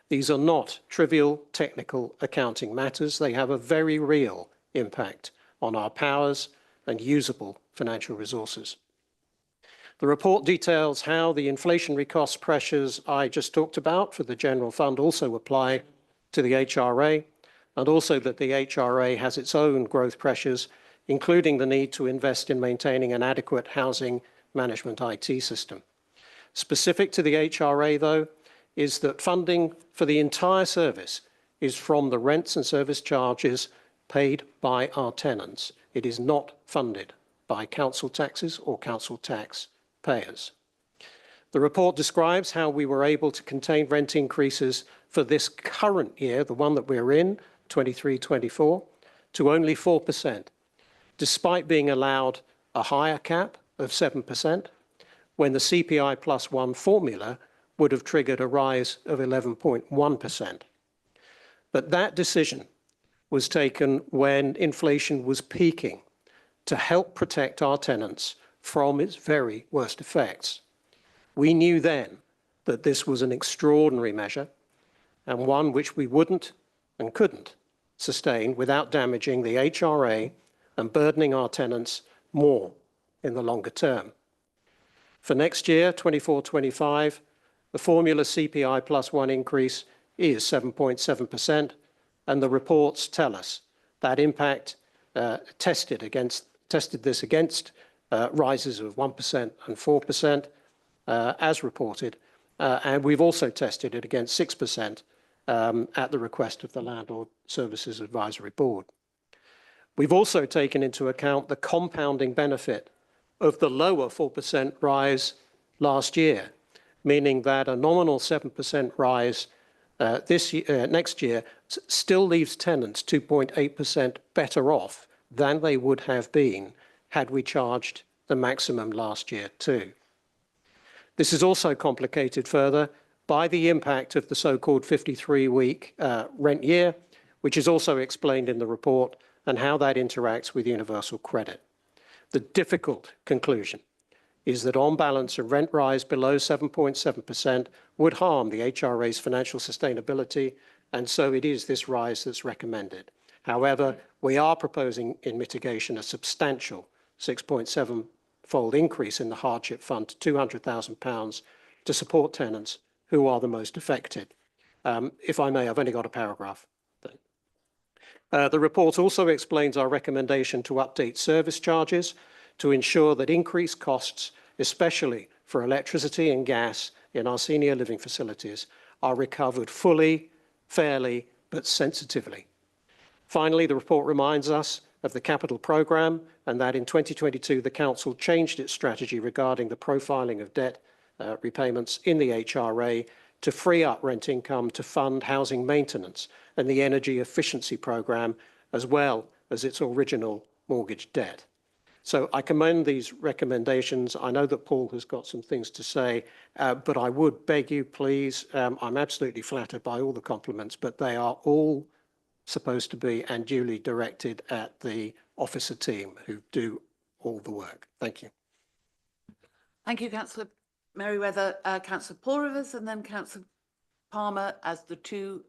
These are not trivial technical accounting matters. They have a very real impact on our powers and usable financial resources. The report details how the inflationary cost pressures I just talked about for the general fund also apply to the HRA, and also that the HRA has its own growth pressures, including the need to invest in maintaining an adequate housing management IT system. Specific to the HRA, though, is that funding for the entire service is from the rents and service charges paid by our tenants. It is not funded by council taxes or council tax payers. The report describes how we were able to contain rent increases for this current year, the one that we're in, 23-24, to only 4%, despite being allowed a higher cap of 7%, when the CPI +1 formula would have triggered a rise of 11.1%. But that decision was taken when inflation was peaking to help protect our tenants from its very worst effects. We knew then that this was an extraordinary measure and one which we wouldn't and couldn't sustain without damaging the HRA and burdening our tenants more in the longer term. For next year, 24-25, the formula CPI +1 increase is 7.7%, and the reports tell us that impact tested this against rises of 1% and 4% as reported, and we've also tested it against 6% at the request of the Landlord Services Advisory Board. We've also taken into account the compounding benefit of the lower 4% rise last year, meaning that a nominal 7% rise next year still leaves tenants 2.8% better off than they would have been had we charged the maximum last year too. This is also complicated further by the impact of the so-called 53-week rent year, which is also explained in the report, and how that interacts with universal credit. The difficult conclusion is that on balance, a rent rise below 7.7% would harm the HRA's financial sustainability, and so it is this rise that's recommended. However, we are proposing in mitigation a substantial 6.7-fold increase in the hardship fund to £200,000 to support tenants who are the most affected. If I may, I've only got a paragraph. The report also explains our recommendation to update service charges to ensure that increased costs, especially for electricity and gas in our senior living facilities, are recovered fully, fairly, but sensitively. Finally, the report reminds us of the capital programme and that in 2022, the Council changed its strategy regarding the profiling of debt repayments in the HRA to free up rent income to fund housing maintenance and the energy efficiency programme, as well as its original mortgage debt. So I commend these recommendations. I know that Paul has got some things to say, but I would beg you, please, I'm absolutely flattered by all the compliments, but they are all supposed to be and duly directed at the officer team who do all the work. Thank you. Thank you, Councillor Merriweather. Councillor Paul Rivers and then Councillor Palmer as the two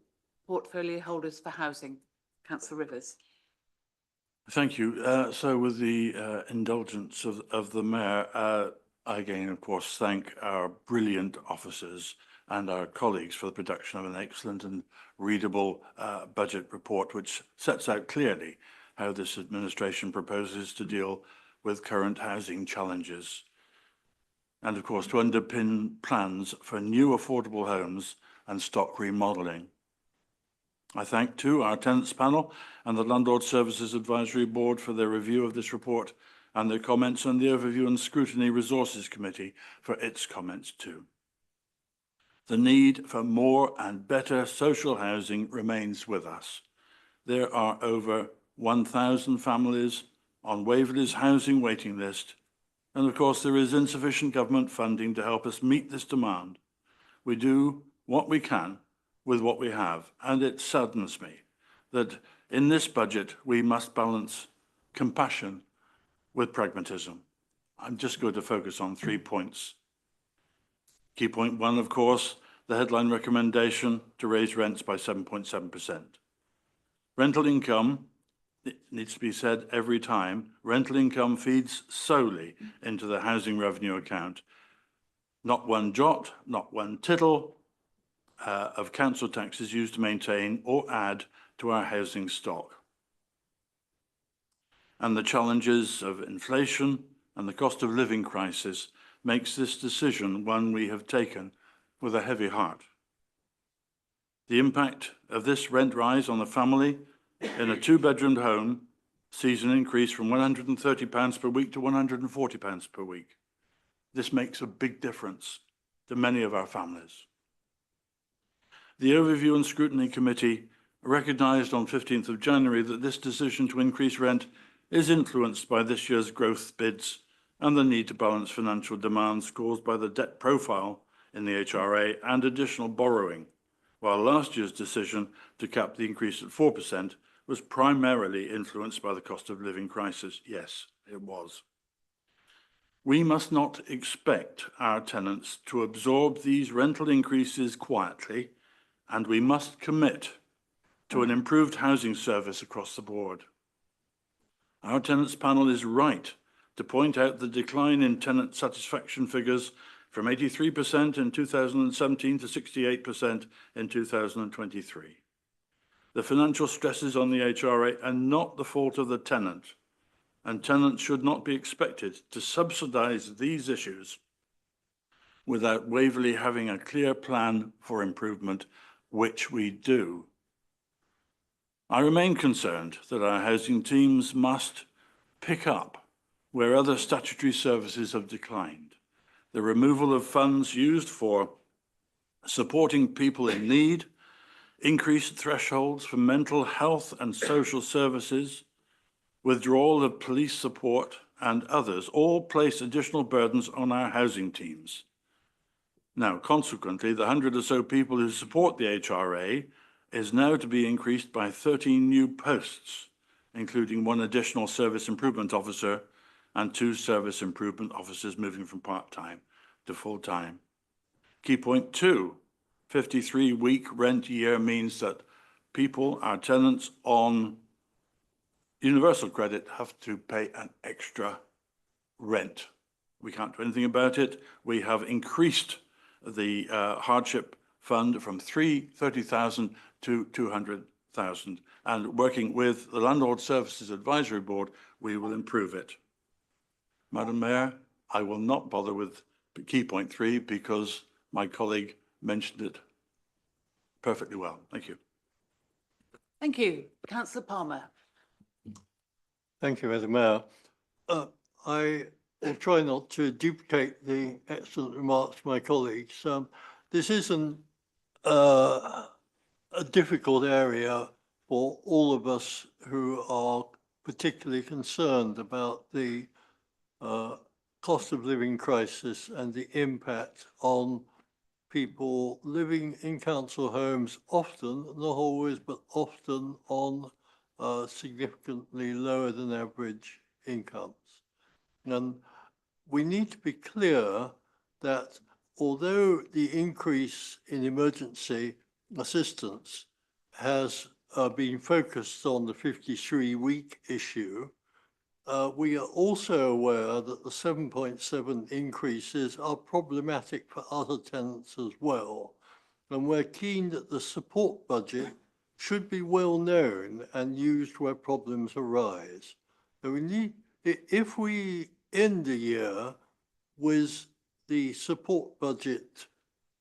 portfolio holders for housing. Councillor Rivers. Thank you. So with the indulgence of the Mayor, I again, of course, thank our brilliant officers and our colleagues for the production of an excellent and readable budget report, which sets out clearly how this administration proposes to deal with current housing challenges. And of course, to underpin plans for new affordable homes and stock remodelling. I thank too our tenants panel and the Landlord Services Advisory Board for their review of this report and their comments, and the Overview and Scrutiny Resources Committee for its comments too. The need for more and better social housing remains with us. There are over 1,000 families on Waverley's housing waiting list, and of course there is insufficient government funding to help us meet this demand. We do what we can with what we have, and it saddens me that in this budget we must balance compassion with pragmatism. I'm just going to focus on 3 points. Key point 1, of course, the headline recommendation to raise rents by 7.7%. Rental income, it needs to be said every time, rental income feeds solely into the housing revenue account. Not one jot, not one tittle of council tax is used to maintain or add to our housing stock. And the challenges of inflation and the cost of living crisis makes this decision one we have taken with a heavy heart. The impact of this rent rise on the family in a 2-bedroomed home sees an increase from £130 per week to £140 per week. This makes a big difference to many of our families. The Overview and Scrutiny Committee recognised on 15th of January that this decision to increase rent is influenced by this year's growth bids and the need to balance financial demands caused by the debt profile in the HRA and additional borrowing, while last year's decision to cap the increase at 4% was primarily influenced by the cost of living crisis. Yes, it was. We must not expect our tenants to absorb these rental increases quietly, and we must commit to an improved housing service across the board. Our tenants panel is right to point out the decline in tenant satisfaction figures from 83% in 2017 to 68% in 2023. The financial stresses on the HRA are not the fault of the tenant, and tenants should not be expected to subsidise these issues without Waverley having a clear plan for improvement, which we do. I remain concerned that our housing teams must pick up where other statutory services have declined. the removal of funds used for supporting people in need, increased thresholds for mental health and social services, withdrawal of police support, and others all place additional burdens on our housing teams. Now, consequently, the 100 or so people who support the HRA is now to be increased by 13 new posts, including 1 additional service improvement officer and 2 service improvement officers moving from part-time to full-time. Key point 2, 53-week rent year means that people, our tenants on universal credit, have to pay an extra rent. We can't do anything about it. We have increased the hardship fund from 30,000 to 200,000, and working with the Landlord Services Advisory Board, we will improve it. Madam Mayor, I will not bother with key point 3 because my colleague mentioned it perfectly well. Thank you. Thank you. Councillor Palmer. Thank you, Madam Mayor. I will try not to duplicate the excellent remarks of my colleagues. This isn't a difficult area for all of us who are particularly concerned about the cost of living crisis and the impact on people living in council homes, often, not always, but often on significantly lower than average incomes. And we need to be clear that although the increase in emergency assistance has been focused on the 53-week issue, we are also aware that the 7.7 increases are problematic for other tenants as well. And we're keen that the support budget should be well known and used where problems arise. So we need, if we end the year with the support budget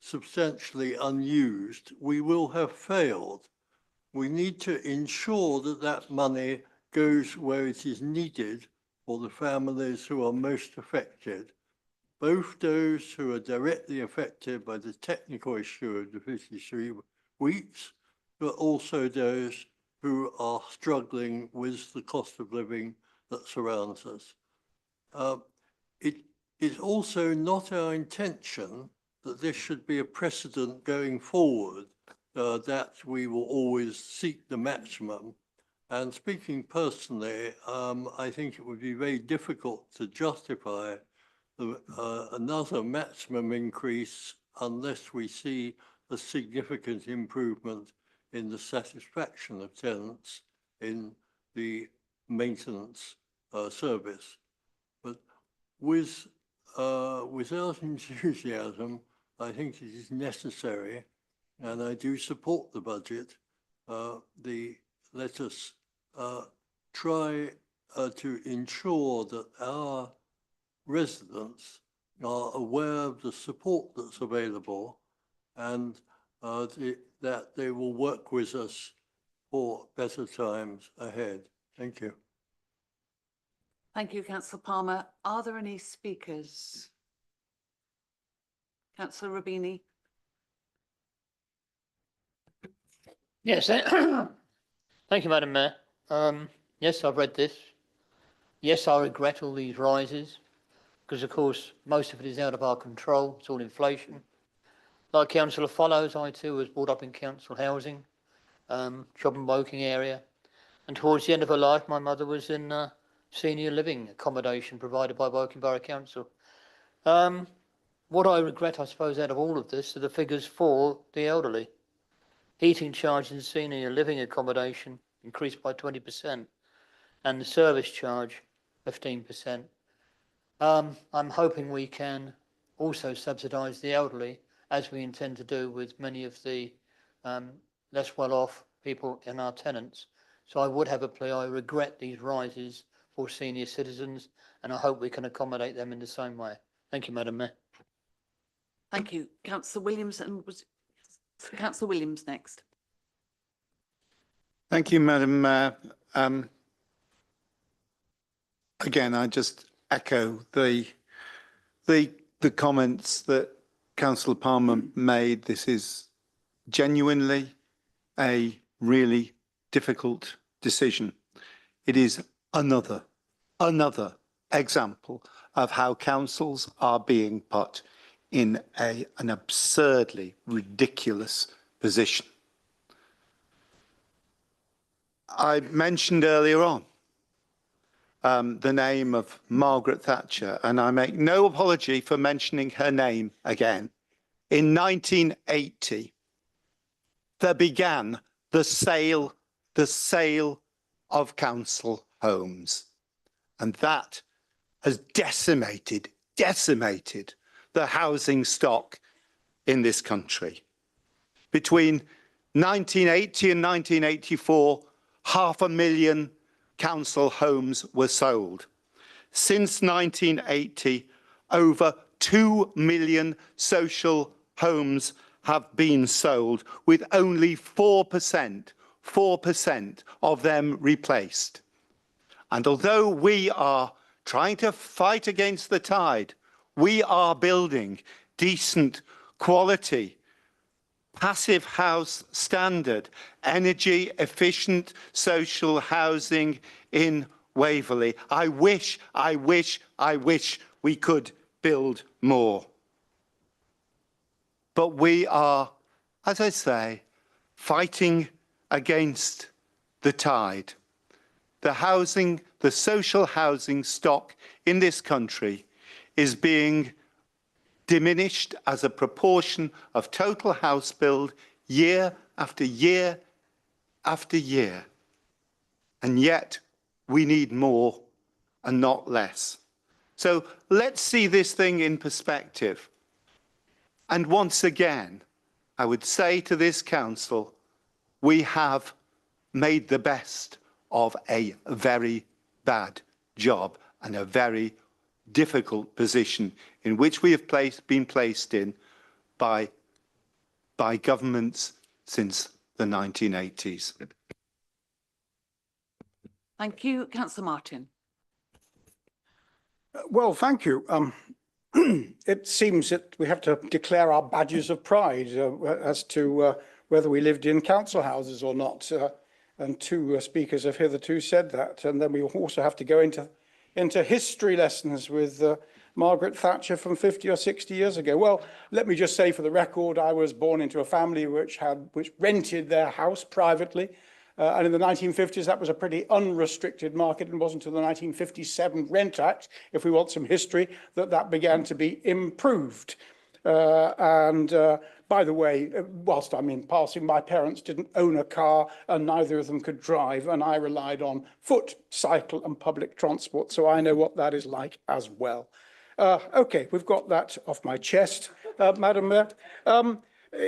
substantially unused, we will have failed. We need to ensure that that money goes where it is needed for the families who are most affected, both those who are directly affected by the technical issue of the 53 weeks, but also those who are struggling with the cost of living that surrounds us. It is also not our intention that this should be a precedent going forward, that we will always seek the maximum. And speaking personally, I think it would be very difficult to justify another maximum increase unless we see a significant improvement in the satisfaction of tenants in the maintenance service. But without enthusiasm, I think it is necessary, and I do support the budget. Let us try to ensure that our residents are aware of the support that's available and that they will work with us for better times ahead. Thank you. Thank you, Councillor Palmer. Are there any speakers? Councillor Rubini. Yes, thank you, Madam Mayor. Yes, I've read this. Yes, I regret all these rises because, of course, most of it is out of our control. It's all inflation. Like Councillor Follows, I too was brought up in council housing, job and working area. And towards the end of her life, my mother was in senior living accommodation provided by Woking Borough Council. What I regret, I suppose, out of all of this are the figures for the elderly. Heating charge in senior living accommodation increased by 20% and the service charge 15%. I'm hoping we can also subsidise the elderly, as we intend to do with many of the less well-off people in our tenants. So I would have a plea. I regret these rises for senior citizens, and I hope we can accommodate them in the same way. Thank you, Madam Mayor. Thank you. Councillor Williams, and was Councillor Williams next. Thank you, Madam Mayor. Again, I just echo the the comments that Councillor Palmer made. This is genuinely a really difficult decision. It is another example of how councils are being put in an absurdly ridiculous position. I mentioned earlier on the name of Margaret Thatcher, and I make no apology for mentioning her name again. In 1980, there began the sale of council homes, and that has decimated the housing stock in this country. Between 1980 and 1984, 500,000 council homes were sold. Since 1980, over 2 million social homes have been sold, with only 4% of them replaced. And although we are trying to fight against the tide, we are building decent, quality, passive house standard, energy efficient social housing in Waverley. I wish we could build more. But we are, as I say, fighting against the tide. The social housing stock in this country is being diminished as a proportion of total house build year after year after year. And yet we need more and not less. So let's see this thing in perspective. And once again, I would say to this council, we have made the best of a very bad job and a very difficult position in which we have been placed in by governments since the 1980s. Thank you. Councillor Martin. Well, thank you. It seems that we have to declare our badges of pride as to whether we lived in council houses or not. And two speakers have hitherto said that. And then we also have to go into history lessons with Margaret Thatcher from 50 or 60 years ago. Well, let me just say for the record, I was born into a family which rented their house privately. And in the 1950s, that was a pretty unrestricted market. It wasn't until the 1957 Rent Act, if we want some history, that began to be improved. By the way, whilst I'm in passing, my parents didn't own a car and neither of them could drive, and I relied on foot, cycle and public transport, so I know what that is like as well. Okay, we've got that off my chest, Madam Mayor.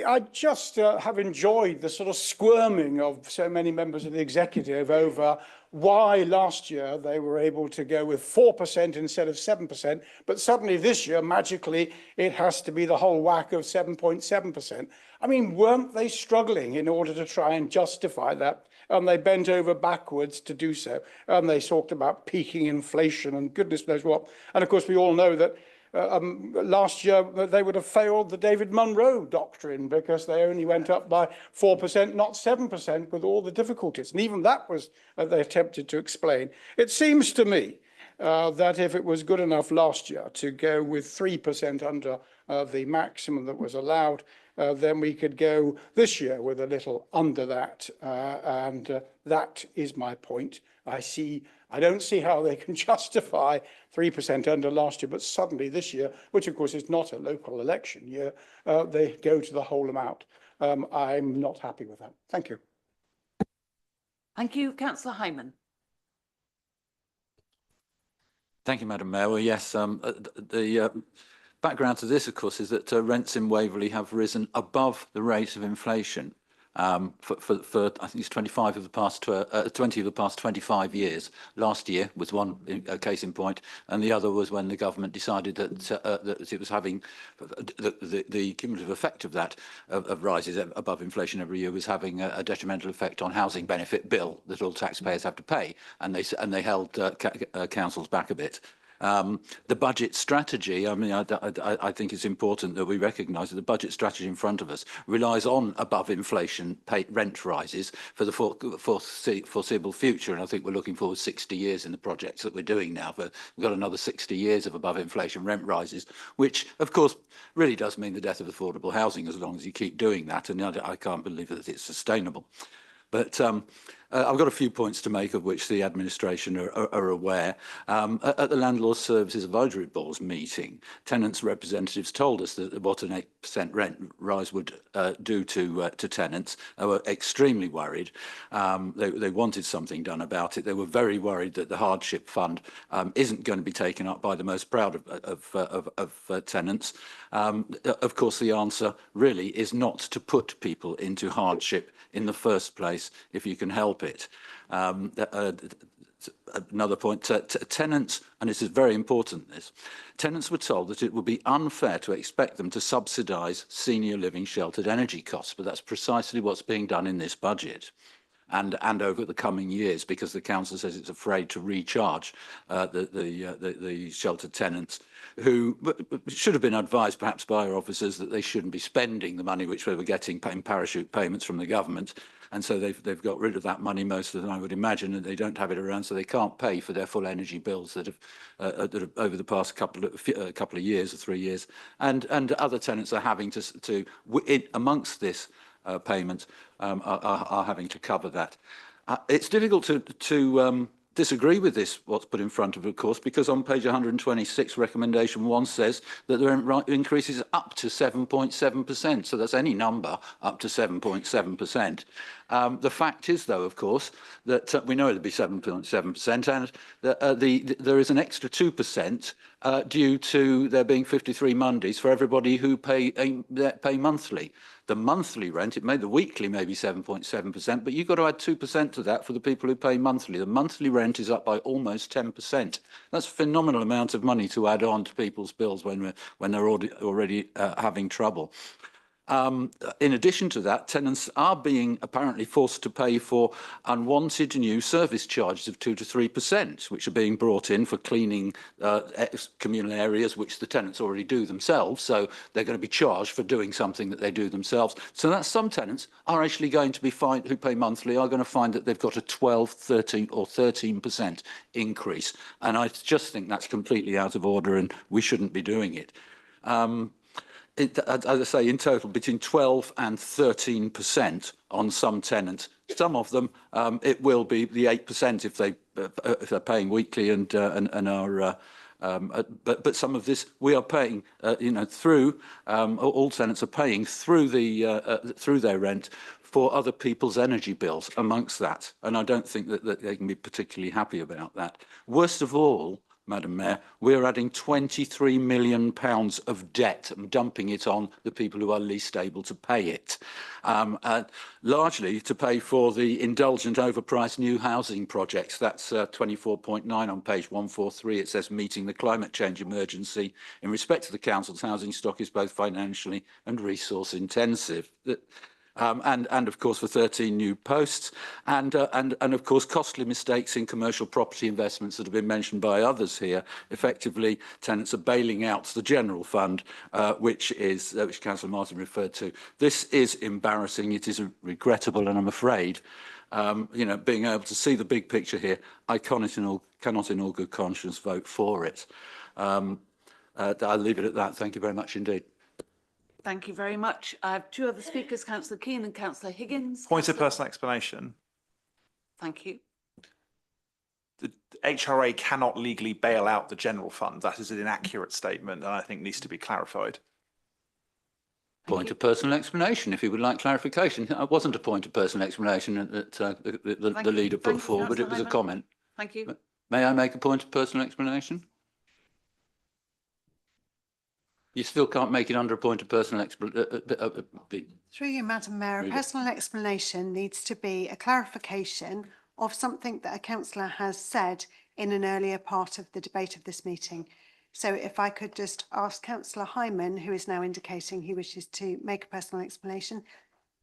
I just have enjoyed the sort of squirming of so many members of the executive over why last year they were able to go with 4% instead of 7%, but suddenly this year, magically, it has to be the whole whack of 7.7%. I mean, weren't they struggling in order to try and justify that? And they bent over backwards to do so. And they talked about peaking inflation and goodness knows what. And of course, we all know that last year they would have failed the David Munro doctrine because they only went up by 4%, not 7%, with all the difficulties. And even that was they attempted to explain. It seems to me that if it was good enough last year to go with 3% under the maximum that was allowed, then we could go this year with a little under that. And that is my point. I don't see how they can justify 3% under last year, but suddenly this year, which of course is not a local election year, they go to the whole amount. I'm not happy with that. Thank you. Thank you. Councillor Hyman. Thank you, Madam Mayor. Well, yes, the background to this, of course, is that rents in Waverley have risen above the rate of inflation for I think it's 20 of the past 25 years. Last year was one case in point, and the other was when the government decided that it was having the cumulative effect of that of rises above inflation every year was having a detrimental effect on housing benefit bill that all taxpayers have to pay, and they held councils back a bit. The budget strategy, I mean, I think it's important that we recognise that the budget strategy in front of us relies on above inflation rent rises for the foreseeable future. And I think we're looking forward 60 years in the projects that we're doing now. But we've got another 60 years of above inflation rent rises, which of course really does mean the death of affordable housing as long as you keep doing that. And I can't believe that it's sustainable. But I've got a few points to make, of which the administration are aware. At the Landlord Services Advisory Board's meeting, tenants' representatives told us that what an 8% rent rise would do to tenants. They were extremely worried. They wanted something done about it. They were very worried that the hardship fund isn't going to be taken up by the most proud of tenants. Of course, the answer really is not to put people into hardship in the first place if you can help it. Another point, tenants, and this is very important, tenants were told that it would be unfair to expect them to subsidise senior living sheltered energy costs, but that's precisely what's being done in this budget. And over the coming years, because the council says it's afraid to recharge the sheltered tenants, who should have been advised perhaps by our officers that they shouldn't be spending the money which they were getting in parachute payments from the government. And so they've got rid of that money, most of them, I would imagine, and they don't have it around, so they can't pay for their full energy bills that have over the past couple of years or 3 years. And other tenants are having to amongst this payment are having to cover that. It's difficult to disagree with this, what's put in front of course, because on page 126, recommendation 1 says that the rent increase is up to 7.7%. So that's any number up to 7.7%. The fact is, though, of course, that we know it'll be 7.7%, and that there is an extra 2% due to there being 53 Mondays for everybody who pay monthly. The monthly rent, the weekly may be 7.7%, but you've got to add 2% to that for the people who pay monthly. The monthly rent is up by almost 10%. That's a phenomenal amount of money to add on to people's bills when they're already having trouble. In addition to that, tenants are being apparently forced to pay for unwanted new service charges of 2 to 3%, which are being brought in for cleaning communal areas, which the tenants already do themselves. So they're going to be charged for doing something that they do themselves. So that some tenants are actually going to be fined, who pay monthly, are going to find that they've got a 12, 13 or 13% increase. And I just think that's completely out of order and we shouldn't be doing it. As I say, in total, between 12 and 13% on some tenants. Some of them, it will be the 8% if they're paying weekly and are. But some of this we are paying, through all tenants are paying through their rent for other people's energy bills amongst that, and I don't think that they can be particularly happy about that. Worst of all, Madam Mayor, we're adding £23 million of debt and dumping it on the people who are least able to pay it, largely to pay for the indulgent overpriced new housing projects. That's 24.9 on page 143. It says meeting the climate change emergency in respect to the council's housing stock is both financially and resource intensive. And of course for 13 new posts, and of course costly mistakes in commercial property investments that have been mentioned by others here. Effectively, tenants are bailing out the general fund, which Councillor Martin referred to. This is embarrassing. It is regrettable, and I'm afraid, being able to see the big picture here, I cannot in all good conscience vote for it. I'll leave it at that. Thank you very much indeed. Thank you very much. I have 2 other speakers, Councillor Keane and Councillor Higgins. Point of personal explanation. Thank you. The HRA cannot legally bail out the general fund. That is an inaccurate statement and I think needs to be clarified. Point of personal explanation, if you would like clarification. It wasn't a point of personal explanation that the leader put forward, but it was a comment. Thank you. May I make a point of personal explanation? You still can't make it under a point of personal explanation. Through you, Madam Mayor, a personal explanation needs to be a clarification of something that a councillor has said in an earlier part of the debate of this meeting. So if I could just ask Councillor Hyman, who is now indicating he wishes to make a personal explanation,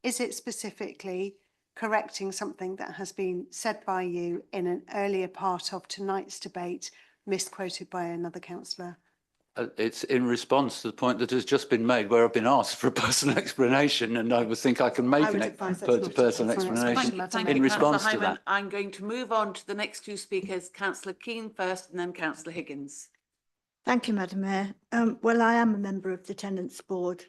is it specifically correcting something that has been said by you in an earlier part of tonight's debate, misquoted by another councillor. It's in response to the point that has just been made where I've been asked for a personal explanation and I would think I can make I would an advise that's not a personal personal explanation explanation, in Councillor response to Hyman. that. I'm going to move on to the next two speakers, Councillor Keane first and then Councillor Higgins. Thank you, Madam Mayor. Well, I am a member of the Tenants Board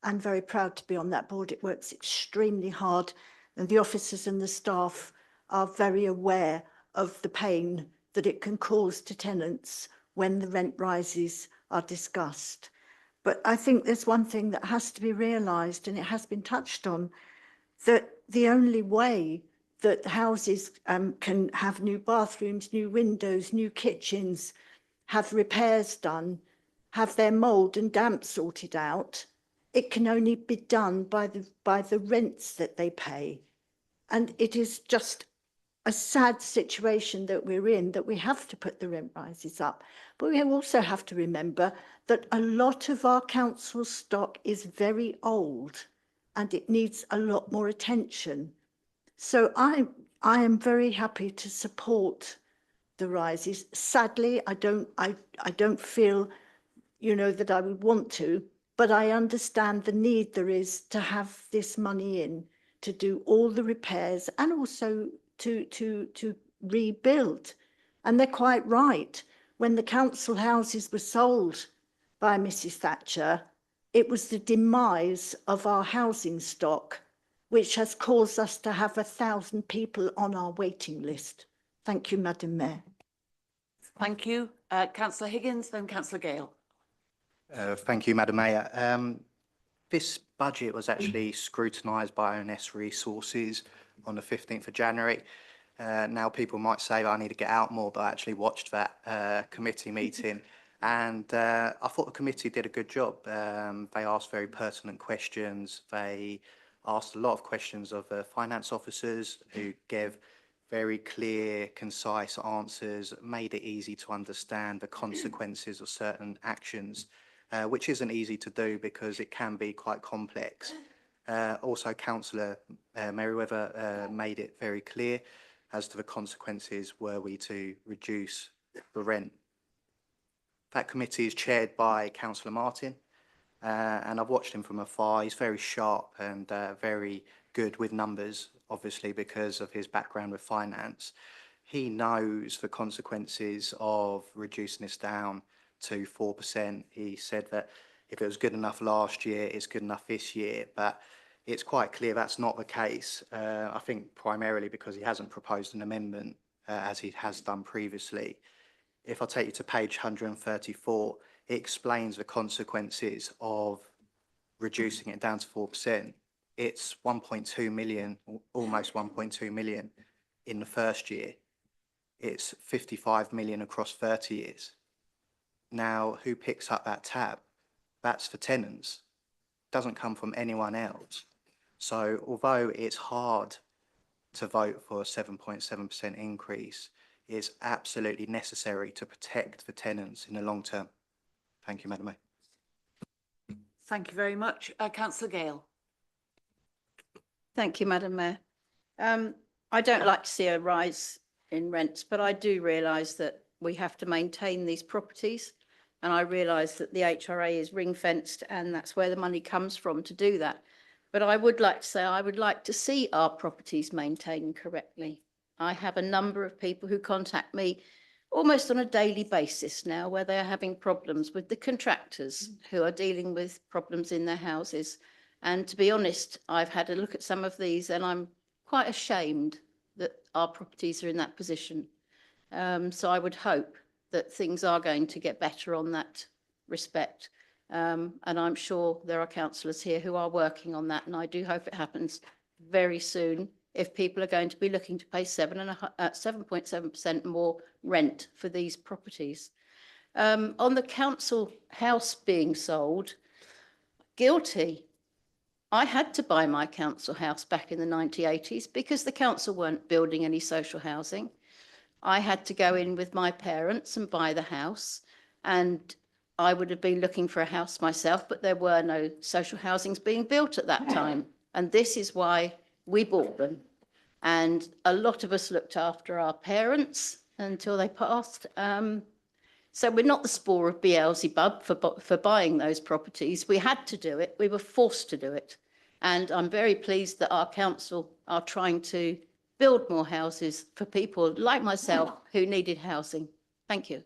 and very proud to be on that board. It works extremely hard and the officers and the staff are very aware of the pain that it can cause to tenants when the rent rises are discussed. But I think there's one thing that has to be realised, and it has been touched on, that the only way that houses can have new bathrooms, new windows, new kitchens, have repairs done, have their mould and damp sorted out, it can only be done by the rents that they pay. And it is just a sad situation that we're in, that we have to put the rent rises up. But we also have to remember that a lot of our council stock is very old and it needs a lot more attention. So I am very happy to support the rises. Sadly, I don't feel, you know, that I would want to, but I understand the need there is to have this money in to do all the repairs and also to rebuild. And they're quite right. When the council houses were sold by Mrs. Thatcher, it was the demise of our housing stock, which has caused us to have 1,000 people on our waiting list. Thank you, Madam Mayor. Thank you. Councillor Higgins, then Councillor Gale. Thank you, Madam Mayor. This budget was actually scrutinised by ONS Resources on the 15th of January. Now people might say I need to get out more, but I actually watched that committee meeting and I thought the committee did a good job. They asked very pertinent questions. They asked a lot of questions of finance officers who gave very clear, concise answers, made it easy to understand the consequences of certain actions, which isn't easy to do because it can be quite complex. Also, Councillor Merriweather made it very clear as to the consequences were we to reduce the rent. That committee is chaired by Councillor Martin, and I've watched him from afar. He's very sharp and very good with numbers, obviously because of his background with finance. He knows the consequences of reducing this down to 4%. He said that if it was good enough last year, it's good enough this year, but it's quite clear that's not the case. I think primarily because he hasn't proposed an amendment as he has done previously. If I take you to page 134, it explains the consequences of reducing it down to 4%. It's 1.2 million, almost 1.2 million in the first year. It's 55 million across 30 years. Now, who picks up that tab? That's for tenants. Doesn't come from anyone else. So although it's hard to vote for a 7.7% increase, it's absolutely necessary to protect the tenants in the long term. Thank you, Madam Mayor. Thank you very much. Councillor Gale. Thank you, Madam Mayor. I don't like to see a rise in rents, but I do realise that we have to maintain these properties. And I realise that the HRA is ring fenced and that's where the money comes from to do that. But I would like to say I would like to see our properties maintained correctly. I have a number of people who contact me almost on a daily basis now where they are having problems with the contractors who are dealing with problems in their houses. And to be honest, I've had a look at some of these and I'm quite ashamed that our properties are in that position. So I would hope that things are going to get better on that respect. And I'm sure there are councillors here who are working on that, and I do hope it happens very soon if people are going to be looking to pay 7.7% more rent for these properties. On the council house being sold, guilty. I had to buy my council house back in the 1980s because the council weren't building any social housing. I had to go in with my parents and buy the house, and I would have been looking for a house myself, but there were no social housings being built at that time. And this is why we bought them. And a lot of us looked after our parents until they passed. So we're not the spore of Beelzebub for buying those properties. We had to do it. We were forced to do it. And I'm very pleased that our council are trying to build more houses for people like myself who needed housing. Thank you.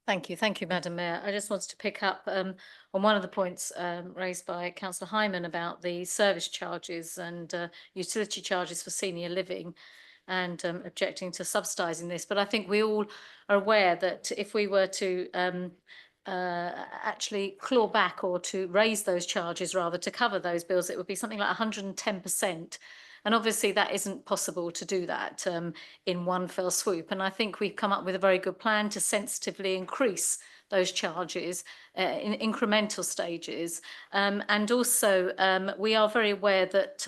Thank you, Madam Mayor. I just wanted to pick up on one of the points raised by Councillor Hyman about the service charges and utility charges for senior living, and objecting to subsidising this. But I think we all are aware that if we were to actually claw back, or to raise those charges rather to cover those bills, it would be something like 110%. And obviously that isn't possible to do that in one fell swoop. And I think we've come up with a very good plan to sensitively increase those charges in incremental stages. And also we are very aware that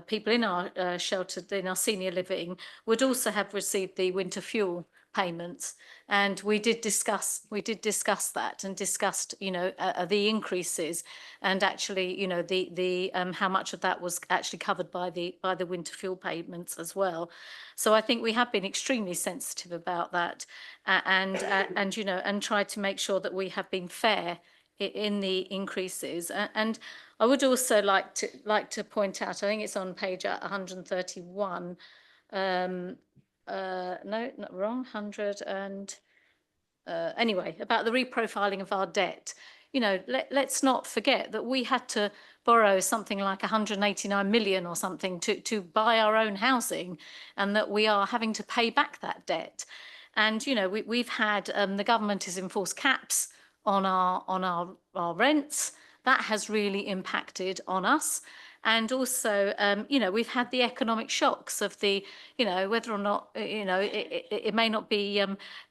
people in our sheltered, in our senior living, would also have received the winter fuel payments, and we did discuss that, and discussed, you know, the increases, and actually, you know, the how much of that was actually covered by the winter fuel payments as well. So I think we have been extremely sensitive about that, and you know, and tried to make sure that we have been fair in the increases. And I would also like to point out, I think it's on page 131. No, not wrong, 100 and anyway, about the reprofiling of our debt. You know, let's not forget that we had to borrow something like 189 million or something to buy our own housing, and that we are having to pay back that debt. And you know, we've had the government has enforced caps on our rents. That has really impacted on us. And also, you know, we've had the economic shocks of the, you know, whether or not, you know, it may not be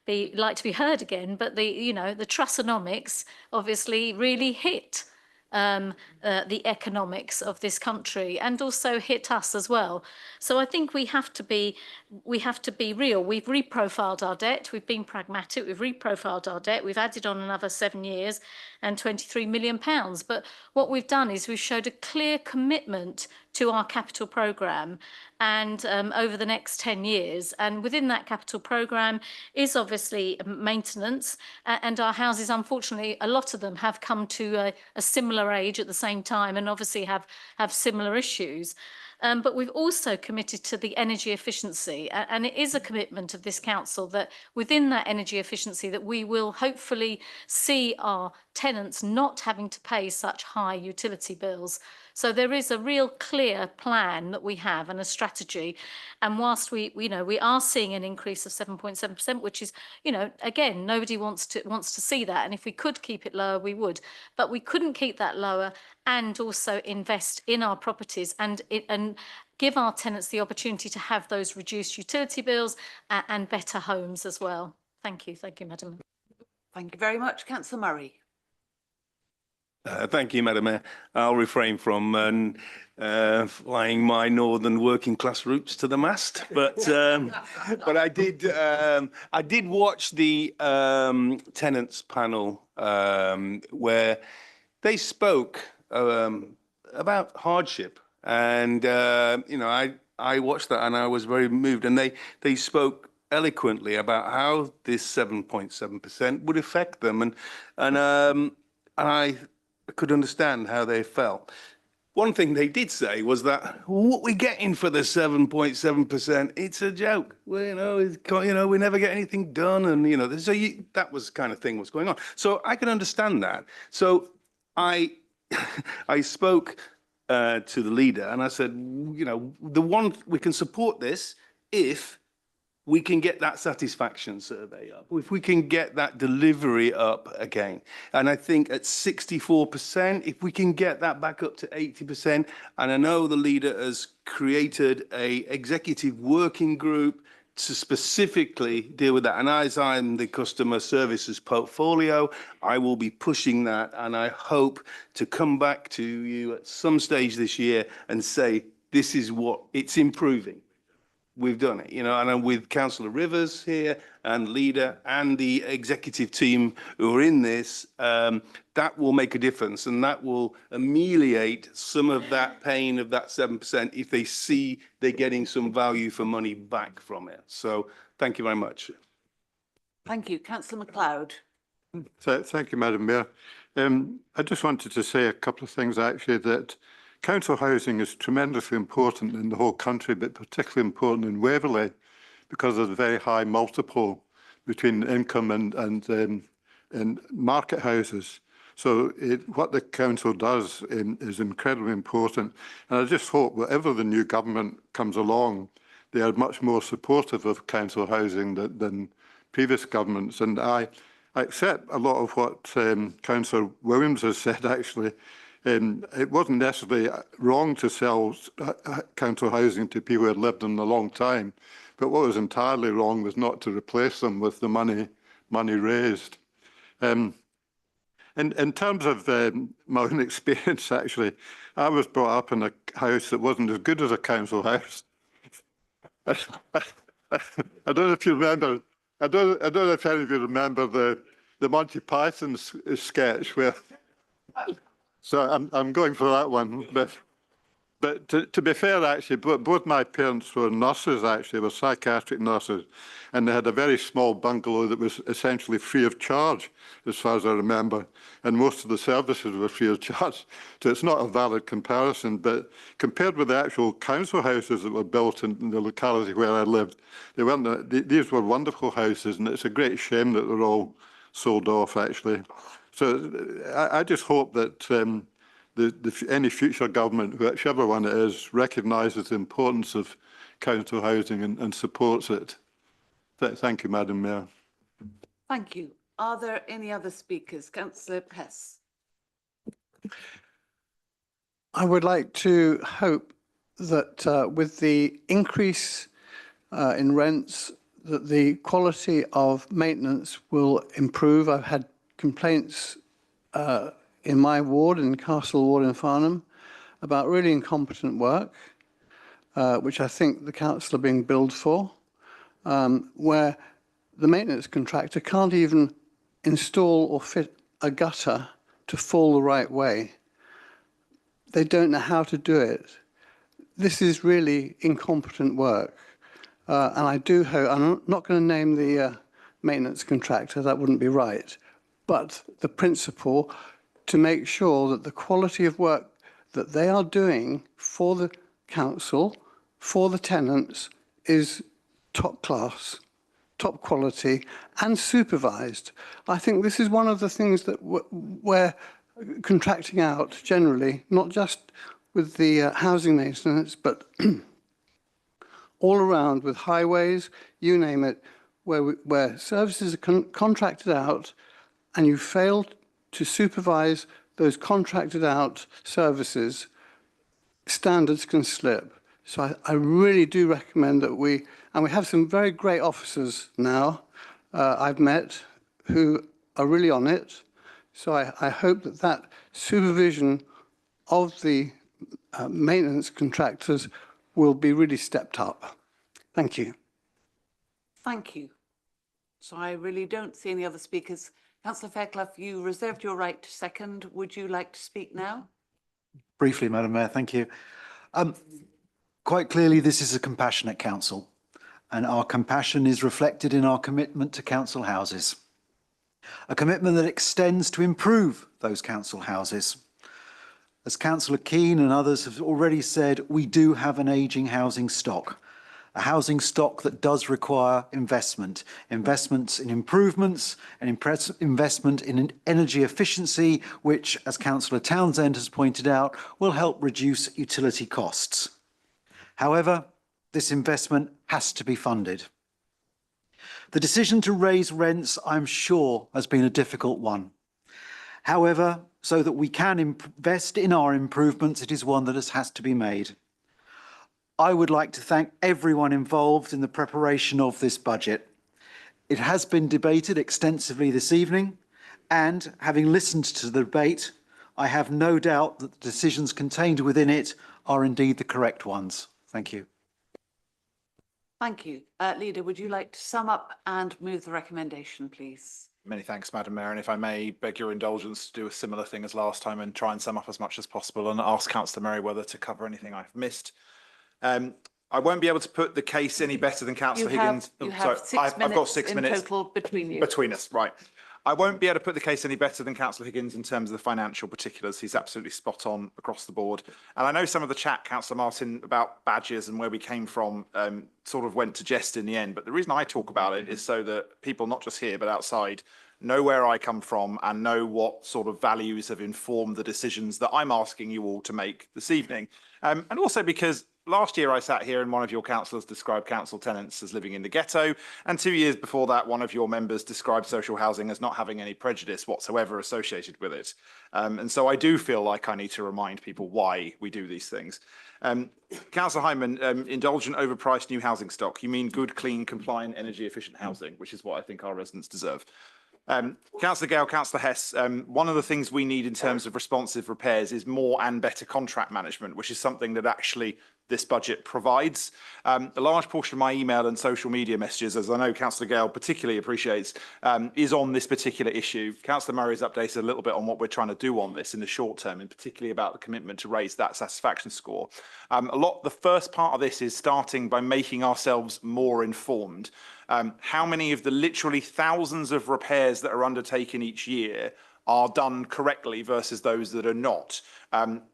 like to be heard again, but the, you know, the Trussonomics obviously really hit the economics of this country, and also hit us as well. So I think we have to be real. We've reprofiled our debt. We've been pragmatic. We've reprofiled our debt. We've added on another 7 years and £23 million. But what we've done is we've showed a clear commitment to our capital programme, and over the next 10 years. And within that capital programme is obviously maintenance, and our houses, unfortunately, a lot of them have come to a similar age at the same time, and obviously have similar issues. But we've also committed to the energy efficiency, and it is a commitment of this council that within that energy efficiency that we will hopefully see our tenants not having to pay such high utility bills. So there is a real clear plan that we have, and a strategy. And whilst we are seeing an increase of 7.7%, which is, you know, again, nobody wants to see that. And if we could keep it lower, we would. But we couldn't keep that lower and also invest in our properties and give our tenants the opportunity to have those reduced utility bills and better homes as well. Thank you, Madam. Thank you very much, Councillor Murray. Thank you, Madam Mayor. I'll refrain from flying my northern working class roots to the mast, but I did watch the tenants panel where they spoke about hardship, and you know, I watched that and I was very moved, and they spoke eloquently about how this 7.7% would affect them, and I could understand how they felt. One thing they did say was that what we're getting for the 7.7%, it's a joke. Well, you know, we never get anything done, and you know, that was kind of thing was going on. So I can understand that. So I spoke to the leader, and I said, you know, we can support this if we can get that satisfaction survey up, if we can get that delivery up again. And I think at 64%, if we can get that back up to 80%, and I know the leader has created a executive working group to specifically deal with that. And as I'm the customer services portfolio, I will be pushing that, and I hope to come back to you at some stage this year and say, this is what it's improving. we've done it, and I'm with Councillor Rivers here and Leader and the executive team who are in this, that will make a difference and that will ameliorate some of that pain of that 7% if they see they're getting some value for money back from it. So thank you very much. Thank you. Councillor MacLeod. Thank you, Madam Mayor. I just wanted to say a couple of things, actually, that council housing is tremendously important in the whole country, but particularly important in Waverley because of the very high multiple between income and market houses. So what the council does is incredibly important. And I just hope whatever the new government comes along, they are much more supportive of council housing than previous governments. And I accept a lot of what Councillor Williams has said, actually. It wasn't necessarily wrong to sell council housing to people who had lived in a long time, but what was entirely wrong was not to replace them with the money raised. In terms of my own experience, actually, I was brought up in a house that wasn't as good as a council house. I don't know if you remember. I don't know if any of you remember the Monty Python sketch where. So I'm going for that one, but to be fair, actually, both my parents were nurses. Actually, were psychiatric nurses, and they had a very small bungalow that was essentially free of charge, as far as I remember. And most of the services were free of charge, so it's not a valid comparison. But compared with the actual council houses that were built in the locality where I lived, they weren't. These were wonderful houses, and it's a great shame that they're all sold off, actually. So I just hope that any future government, whichever one it is, recognises the importance of council housing and supports it. Thank you, Madam Mayor. Thank you. Are there any other speakers? Councillor Hess. I would like to hope that with the increase in rents, that the quality of maintenance will improve. I've had complaints in my ward, in Castle Ward in Farnham, about really incompetent work, which I think the council are being billed for, where the maintenance contractor can't even install or fit a gutter to fall the right way. They don't know how to do it. This is really incompetent work. And I do hope, I'm not going to name the maintenance contractor, that wouldn't be right, but the principle to make sure that the quality of work that they are doing for the council, for the tenants, is top class, top quality, and supervised. I think this is one of the things that we're contracting out generally, not just with the housing maintenance, but all around with highways, you name it, where services are contracted out and you fail to supervise those contracted out services, standards can slip. So I really do recommend that we have some very great officers now I've met who are really on it. So I hope that supervision of the maintenance contractors will be really stepped up. Thank you. Thank you. So I really don't see any other speakers. Councillor Fairclough, you reserved your right to second. Would you like to speak now? Briefly, Madam Mayor, thank you. Quite clearly, this is a compassionate council, and our compassion is reflected in our commitment to council houses. A commitment that extends to improve those council houses. As Councillor Keane and others have already said, we do have an ageing housing stock. A housing stock that does require investment. Investments in improvements and investment in energy efficiency, which, as Councillor Townsend has pointed out, will help reduce utility costs. However, this investment has to be funded. The decision to raise rents, I'm sure, has been a difficult one. However, so that we can invest in our improvements, it is one that has to be made. I would like to thank everyone involved in the preparation of this budget. It has been debated extensively this evening, and having listened to the debate, I have no doubt that the decisions contained within it are indeed the correct ones. Thank you. Thank you. Leader, would you like to sum up and move the recommendation, please? Many thanks, Madam Mayor. And if I may beg your indulgence to do a similar thing as last time and try and sum up as much as possible and ask Councillor Merriweather to cover anything I've missed. I won't be able to put the case any better than Councillor Higgins. You have I've got 6 minutes in total between you. between us, right. I won't be able to put the case any better than Councillor Higgins in terms of the financial particulars. He's absolutely spot on across the board. And I know some of the chat, Councillor Martin, about badges and where we came from sort of went to jest in the end. But the reason I talk about it is so that people, not just here, but outside, know where I come from and know what sort of values have informed the decisions that I'm asking you all to make this evening. And also because last year I sat here and one of your councillors described council tenants as living in the ghetto. And 2 years before that, one of your members described social housing as not having any prejudice whatsoever associated with it. And so I do feel like I need to remind people why we do these things. Councillor Hyman, indulgent overpriced new housing stock. You mean good, clean, compliant, energy efficient housing, which is what I think our residents deserve. Councillor Gale, Councillor Hess, one of the things we need in terms of responsive repairs is more and better contract management, which is something that actually this budget provides. A large portion of my email and social media messages, as I know Councillor Gale particularly appreciates, is on this particular issue. Councillor Murray's updated a little bit on what we're trying to do on this in the short term, and particularly about the commitment to raise that satisfaction score. The first part of this is starting by making ourselves more informed. How many of the literally thousands of repairs that are undertaken each year are done correctly versus those that are not?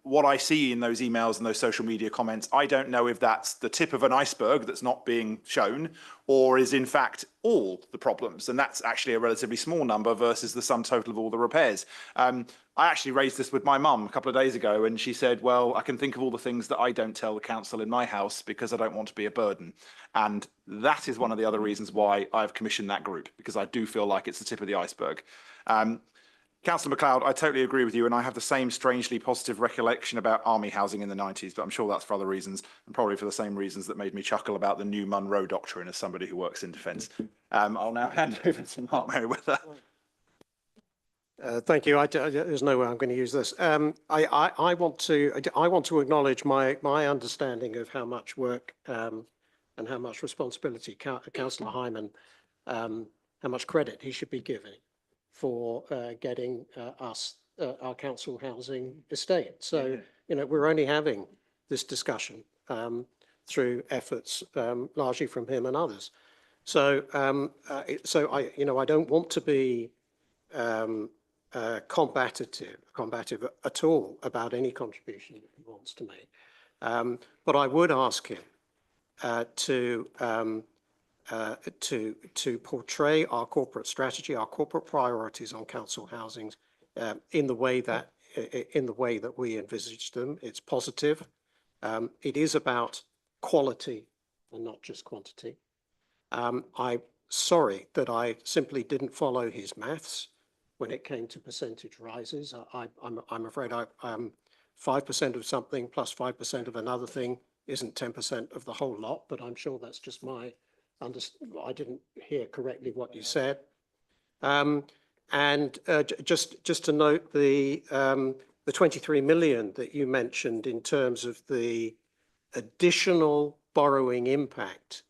What I see in those emails and those social media comments, I don't know if that's the tip of an iceberg that's not being shown or is in fact all the problems. And that's actually a relatively small number versus the sum total of all the repairs. I actually raised this with my mum a couple of days ago and she said, well, I can think of all the things that I don't tell the council in my house because I don't want to be a burden. And that is one of the other reasons why I've commissioned that group, because I do feel like it's the tip of the iceberg. Councillor MacLeod, I totally agree with you, and I have the same strangely positive recollection about army housing in the 90s, but I'm sure that's for other reasons, and probably for the same reasons that made me chuckle about the new Monroe Doctrine as somebody who works in defence. I'll now hand over to Mark Merriweather. Thank you. There's no way I'm going to use this. I want to acknowledge my understanding of how much work and how much responsibility Councillor Hyman, how much credit he should be given for getting us our council housing estate. So, you know, we're only having this discussion through efforts largely from him and others. So, I don't want to be combative at all about any contribution that he wants to make. But I would ask him to portray our corporate strategy, our corporate priorities on council housings in the way that we envisage them. It's positive. It is about quality and not just quantity. I'm sorry that I simply didn't follow his maths when it came to percentage rises. I'm afraid 5% of something plus 5% of another thing isn't 10% of the whole lot, but I'm sure that's just my I didn't hear correctly what you said. Just to note the 23 million that you mentioned in terms of the additional borrowing impact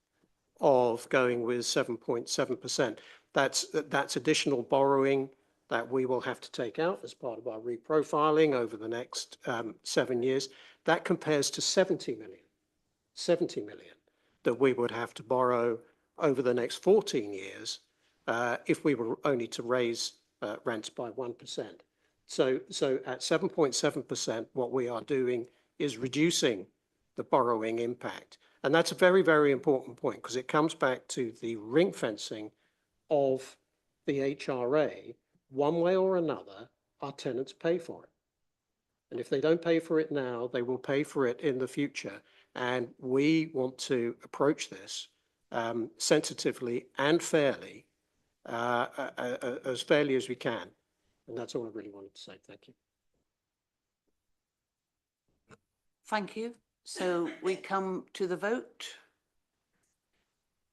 of going with 7.7%. That's additional borrowing that we will have to take out as part of our reprofiling over the next 7 years. That compares to 70 million that we would have to borrow over the next 14 years if we were only to raise rents by 1%. So at 7.7%, what we are doing is reducing the borrowing impact. And that's a very, very important point because it comes back to the ring fencing of the HRA. One way or another, our tenants pay for it. And if they don't pay for it now, they will pay for it in the future. And we want to approach this sensitively and fairly, as fairly as we can. And that's all I really wanted to say. Thank you. Thank you. So we come to the vote.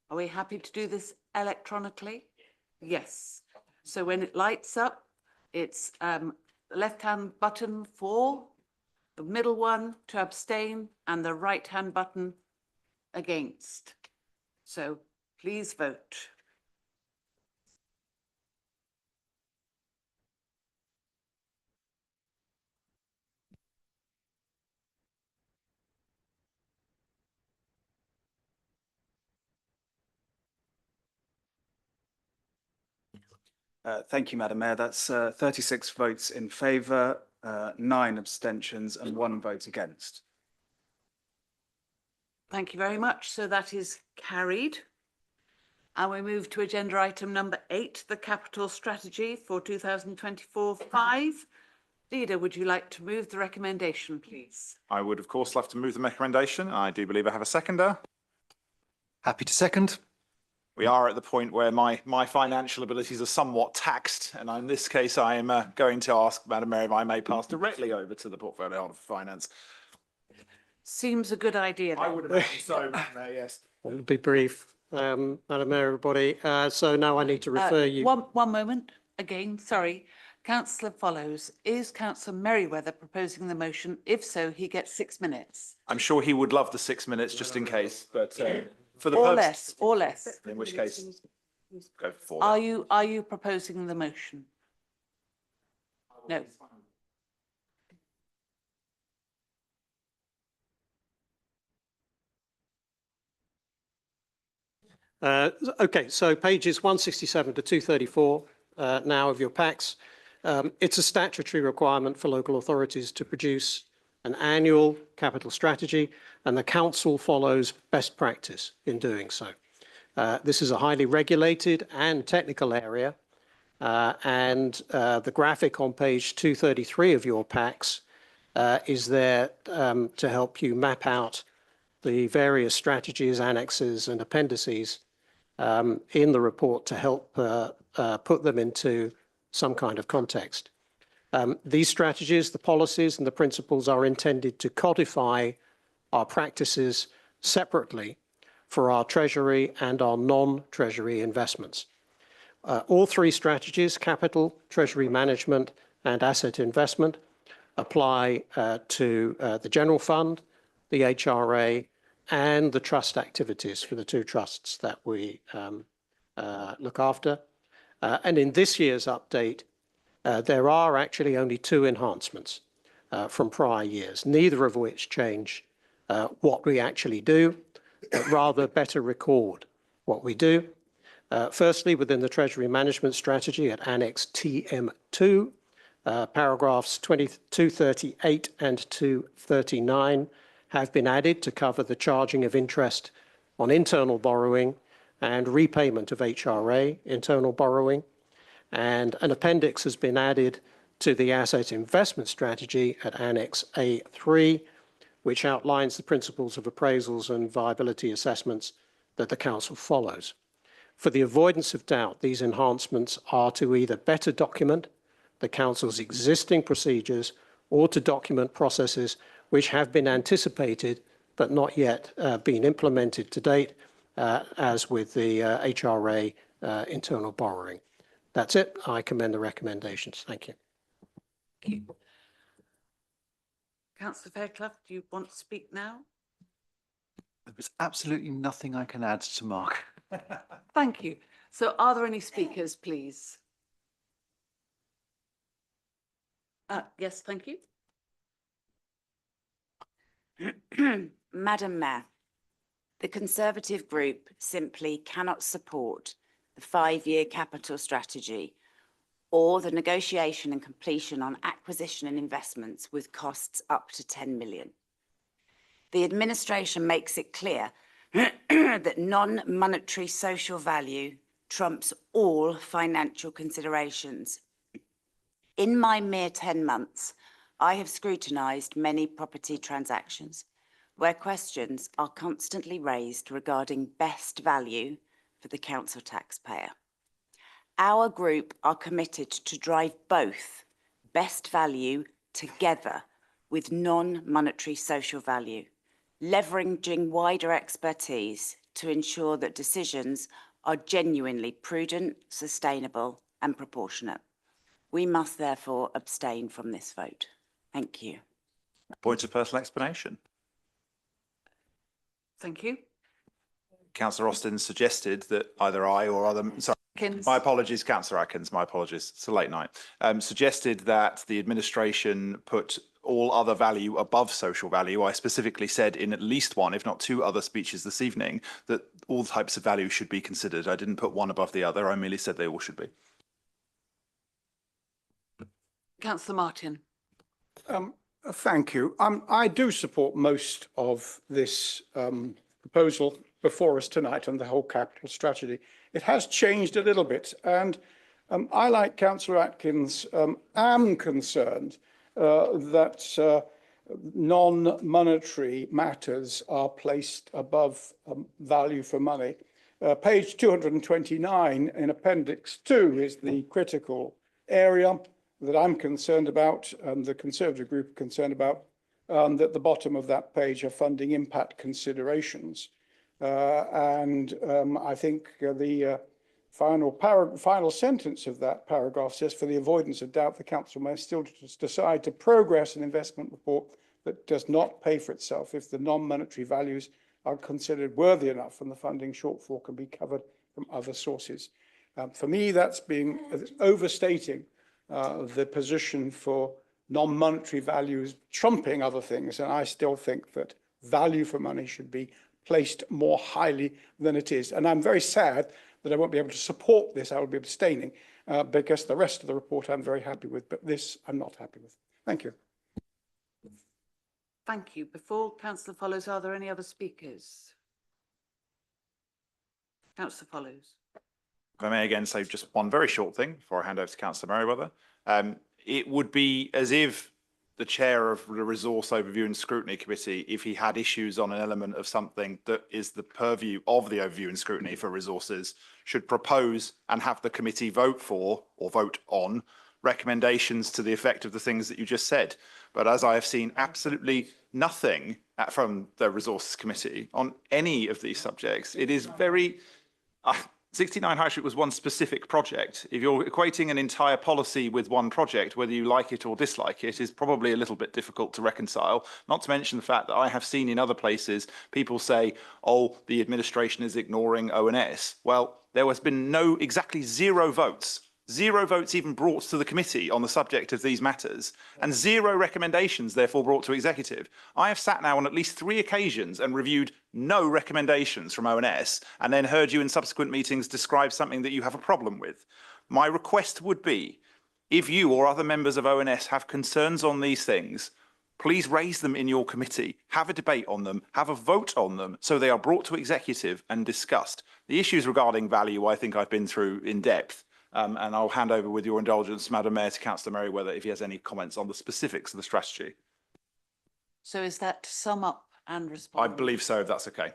Are we happy to do this electronically? Yes. So when it lights up, it's the left-hand button for, the middle one to abstain, and the right-hand button against. So please vote. Thank you, Madam Mayor. That's 36 votes in favour, 9 abstentions and 1 vote against. Thank you very much. So that is carried. And we move to agenda item number 8, the capital strategy for 2024-5. Leader, would you like to move the recommendation, please? I would, of course, love to move the recommendation. I do believe I have a seconder. Happy to second. We are at the point where my financial abilities are somewhat taxed, and in this case, I am going to ask Madam Mayor if I may pass directly over to the portfolio holder for finance. Seems a good idea. I would imagine so, Madam Mayor, yes. It'll be brief, Madam Mayor, everybody. So now I need to refer you. One moment. Again, sorry. Councillor Follows. Is Councillor Merriweather proposing the motion? If so, he gets 6 minutes. I'm sure he would love the 6 minutes just in case, but for the Or purpose, less, or less. in which case, go for Are you proposing the motion? No. Okay, so pages 167 to 234 now of your packs. It's a statutory requirement for local authorities to produce an annual capital strategy, and the council follows best practice in doing so. This is a highly regulated and technical area, and the graphic on page 233 of your packs is there to help you map out the various strategies, annexes and appendices in the report to help put them into some kind of context. These strategies, the policies and the principles are intended to codify our practices separately for our treasury and our non-treasury investments. All 3 strategies, capital, treasury management and asset investment, apply to the general fund, the HRA and the trust activities for the 2 trusts that we look after. And in this year's update, there are actually only 2 enhancements from prior years, neither of which change what we actually do, but rather better record what we do. Firstly, within the Treasury Management Strategy at Annex TM2, paragraphs 238 and 239 have been added to cover the charging of interest on internal borrowing and repayment of HRA internal borrowing. And an appendix has been added to the asset investment strategy at Annex A3, which outlines the principles of appraisals and viability assessments that the Council follows. For the avoidance of doubt, these enhancements are to either better document the Council's existing procedures or to document processes which have been anticipated but not yet been implemented to date, as with the HRA internal borrowing. That's it. I commend the recommendations. Thank you. Thank you. Councillor Fairclough, do you want to speak now? There's absolutely nothing I can add to Mark. Thank you. So are there any speakers, please? Yes, thank you. Madam Mayor, the Conservative Group simply cannot support the 5-year capital strategy or the negotiation and completion on acquisition and investments with costs up to 10 million. The administration makes it clear that non-monetary social value trumps all financial considerations. In my mere 10 months, I have scrutinised many property transactions where questions are constantly raised regarding best value for the council taxpayer. Our group are committed to drive both best value together with non-monetary social value, leveraging wider expertise to ensure that decisions are genuinely prudent, sustainable and proportionate. We must therefore abstain from this vote. Thank you. Point of personal explanation. Thank you. Councillor Austin suggested that either I or other, sorry, Atkins. my apologies, Councillor Atkins, my apologies, it's a late night, suggested that the administration put all other value above social value. I specifically said in at least one, if not two other speeches this evening, that all types of value should be considered. I didn't put one above the other. I merely said they all should be. Councillor Martin. Thank you. I do support most of this proposal before us tonight on the whole capital strategy. It has changed a little bit, and I, like Councillor Atkins, am concerned that non-monetary matters are placed above value for money. Page 229 in Appendix 2 is the critical area that I'm concerned about, and the Conservative group are concerned about, that the bottom of that page are funding impact considerations. I think the final sentence of that paragraph says, for the avoidance of doubt, the council may still decide to progress an investment report that does not pay for itself if the non-monetary values are considered worthy enough and the funding shortfall can be covered from other sources. For me, that's overstating the position for non-monetary values trumping other things, and I still think that value for money should be placed more highly than it is. And I'm very sad that I won't be able to support this. I will be abstaining because the rest of the report I'm very happy with, but this I'm not happy with. Thank you. Thank you. Before Councillor Follows, are there any other speakers? Councillor Follows. If I may again say just one very short thing before I hand over to Councillor Merriweather. It would be as if the chair of the Resource Overview and Scrutiny Committee, if he had issues on an element of something that is the purview of the Overview and Scrutiny for Resources, should propose and have the committee vote for or vote on recommendations to the effect of the things that you just said. But as I have seen absolutely nothing from the Resources Committee on any of these subjects, it is very... 69 High Street was one specific project. If you're equating an entire policy with one project, whether you like it or dislike it, is probably a little bit difficult to reconcile. Not to mention the fact that I have seen in other places people say, oh, the administration is ignoring ONS. Well, there has been exactly zero votes even brought to the committee on the subject of these matters, and zero recommendations therefore brought to executive. I have sat now on at least 3 occasions and reviewed no recommendations from ONS, and then heard you in subsequent meetings describe something that you have a problem with. My request would be, if you or other members of ONS have concerns on these things, please raise them in your committee, have a debate on them, have a vote on them, so they are brought to executive and discussed. The issues regarding value, I think I've been through in depth. And I'll hand over, with your indulgence, Madam Mayor, to Councillor Merriweather if he has any comments on the specifics of the strategy. So is that to sum up and respond? I believe so, if that's okay.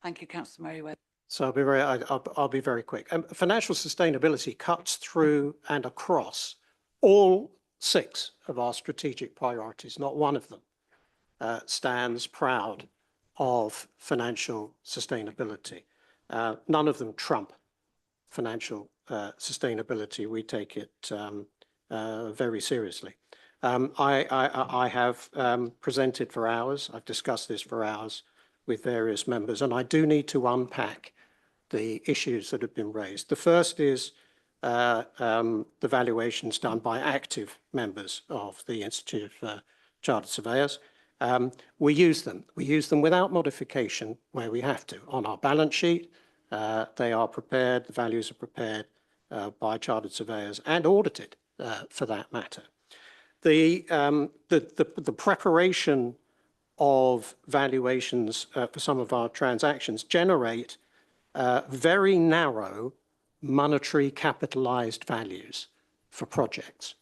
Thank you, Councillor Merriweather. So I'll be very quick. Financial sustainability cuts through and across all 6 of our strategic priorities. Not one of them stands proud of financial sustainability. None of them trump financial sustainability. We take it very seriously. I have presented for hours. I've discussed this for hours with various members, and I do need to unpack the issues that have been raised. The first is the valuations done by active members of the Institute of Chartered Surveyors. We use them. We use them without modification where we have to. On our balance sheet, they are prepared, the values are prepared by chartered surveyors and audited for that matter. The preparation of valuations for some of our transactions generate very narrow monetary capitalized values for projects.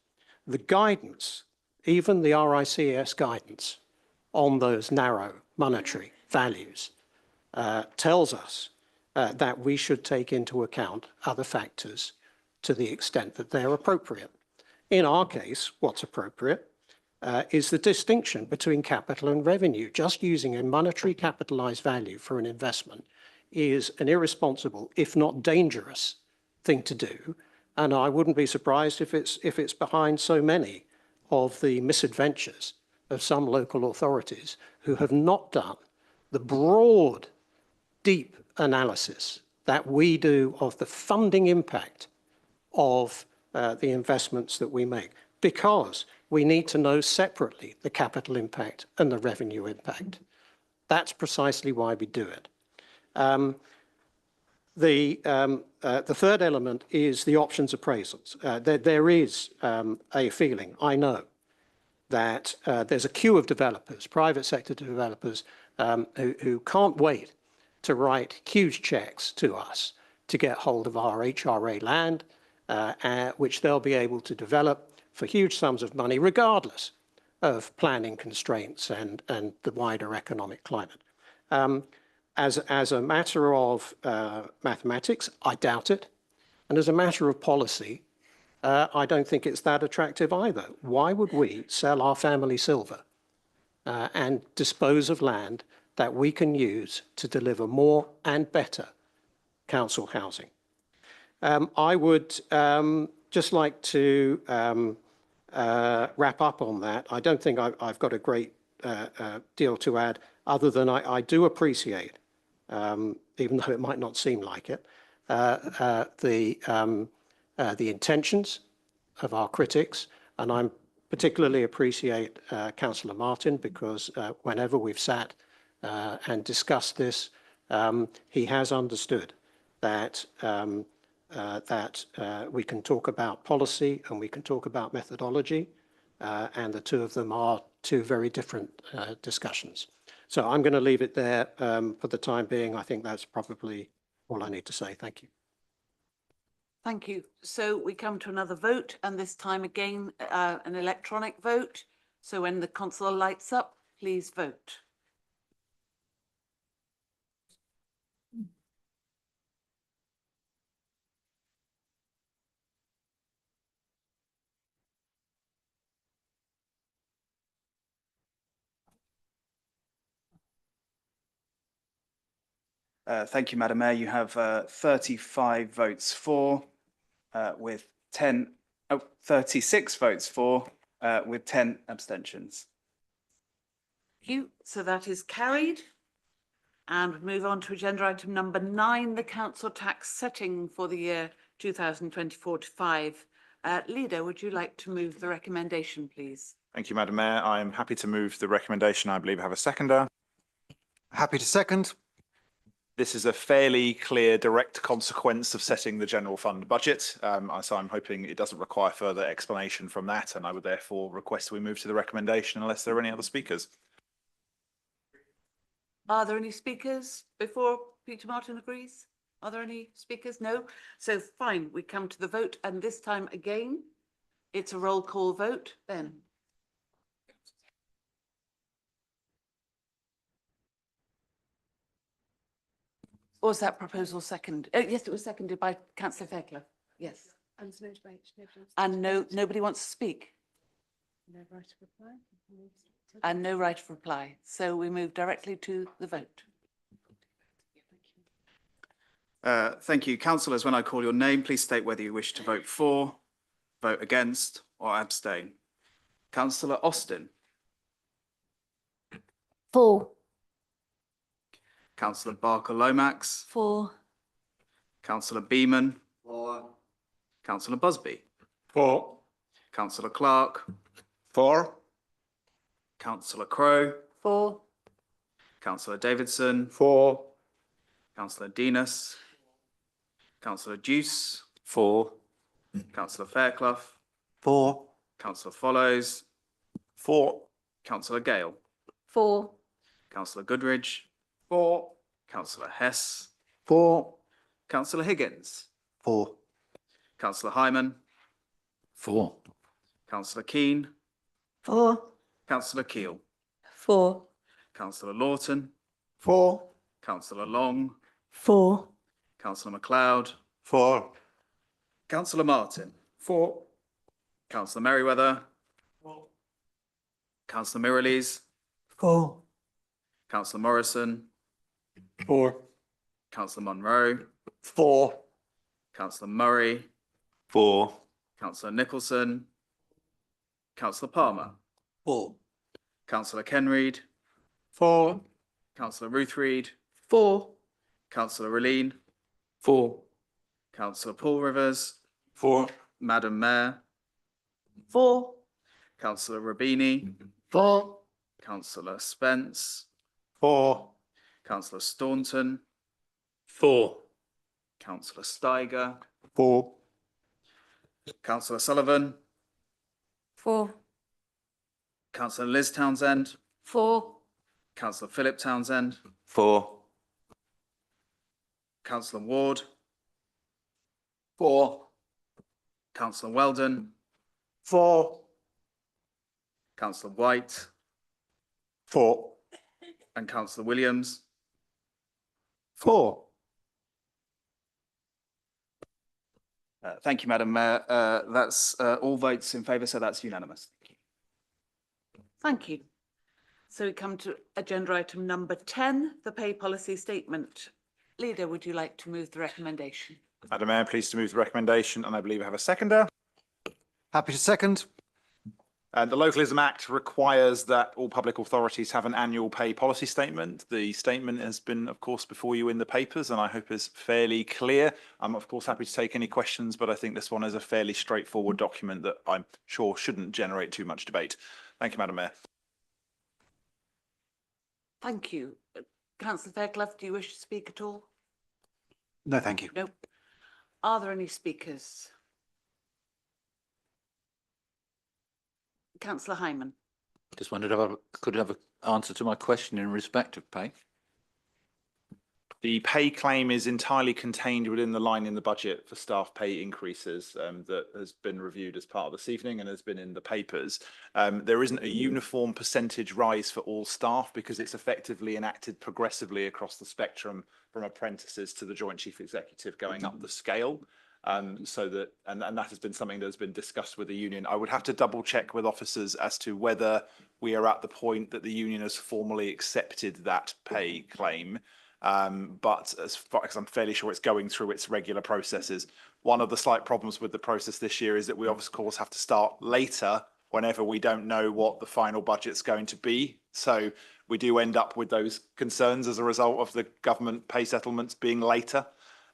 The guidance, even the RICS guidance on those narrow monetary values tells us that we should take into account other factors to the extent that they're appropriate. In our case, what's appropriate is the distinction between capital and revenue. Just using a monetary capitalized value for an investment is an irresponsible, if not dangerous, thing to do. And I wouldn't be surprised if it's behind so many of the misadventures of some local authorities who have not done the broad deep analysis that we do of the funding impact of the investments that we make, because we need to know separately the capital impact and the revenue impact. That's precisely why we do it. The third element is the options appraisals. There is a feeling, I know, that there's a queue of developers, private sector developers, who can't wait to write huge checks to us to get hold of our HRA land, which they'll be able to develop for huge sums of money, regardless of planning constraints and the wider economic climate. As a matter of mathematics, I doubt it. And as a matter of policy, I don't think it's that attractive either. Why would we sell our family silver and dispose of land that we can use to deliver more and better council housing? I would just like to wrap up on that. I don't think I've got a great deal to add, other than I do appreciate, even though it might not seem like it, the intentions of our critics. And I particularly appreciate Councillor Martin, because whenever we've sat and discussed this, he has understood that we can talk about policy and we can talk about methodology, and the two of them are two very different discussions. So I'm going to leave it there for the time being. I think that's probably all I need to say. Thank you. Thank you. So we come to another vote, and this time again, an electronic vote. So when the console lights up, please vote. Thank you, Madam Mayor. You have 35 votes for, with 36 votes for, with 10 abstentions. Thank you. So that is carried. And we move on to agenda item number 9, the council tax setting for the year 2024-5. Leader, would you like to move the recommendation, please? Thank you, Madam Mayor. I am happy to move the recommendation. I believe I have a seconder. Happy to second. This is a fairly clear, direct consequence of setting the general fund budget. So I'm hoping it doesn't require further explanation from that, and I would therefore request we move to the recommendation unless there are any other speakers. Are there any speakers before Peter Martin agrees? Are there any speakers? No? So fine, we come to the vote, and this time again, it's a roll call vote. Ben? Or was that proposal second? Yes, it was seconded by Councillor Fairclough. Yes. And there's no debate. And nobody wants to speak? No right of reply. And no right of reply. So we move directly to the vote. Thank you. Councillors, when I call your name, please state whether you wish to vote for, vote against, or abstain. Councillor Austin. For. Councillor Barker-Lomax. For. Councillor Beeman. For. Councillor Busby. For. Councillor Clark. For. Councillor Crowe. For. Councillor Davidson. For. Councillor Denis. Councillor Deuce. For. Councillor Fairclough. For. Councillor Follows. For. Councillor Gale. For. Councillor Goodridge. For. Councillor Hess. For. Councillor Higgins. For. Councillor Hyman. For. Councillor Keane. For. Councillor Keel. For. Councillor Lawton. For. Councillor Long. For. Councillor MacLeod. For. Councillor Martin. For. Councillor Merriweather. For. Councillor Mirrlees. For. Councillor Morrison. For. Councillor Monroe. For. Councillor Murray. For. Councillor Nicholson. Councillor Palmer. For. Councillor Kenreid. For. Councillor Ruth Reid. For. Councillor Raleen. 4. Councillor Paul Rivers. 4. Madam Mayor. 4. Councillor Rubini. 4. Councillor Spence. 4. Councillor Staunton. 4. Councillor Steiger. 4. Councillor Sullivan. 4. Councillor Liz Townsend. 4. Councillor Philip Townsend. 4. Councillor Ward. 4. Councillor Weldon. 4. Councillor White. 4. And Councillor Williams. 4. Thank you, Madam Mayor. That's all votes in favour, so that's unanimous. Thank you. So we come to agenda item number 10, the pay policy statement. Leader, would you like to move the recommendation? Madam Mayor, pleased to move the recommendation, and I believe I have a seconder. Happy to second. The Localism Act requires that all public authorities have an annual pay policy statement. The statement has been, of course, before you in the papers, and I hope is fairly clear. I'm, of course, happy to take any questions, but I think this one is a fairly straightforward document that I'm sure shouldn't generate too much debate. Thank you, Madam Mayor. Thank you. Councillor Fairclough, do you wish to speak at all? No, thank you. No. Are there any speakers? Councillor Hyman. Just wondered if I could have an answer to my question in respect of pay. The pay claim is entirely contained within the line in the budget for staff pay increases that has been reviewed as part of this evening and has been in the papers. There isn't a uniform percentage rise for all staff because it's effectively enacted progressively across the spectrum from apprentices to the Joint Chief Executive going up the scale. So that, and that has been something that has been discussed with the union. I would have to double check with officers as to whether we are at the point that the union has formally accepted that pay claim. But as far as I'm fairly sure it's going through its regular processes. One of the slight problems with the process this year is that we of course have to start later whenever we don't know what the final budget's going to be. So we do end up with those concerns as a result of the government pay settlements being later.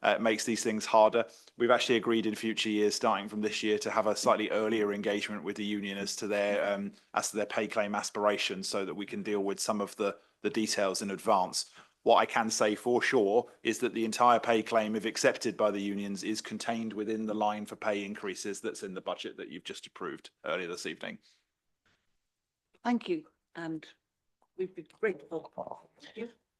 It makes these things harder. We've actually agreed in future years, starting from this year, to have a slightly earlier engagement with the union as to their pay claim aspirations, so that we can deal with some of the details in advance. What I can say for sure is that the entire pay claim, if accepted by the unions, is contained within the line for pay increases that's in the budget that you've just approved earlier this evening. Thank you, and we'd be grateful.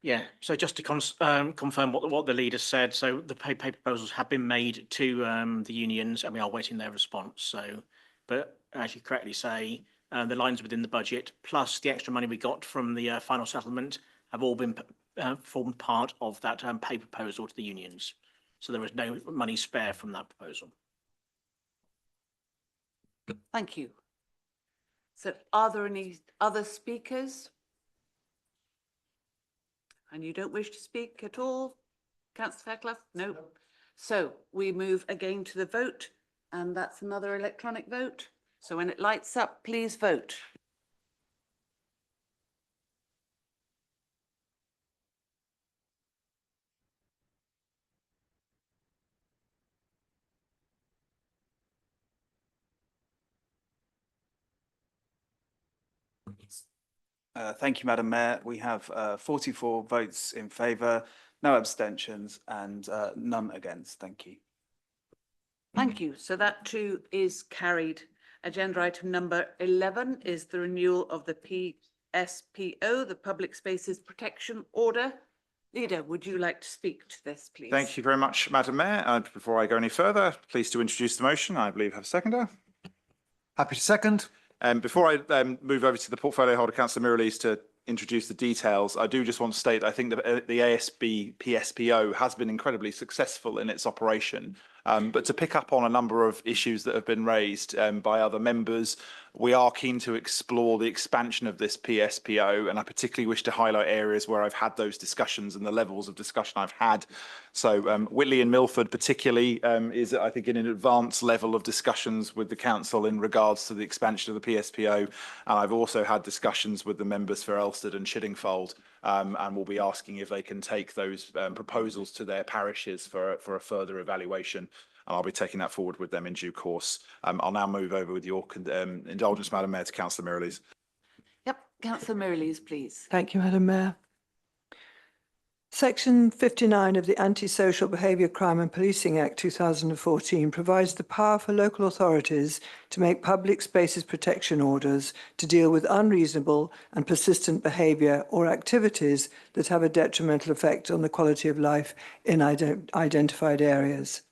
Yeah, so just to confirm what the leader said, so the pay proposals have been made to the unions and we are waiting their response. So, but as you correctly say, the lines within the budget plus the extra money we got from the final settlement have all been formed part of that pay proposal to the unions. So there is no money spare from that proposal. Thank you. So are there any other speakers? And you don't wish to speak at all, Councillor Fairclough? No. So we move again to the vote, and that's another electronic vote. So when it lights up, please vote. Thank you, Madam Mayor. We have 44 votes in favour, no abstentions and none against. Thank you. Thank you. So that too is carried. Agenda item number 11 is the renewal of the PSPO, the Public Spaces Protection Order. Leader, would you like to speak to this, please? Thank you very much, Madam Mayor. And before I go any further, pleased to introduce the motion. I believe I have a seconder. Happy to second. Before I move over to the portfolio holder, Councillor Mirrlees, to introduce the details, I do just want to state I think that the ASB PSPO has been incredibly successful in its operation. But to pick up on a number of issues that have been raised by other members, we are keen to explore the expansion of this PSPO, and I particularly wish to highlight areas where I've had those discussions and the levels of discussion I've had. So Whitley and Milford particularly is, I think, in an advanced level of discussions with the council in regards to the expansion of the PSPO. And I've also had discussions with the members for Elsted and Chiddingfold. and we'll be asking if they can take those proposals to their parishes for a further evaluation. And I'll be taking that forward with them in due course. I'll now move over with your indulgence, Madam Mayor, to Councillor Mirrlees. Yep, Councillor Mirrlees, please. Thank you, Madam Mayor. Section 59 of the Anti-Social Behaviour, Crime and Policing Act 2014 provides the power for local authorities to make public spaces protection orders to deal with unreasonable and persistent behaviour or activities that have a detrimental effect on the quality of life in identified areas.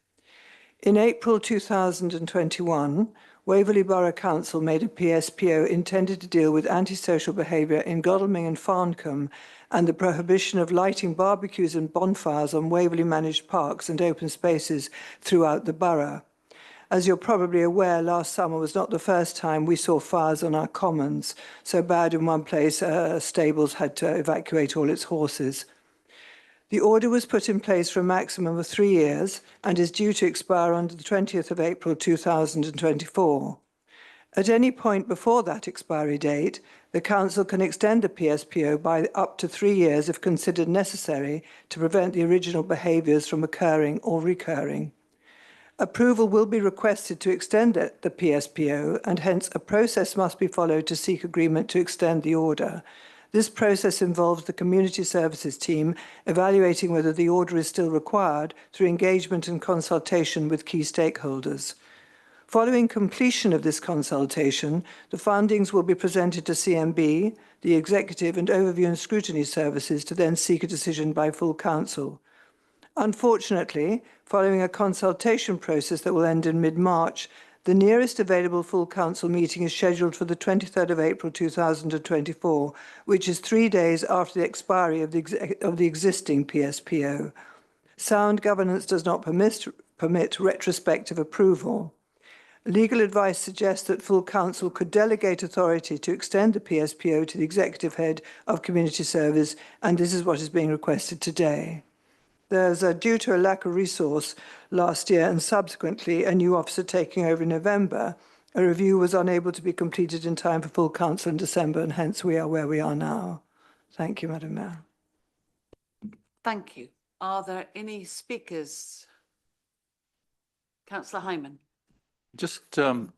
In April 2021, Waverley Borough Council made a PSPO intended to deal with antisocial behaviour in Godalming and Farncombe and the prohibition of lighting barbecues and bonfires on Waverley managed parks and open spaces throughout the borough. As you're probably aware, last summer was not the first time we saw fires on our commons. So bad in one place, stables had to evacuate all its horses. The order was put in place for a maximum of 3 years and is due to expire on the 20th of April 2024. At any point before that expiry date, the Council can extend the PSPO by up to 3 years if considered necessary to prevent the original behaviours from occurring or recurring. Approval will be requested to extend the PSPO, and hence a process must be followed to seek agreement to extend the order. This process involves the Community Services team evaluating whether the order is still required through engagement and consultation with key stakeholders. Following completion of this consultation, the findings will be presented to CMB, the Executive and Overview and Scrutiny Services to then seek a decision by full Council. Unfortunately, following a consultation process that will end in mid-March, the nearest available full Council meeting is scheduled for the 23rd of April 2024, which is 3 days after the expiry of the existing PSPO. Sound governance does not permit retrospective approval. Legal advice suggests that full Council could delegate authority to extend the PSPO to the Executive Head of Community Service, and this is what is being requested today. Due to a lack of resource last year and subsequently a new officer taking over in November, a review was unable to be completed in time for full Council in December, and hence we are where we are now. Thank you, Madam Mayor. Thank you. Are there any speakers? Councillor Hyman. Just the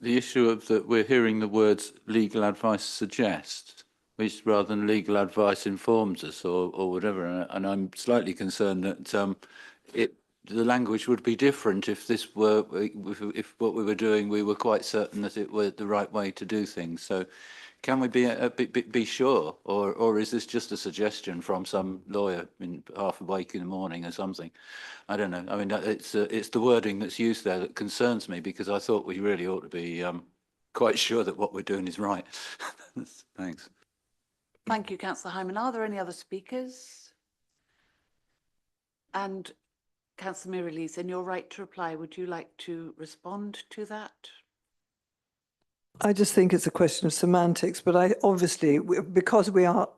issue of that we're hearing the words legal advice suggests, which rather than legal advice informs us or whatever. And I'm slightly concerned that the language would be different if this were, if what we were doing, we were quite certain that it were the right way to do things. So can we be sure, or is this just a suggestion from some lawyer in half awake in the morning or something? I don't know. I mean, it's the wording that's used there that concerns me, because I thought we really ought to be quite sure that what we're doing is right. Thanks. Thank you, Councillor Hyman. Are there any other speakers? And Councillor Mirrlees, in your right to reply, would you like to respond to that? I just think it's a question of semantics, but obviously, because we are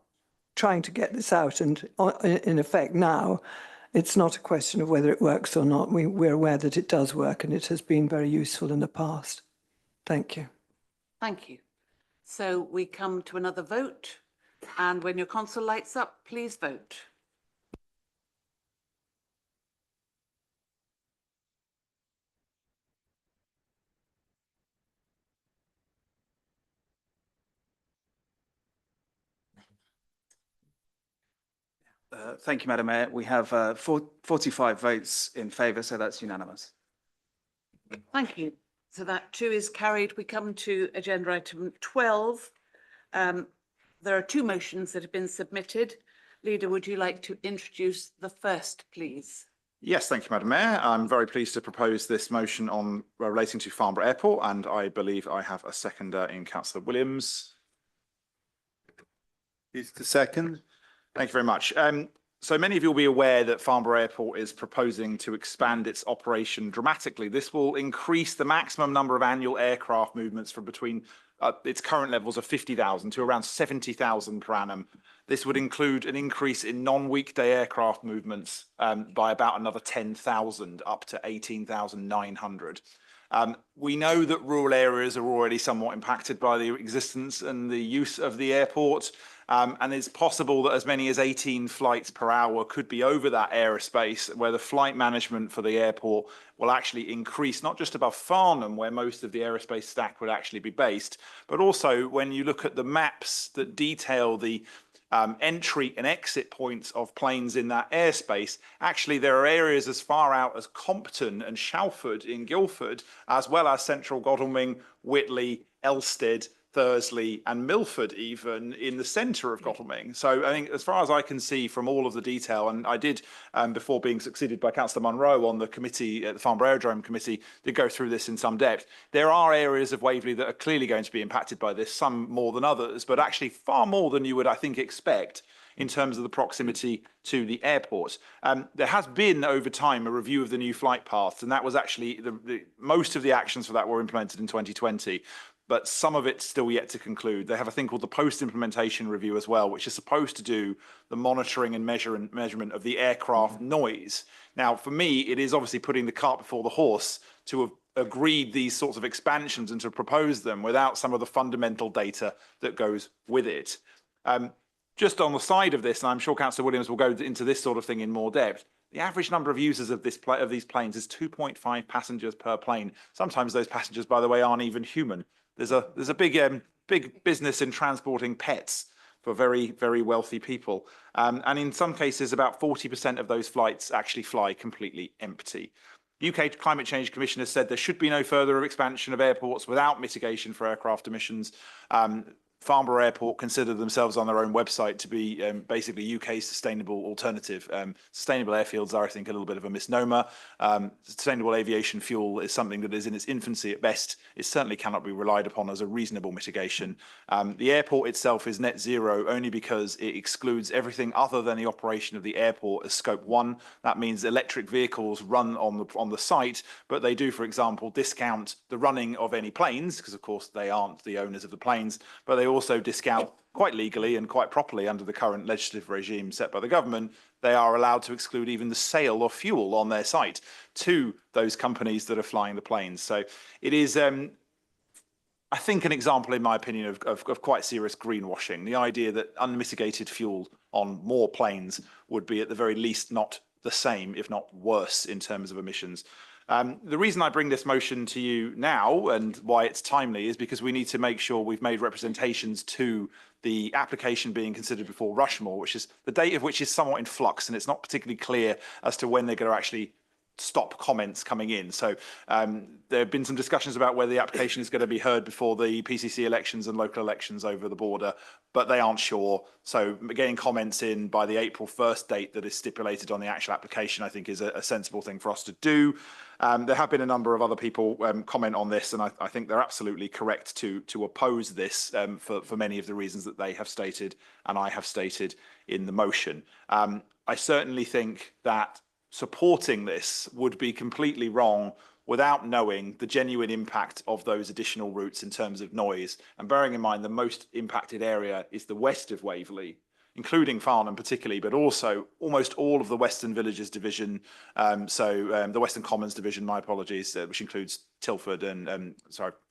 trying to get this out and in effect now, it's not a question of whether it works or not. We're aware that it does work, and it has been very useful in the past. Thank you. Thank you. So we come to another vote, and when your console lights up, please vote. Thank you, Madam Mayor. We have 45 votes in favour, so that's unanimous. Thank you. So that too is carried. We come to agenda item 12. There are 2 motions that have been submitted. Leader, would you like to introduce the first, please? Yes, thank you, Madam Mayor. I'm very pleased to propose this motion on relating to Farnborough Airport, and I believe I have a seconder in Councillor Williams. Who's the second? Thank you very much. So many of you will be aware that Farnborough Airport is proposing to expand its operation dramatically. This will increase the maximum number of annual aircraft movements from between its current levels of 50,000 to around 70,000 per annum. This would include an increase in non-weekday aircraft movements by about another 10,000 up to 18,900. We know that rural areas are already somewhat impacted by the existence and the use of the airport. And it's possible that as many as 18 flights per hour could be over that airspace, where the flight management for the airport will actually increase, not just above Farnham, where most of the aerospace stack would actually be based, but also when you look at the maps that detail the entry and exit points of planes in that airspace. Actually, there are areas as far out as Compton and Shalford in Guildford, as well as Central Godalming, Whitley, Elstead, Thursley and Milford even in the centre of Godalming. So I think as far as I can see from all of the detail, and I did, before being succeeded by Councillor Munro on the committee, the Farnborough Aerodrome Committee, did go through this in some depth. There are areas of Waverley that are clearly going to be impacted by this, some more than others, but actually far more than you would, I think, expect in terms of the proximity to the airport. There has been over time a review of the new flight paths, and that was actually most of the actions for that were implemented in 2020. But some of it's still yet to conclude. They have a thing called the post-implementation review as well, which is supposed to do the monitoring and measurement of the aircraft noise. Now, for me, it is obviously putting the cart before the horse to have agreed these sorts of expansions and to propose them without some of the fundamental data that goes with it. Just on the side of this, and I'm sure Councillor Williams will go into this sort of thing in more depth, the average number of users of these planes is 2.5 passengers per plane. Sometimes those passengers, by the way, aren't even human. There's a big business in transporting pets for very, very wealthy people. And in some cases, about 40% of those flights actually fly completely empty. UK Climate Change Commission has said there should be no further expansion of airports without mitigation for aircraft emissions. Farnborough Airport consider themselves on their own website to be basically UK's sustainable alternative. Sustainable airfields are, I think, a little bit of a misnomer. Sustainable aviation fuel is something that is in its infancy at best. It certainly cannot be relied upon as a reasonable mitigation. The airport itself is net zero only because it excludes everything other than the operation of the airport as scope 1. That means electric vehicles run on the site, but they do, for example, discount the running of any planes, because of course they aren't the owners of the planes, but they also discount quite legally and quite properly under the current legislative regime set by the government. They are allowed to exclude even the sale of fuel on their site to those companies that are flying the planes. So it is, I think, an example, in my opinion, of quite serious greenwashing. The idea that unmitigated fuel on more planes would be at the very least not the same, if not worse, in terms of emissions. The reason I bring this motion to you now and why it's timely is because we need to make sure we've made representations to the application being considered before Rushmore, which is the date of which is somewhat in flux, and it's not particularly clear as to when they're going to actually stop comments coming in. So there have been some discussions about whether the application is going to be heard before the PCC elections and local elections over the border, but they aren't sure. So getting comments in by the April 1st date that is stipulated on the actual application, I think, is a sensible thing for us to do. There have been a number of other people comment on this, and I think they're absolutely correct to oppose this for many of the reasons that they have stated and I have stated in the motion. I certainly think that supporting this would be completely wrong without knowing the genuine impact of those additional routes in terms of noise. And bearing in mind the most impacted area is the west of Waverley, including Farnham particularly, but also almost all of the Western Villages division, the Western Commons division, my apologies, which includes Tilford and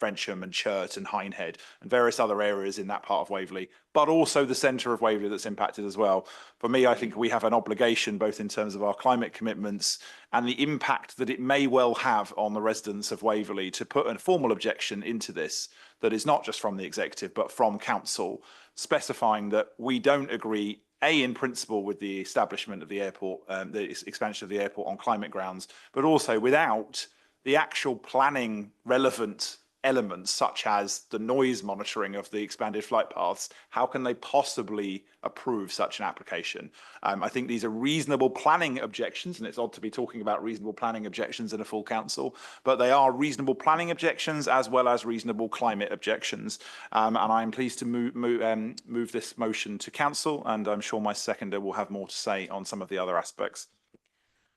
Frensham and Churt and Hindhead and various other areas in that part of Waverley, but also the centre of Waverley that's impacted as well. For me, I think we have an obligation, both in terms of our climate commitments and the impact that it may well have on the residents of Waverley, to put a formal objection into this that is not just from the executive but from council, specifying that we don't agree, A, in principle with the establishment of the airport, the expansion of the airport on climate grounds, but also without the actual planning relevant elements such as the noise monitoring of the expanded flight paths. How can they possibly approve such an application? I think these are reasonable planning objections, and it's odd to be talking about reasonable planning objections in a full council, but they are reasonable planning objections as well as reasonable climate objections. And I'm pleased to move this motion to council, and I'm sure my seconder will have more to say on some of the other aspects.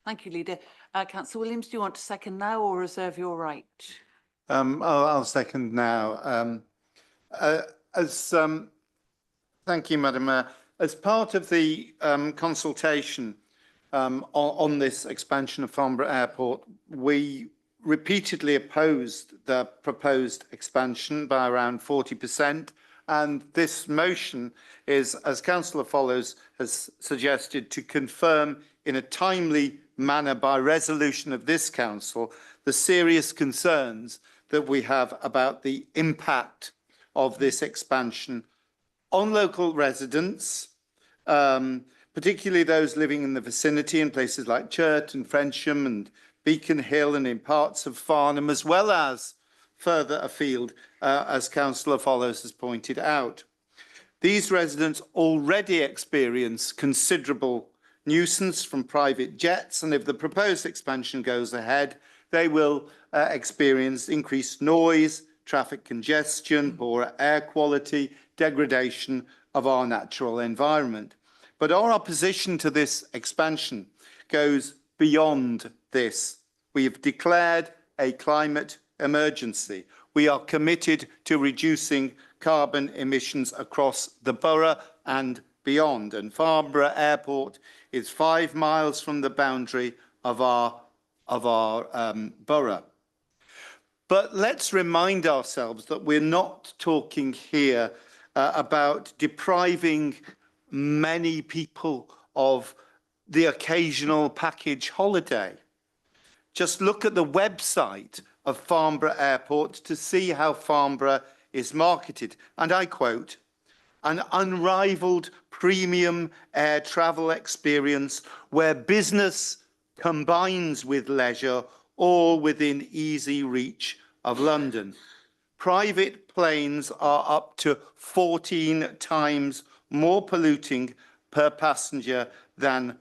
Thank you, Leader. Councillor Williams, do you want to second now or reserve your right? I'll second now. Thank you, Madam Mayor. As part of the consultation on this expansion of Farnborough Airport, we repeatedly opposed the proposed expansion by around 40%. And this motion is, as Councillor Follows has suggested, to confirm in a timely manner by resolution of this council the serious concerns that we have about the impact of this expansion on local residents, particularly those living in the vicinity in places like Churton, Frensham and Beacon Hill and in parts of Farnham, as well as further afield, as Councillor Follows has pointed out. These residents already experience considerable nuisance from private jets, and if the proposed expansion goes ahead, they will experience increased noise, traffic congestion, poorer air quality, degradation of our natural environment. But our opposition to this expansion goes beyond this. We have declared a climate emergency. We are committed to reducing carbon emissions across the borough and beyond. And Farnborough Airport is 5 miles from the boundary of our borough. But let's remind ourselves that we're not talking here about depriving many people of the occasional package holiday. Just look at the website of Farnborough Airport to see how Farnborough is marketed. And I quote, "An unrivaled premium air travel experience where business combines with leisure, all within easy reach of London. Private planes are up to 14 times more polluting per passenger than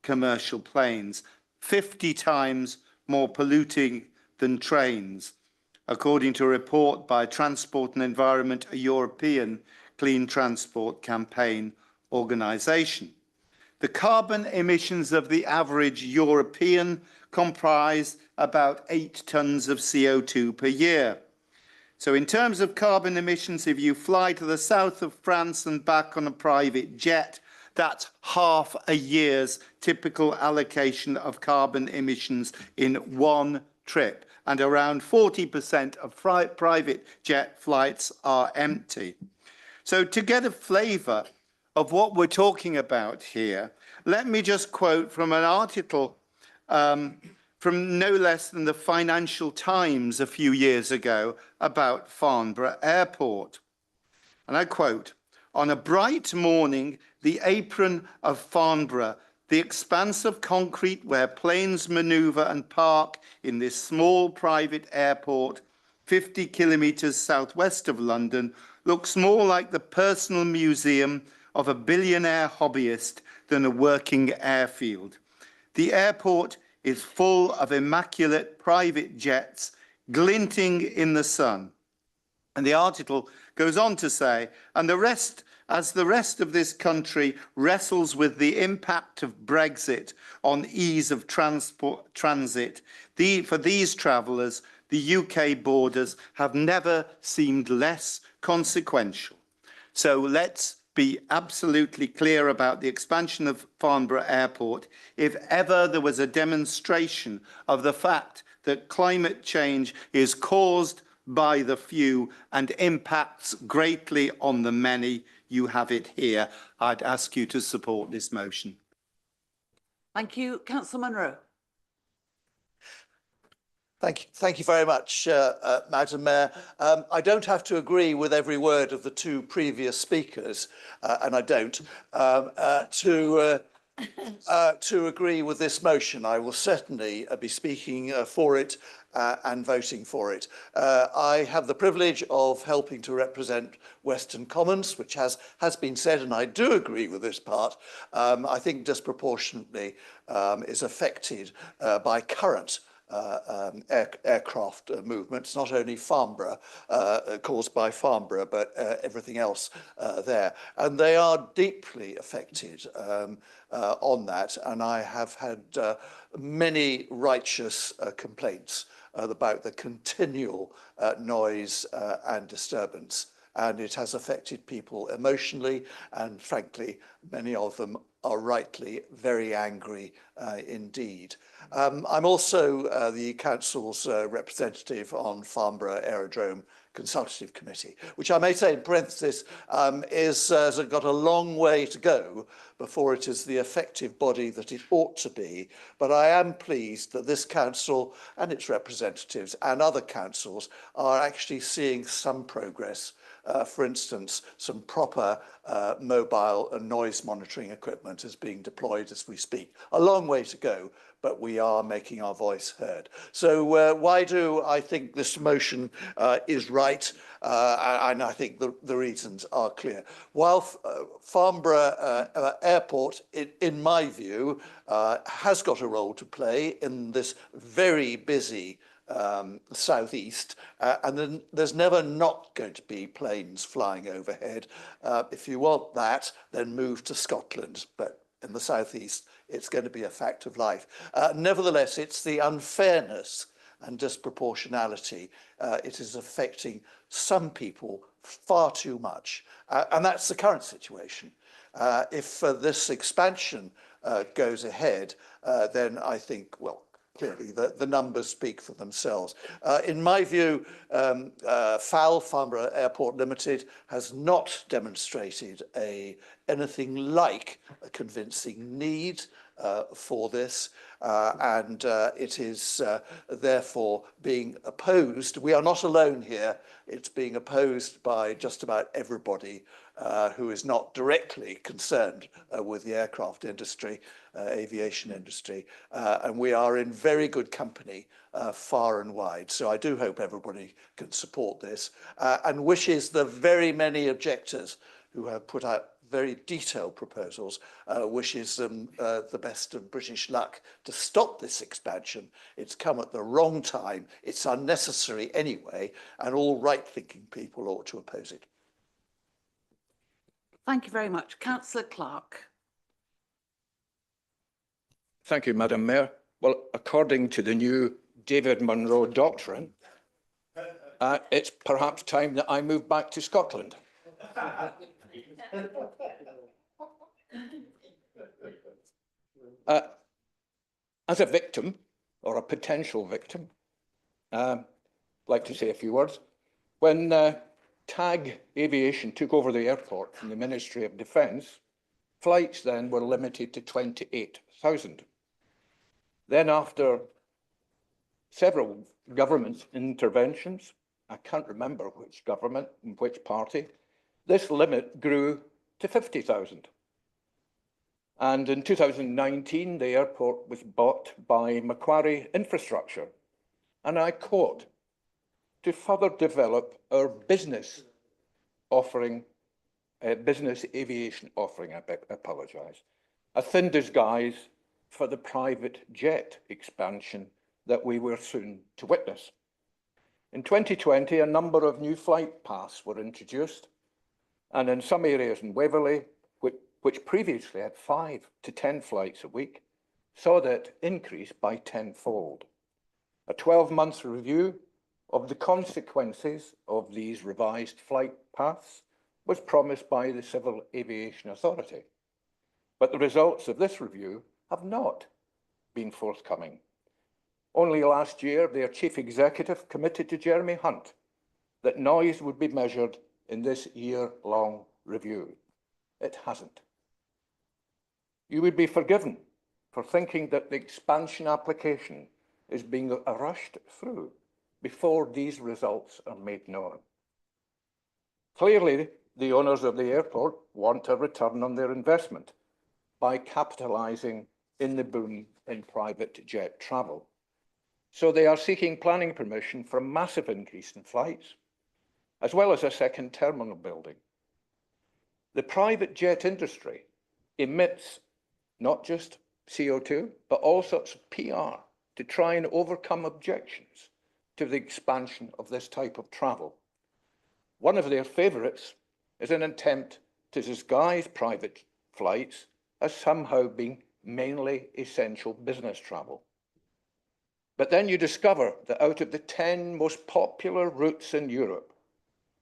commercial planes, 50 times more polluting than trains, according to a report by Transport and Environment, a European Clean Transport Campaign organisation. The carbon emissions of the average European comprise about 8 tonnes of CO2 per year. So in terms of carbon emissions, if you fly to the south of France and back on a private jet, that's half a year's typical allocation of carbon emissions in one trip. And around 40% of private jet flights are empty. So to get a flavour of what we're talking about here, let me just quote from an article from no less than the Financial Times a few years ago about Farnborough Airport. And I quote, "On a bright morning, the apron of Farnborough, the expanse of concrete where planes manoeuvre and park in this small private airport, 50 kilometres southwest of London, looks more like the personal museum of a billionaire hobbyist than a working airfield. The airport is full of immaculate private jets glinting in the sun." And the article goes on to say, as the rest of this country wrestles with the impact of Brexit on ease of transit, for these travellers, the UK borders have never seemed less consequential. So let's be absolutely clear about the expansion of Farnborough Airport. If ever there was a demonstration of the fact that climate change is caused by the few and impacts greatly on the many, you have it here. I'd ask you to support this motion. Thank you. Councillor Munro. Thank you very much, Madam Mayor. I don't have to agree with every word of the two previous speakers, and I don't, to agree with this motion. I will certainly be speaking for it and voting for it. I have the privilege of helping to represent Western Commons, which has been said, and I do agree with this part, I think disproportionately is affected by current aircraft movements, not only Farnborough, caused by Farnborough, but everything else there. And they are deeply affected on that. And I have had many righteous complaints about the continual noise and disturbance. And it has affected people emotionally, and frankly, many of them are rightly very angry indeed. I'm also the council's representative on Farnborough Aerodrome Consultative Committee, which I may say in parenthesis has got a long way to go before it is the effective body that it ought to be. But I am pleased that this council and its representatives and other councils are actually seeing some progress. For instance, some proper mobile and noise monitoring equipment is being deployed as we speak. A long way to go, but we are making our voice heard. So why do I think this motion is right? And I think the reasons are clear. While Farnborough Airport, in my view, has got a role to play in this very busy southeast, and then there's never not going to be planes flying overhead. If you want that, then move to Scotland, but in the southeast, it's going to be a fact of life. Nevertheless, it's the unfairness and disproportionality. It is affecting some people far too much, and that's the current situation. If this expansion goes ahead, then I think, well, clearly, the numbers speak for themselves. In my view, FAL, Farnborough Airport Limited, has not demonstrated anything like a convincing need for this, and it is therefore being opposed. We are not alone here. It's being opposed by just about everybody who is not directly concerned with the aircraft industry, aviation industry, and we are in very good company far and wide. So I do hope everybody can support this and wishes the very many objectors who have put out very detailed proposals, wishes them the best of British luck to stop this expansion. It's come at the wrong time, it's unnecessary anyway, and all right-thinking people ought to oppose it. Thank you very much. Councillor Clark. Thank you, Madam Mayor. Well, according to the new David Munro doctrine, it's perhaps time that I move back to Scotland. As a victim, or a potential victim, I'd like to say a few words. When TAG Aviation took over the airport from the Ministry of Defence, flights then were limited to 28,000. Then after several government interventions, I can't remember which government and which party, this limit grew to 50,000. And in 2019, the airport was bought by Macquarie Infrastructure, and I quote, to further develop our business offering, business aviation offering, I apologise, a thin disguise for the private jet expansion that we were soon to witness. In 2020, a number of new flight paths were introduced, and in some areas in Waverley, which previously had 5 to 10 flights a week, saw that increase by tenfold. A 12-month review of the consequences of these revised flight paths was promised by the Civil Aviation Authority, but the results of this review have not been forthcoming. Only last year, their chief executive committed to Jeremy Hunt that noise would be measured in this year-long review. It hasn't. You would be forgiven for thinking that the expansion application is being rushed through before these results are made known. Clearly, the owners of the airport want a return on their investment by capitalising in the boom in private jet travel. So they are seeking planning permission for a massive increase in flights, as well as a second terminal building. The private jet industry emits not just CO2, but all sorts of PR to try and overcome objections to the expansion of this type of travel. One of their favourites is an attempt to disguise private flights as somehow being mainly essential business travel. But then you discover that out of the 10 most popular routes in Europe,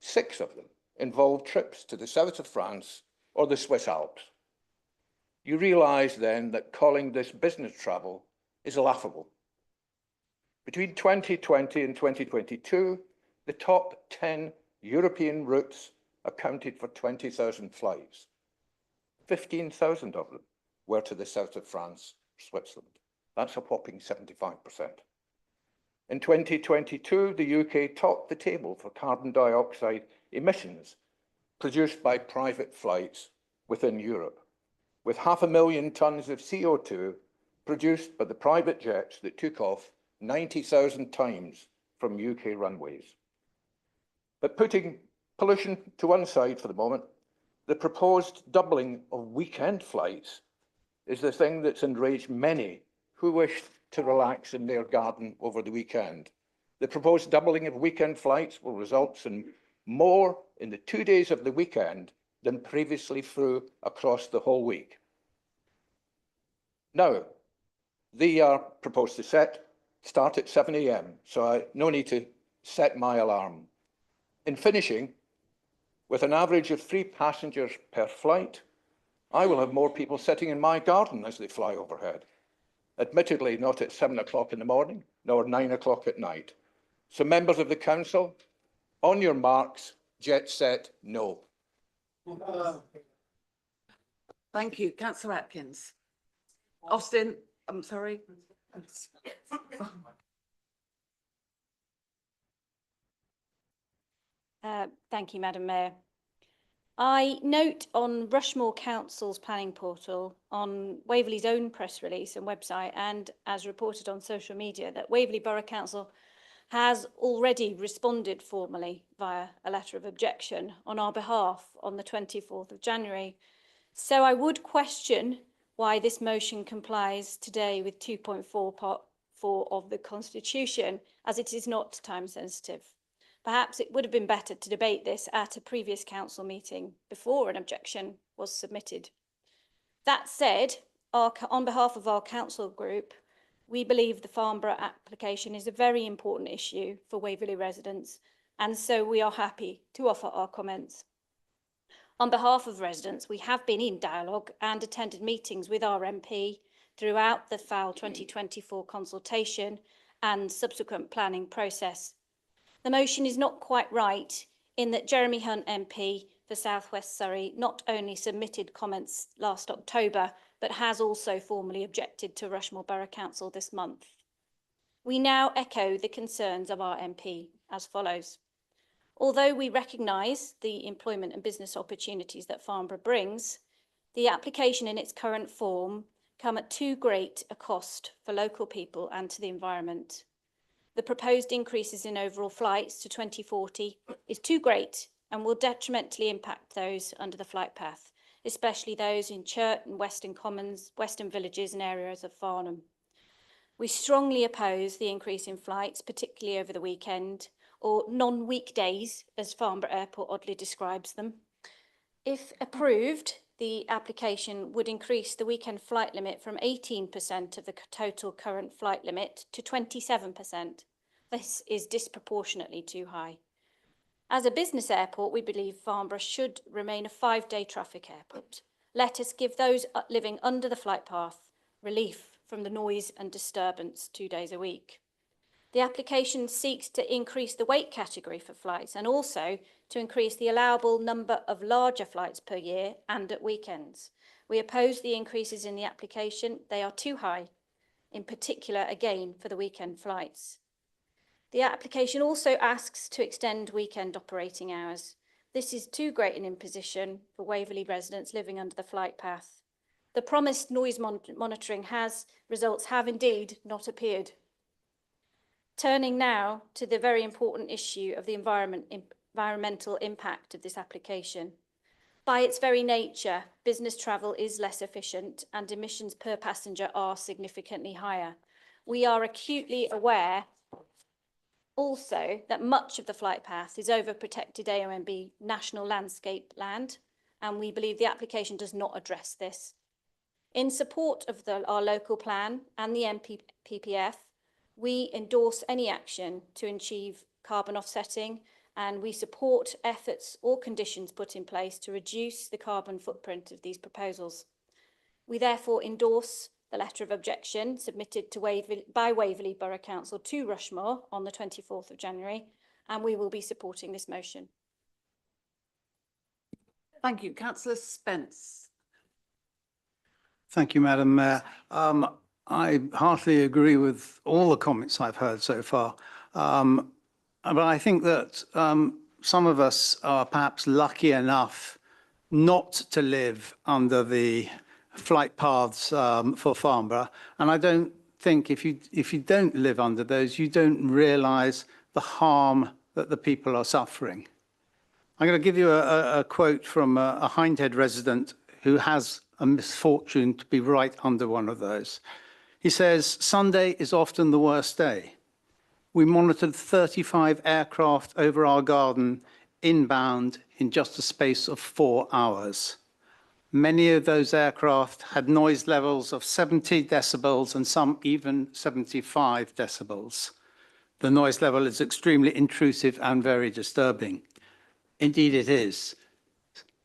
6 of them involve trips to the south of France or the Swiss Alps. You realise then that calling this business travel is laughable. Between 2020 and 2022, The top 10 European routes accounted for 20,000 flights. 15,000 of them were to the south of France, Switzerland. That's a whopping 75%. In 2022, the UK topped the table for carbon dioxide emissions produced by private flights within Europe, with 500,000 tonnes of CO2 produced by the private jets that took off 90,000 times from UK runways. But putting pollution to one side for the moment, the proposed doubling of weekend flights is the thing that's enraged many who wish to relax in their garden over the weekend. The proposed doubling of weekend flights will result in more in the 2 days of the weekend than previously flew across the whole week. Now, they are proposed to start at 7 a.m, so no need to set my alarm. In finishing, with an average of 3 passengers per flight, I will have more people sitting in my garden as they fly overhead. Admittedly, not at 7 o'clock in the morning, nor 9 o'clock at night. So members of the council, on your marks, jet set, no. Thank you. Councillor Atkins. Austin, I'm sorry. Thank you, Madam Mayor. I note on Rushmore Council's planning portal, on Waverley's own press release and website, and as reported on social media, that Waverley Borough Council has already responded formally via a letter of objection on our behalf on the 24th of January. So I would question why this motion complies today with 2.4 Part 4 of the Constitution, as it is not time sensitive. Perhaps it would have been better to debate this at a previous council meeting before an objection was submitted. That said, on behalf of our council group, we believe the Farnborough application is a very important issue for Waverley residents, and so we are happy to offer our comments. On behalf of residents, we have been in dialogue and attended meetings with our MP throughout the FAL 2024 consultation and subsequent planning process. The motion is not quite right in that Jeremy Hunt MP for South West Surrey not only submitted comments last October, but has also formally objected to Rushmore Borough Council this month. We now echo the concerns of our MP as follows. Although we recognise the employment and business opportunities that Farnborough brings, the application in its current form come at too great a cost for local people and to the environment. The proposed increases in overall flights to 2040 is too great and will detrimentally impact those under the flight path, especially those in Churton, Western Commons, Western Villages and areas of Farnham. We strongly oppose the increase in flights, particularly over the weekend, or non-weekdays, as Farnborough Airport oddly describes them. If approved, the application would increase the weekend flight limit from 18% of the total current flight limit to 27%. This is disproportionately too high. As a business airport, we believe Farnborough should remain a 5-day traffic airport. Let us give those living under the flight path relief from the noise and disturbance 2 days a week. The application seeks to increase the weight category for flights and also to increase the allowable number of larger flights per year and at weekends. We oppose the increases in the application. They are too high, in particular, again, for the weekend flights. The application also asks to extend weekend operating hours. This is too great an imposition for Waverley residents living under the flight path. The promised noise monitoring results have indeed not appeared. Turning now to the very important issue of the environmental impact of this application. By its very nature, business travel is less efficient and emissions per passenger are significantly higher. We are acutely aware also that much of the flight path is over protected AONB national landscape land, and we believe the application does not address this. In support of our local plan and the PPF, we endorse any action to achieve carbon offsetting, and we support efforts or conditions put in place to reduce the carbon footprint of these proposals. We therefore endorse the letter of objection submitted to by Waverley Borough Council to Rushmore on the 24th of January, and we will be supporting this motion. Thank you. Councillor Spence. Thank you, Madam Mayor. I heartily agree with all the comments I've heard so far. But I think that some of us are perhaps lucky enough not to live under the flight paths for Farnborough. And I don't think if you don't live under those, you don't realise the harm that the people are suffering. I'm going to give you a quote from a Hindhead resident who has a misfortune to be right under one of those. He says, "Sunday is often the worst day. We monitored 35 aircraft over our garden inbound in just a space of 4 hours. Many of those aircraft had noise levels of 70 decibels and some even 75 decibels. The noise level is extremely intrusive and very disturbing." Indeed it is.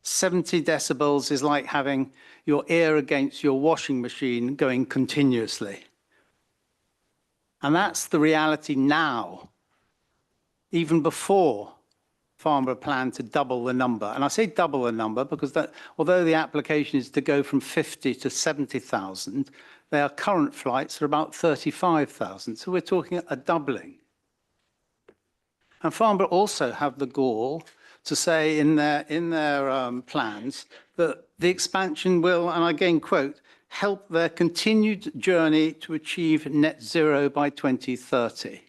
70 decibels is like having your ear against your washing machine going continuously. And that's the reality now, even before Farnborough planned to double the number. And I say double the number because that, although the application is to go from 50 to 70,000, their current flights are about 35,000. So we're talking a doubling. And Farnborough also have the gall to say in their plans that the expansion will, and I again quote, help their continued journey to achieve net zero by 2030.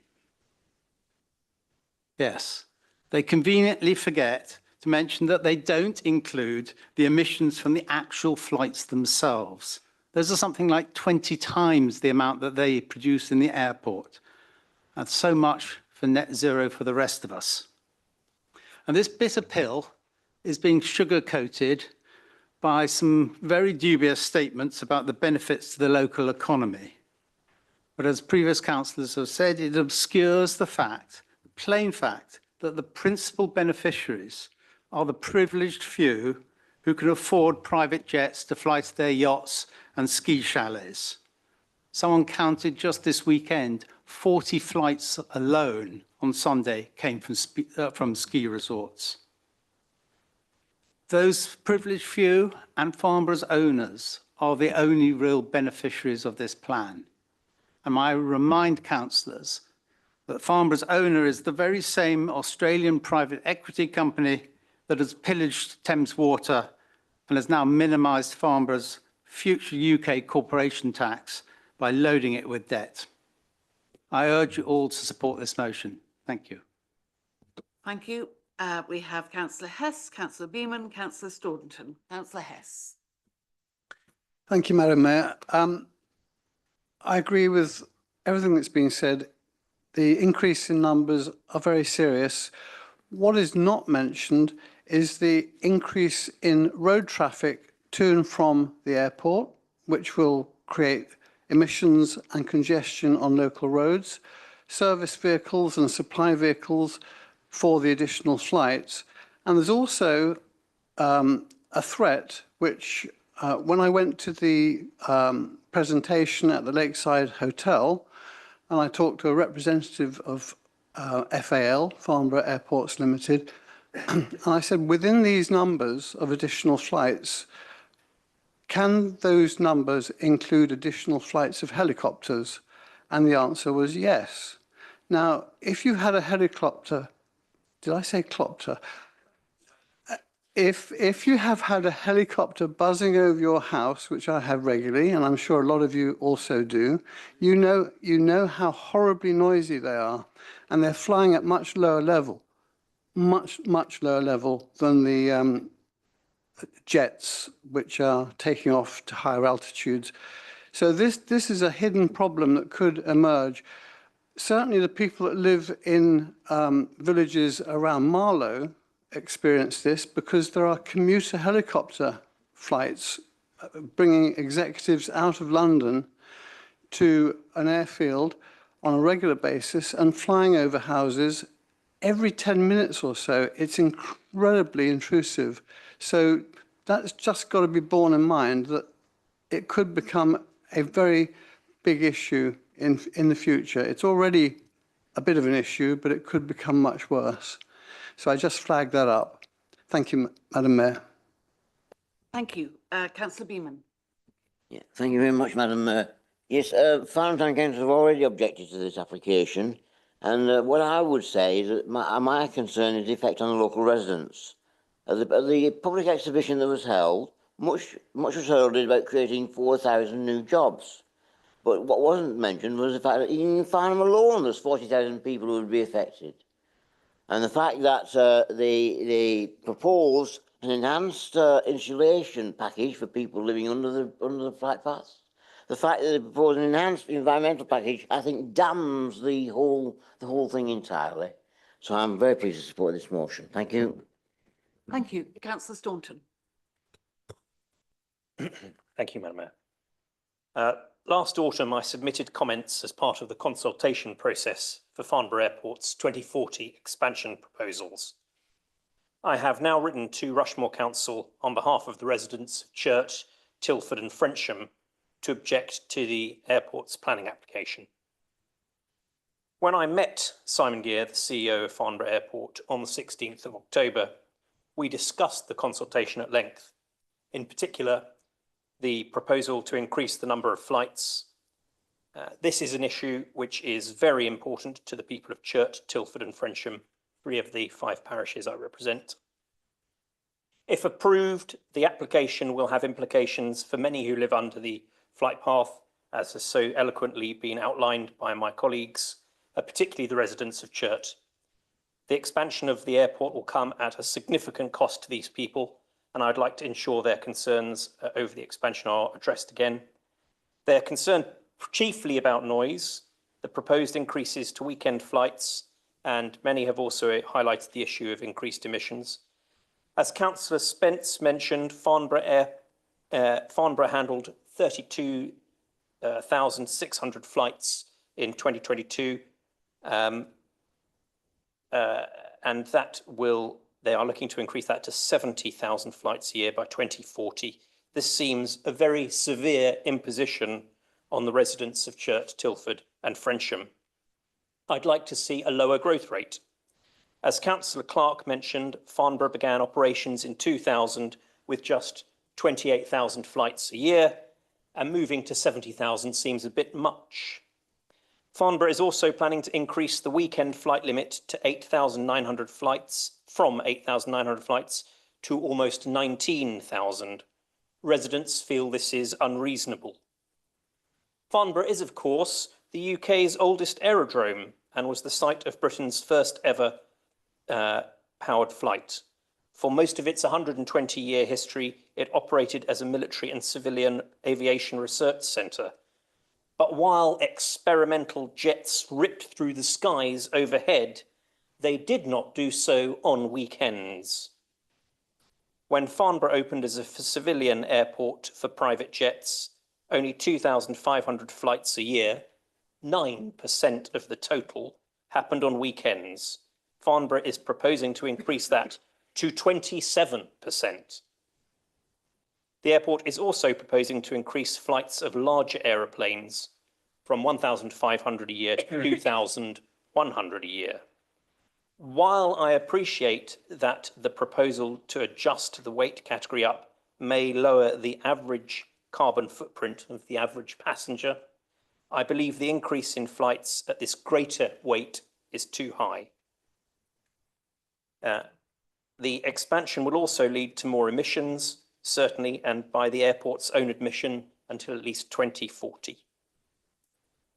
Yes, they conveniently forget to mention that they don't include the emissions from the actual flights themselves. Those are something like 20 times the amount that they produce in the airport. And so much for net zero for the rest of us. And this bitter pill is being sugar-coated by some very dubious statements about the benefits to the local economy. But as previous councillors have said, it obscures the fact, the plain fact, that the principal beneficiaries are the privileged few who can afford private jets to fly to their yachts and ski chalets. Someone counted just this weekend, 40 flights alone on Sunday came from ski resorts. Those privileged few and Farnborough's owners are the only real beneficiaries of this plan. And I remind councillors that Farnborough's owner is the very same Australian private equity company that has pillaged Thames Water and has now minimised Farnborough's future UK corporation tax by loading it with debt. I urge you all to support this motion. Thank you. Thank you. We have Councillor Hess, Councillor Beaman, Councillor Staunton. Councillor Hess. Thank you, Madam Mayor. I agree with everything that's been said. The increase in numbers are very serious. What is not mentioned is the increase in road traffic to and from the airport, which will create emissions and congestion on local roads, service vehicles and supply vehicles for the additional flights. And there's also a threat which, when I went to the presentation at the Lakeside Hotel, and I talked to a representative of FAL, Farnborough Airports Limited, and I said, within these numbers of additional flights, can those numbers include additional flights of helicopters? And the answer was yes. Now, if you had a helicopter, did I say clopter? If you have had a helicopter buzzing over your house, which I have regularly, and I'm sure a lot of you also do, you know how horribly noisy they are, and they're flying at much lower level, much lower level than the jets, which are taking off to higher altitudes. So this is a hidden problem that could emerge. Certainly the people that live in villages around Marlow experience this because there are commuter helicopter flights bringing executives out of London to an airfield on a regular basis and flying over houses every 10 minutes or so. It's incredibly intrusive. So that's just got to be borne in mind that it could become a very big issue in the future. It's already a bit of an issue, but it could become much worse. So I just flagged that up. Thank you, Madam Mayor. Thank you. Councillor Beeman. Yeah, thank you very much, Madam Mayor. Yes, Farm Town Council have already objected to this application, and what I would say is that my concern is the effect on the local residents. At the public exhibition that was held, much was heralded about creating 4,000 new jobs. But what wasn't mentioned was the fact that even in Farnham alone, there's 40,000 people who would be affected. And the fact that they propose an enhanced insulation package for people living under the flight paths. The fact that they propose an enhanced environmental package, I think, damns the whole thing entirely. So I'm very pleased to support this motion. Thank you. Thank you. Councillor Staunton. Thank you, Madam Mayor. Last autumn, I submitted comments as part of the consultation process for Farnborough Airport's 2040 expansion proposals. I have now written to Rushmore Council on behalf of the residents of Churt, Tilford and Frensham to object to the airport's planning application. When I met Simon Gear, the CEO of Farnborough Airport, on the 16th of October, we discussed the consultation at length, in particular, the proposal to increase the number of flights. This is an issue which is very important to the people of Churt, Tilford and Frensham, 3 of the 5 parishes I represent. If approved, the application will have implications for many who live under the flight path, as has so eloquently been outlined by my colleagues, particularly the residents of Churt. The expansion of the airport will come at a significant cost to these people, and I'd like to ensure their concerns over the expansion are addressed again. They're concerned chiefly about noise, the proposed increases to weekend flights, and many have also highlighted the issue of increased emissions. As Councillor Spence mentioned, Farnborough handled 32,600 flights in 2022, and they are looking to increase that to 70,000 flights a year by 2040. This seems a very severe imposition on the residents of Churt, Tilford and Frensham. I'd like to see a lower growth rate. As Councillor Clark mentioned, Farnborough began operations in 2000 with just 28,000 flights a year, and moving to 70,000 seems a bit much. Farnborough is also planning to increase the weekend flight limit to 8,900 flights, from 8,900 flights to almost 19,000. Residents feel this is unreasonable. Farnborough is, of course, the UK's oldest aerodrome and was the site of Britain's first ever powered flight. For most of its 120-year history, it operated as a military and civilian aviation research centre. But while experimental jets ripped through the skies overhead, they did not do so on weekends. When Farnborough opened as a civilian airport for private jets, only 2,500 flights a year, 9% of the total, happened on weekends. Farnborough is proposing to increase that to 27%. The airport is also proposing to increase flights of larger aeroplanes from 1,500 a year to 2,100 a year. While I appreciate that the proposal to adjust the weight category up may lower the average carbon footprint of the average passenger, I believe the increase in flights at this greater weight is too high. The expansion will also lead to more emissions, certainly, and by the airport's own admission, until at least 2040.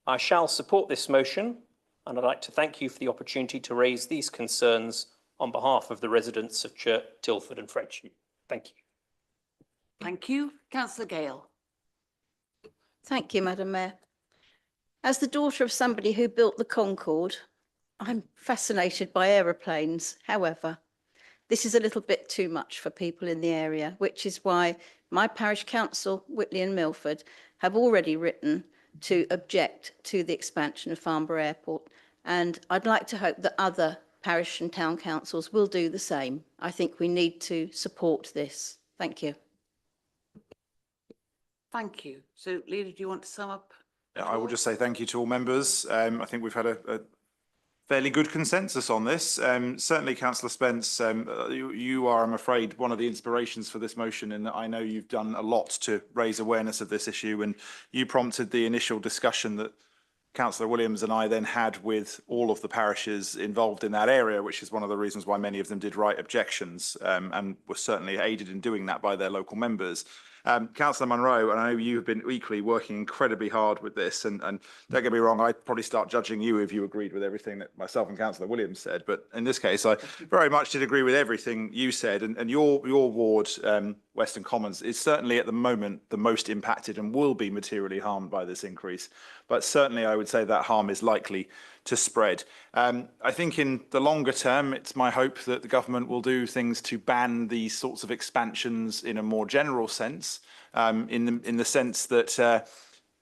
I shall support this motion, and I'd like to thank you for the opportunity to raise these concerns on behalf of the residents of Churt, Tilford and Frensham. Thank you. Thank you. Councillor Gale. Thank you, Madam Mayor. As the daughter of somebody who built the Concorde, I'm fascinated by aeroplanes. However, this is a little bit too much for people in the area, which is why my parish council, Whitley and Milford, have already written to object to the expansion of Farnborough Airport. And I'd like to hope that other parish and town councils will do the same. I think we need to support this. Thank you. Thank you. So, Leader, do you want to sum up? I will just say thank you to all members. I think we've had a fairly good consensus on this. Certainly, Councillor Spence, you are, I'm afraid, one of the inspirations for this motion, in that I know you've done a lot to raise awareness of this issue, and you prompted the initial discussion that Councillor Williams and I then had with all of the parishes involved in that area, which is one of the reasons why many of them did write objections, and were certainly aided in doing that by their local members. Councillor Munro, and I know you've been equally working incredibly hard with this, and don't get me wrong, I'd probably start judging you if you agreed with everything that myself and Councillor Williams said, but in this case, I very much did agree with everything you said, and your ward, Western Commons, is certainly at the moment the most impacted and will be materially harmed by this increase, but certainly I would say that harm is likely to spread. I think in the longer term, it's my hope that the government will do things to ban these sorts of expansions in a more general sense, in the sense that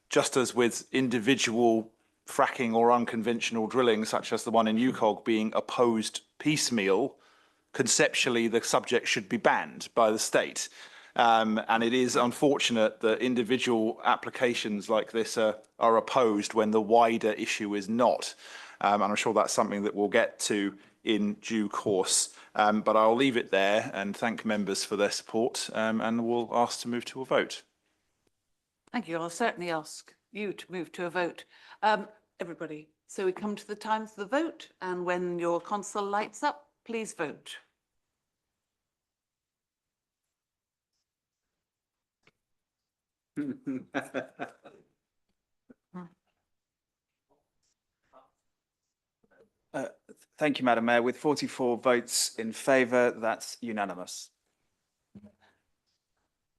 just as with individual fracking or unconventional drilling, such as the one in UCOG being opposed piecemeal, conceptually the subject should be banned by the state. And it is unfortunate that individual applications like this are opposed when the wider issue is not. And I'm sure that's something that we'll get to in due course. But I'll leave it there and thank members for their support, and we'll ask to move to a vote. Thank you. I'll certainly ask you to move to a vote. Everybody, so we come to the time for the vote, and when your console lights up, please vote. Thank you, Madam Mayor. With 44 votes in favour, that's unanimous.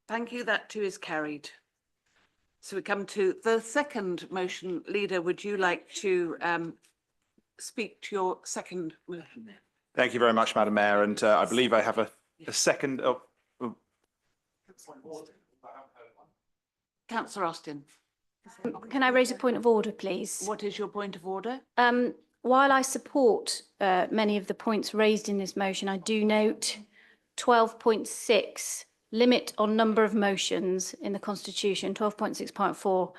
Thank you. That too is carried. So we come to the second motion. Leader, would you like to speak to your second motion? Thank you very much, Madam Mayor, and I believe I have a second. Councillor Austin. Can I raise a point of order, please? What is your point of order? While I support many of the points raised in this motion, I do note 12.6, limit on number of motions in the Constitution, 12.6.4.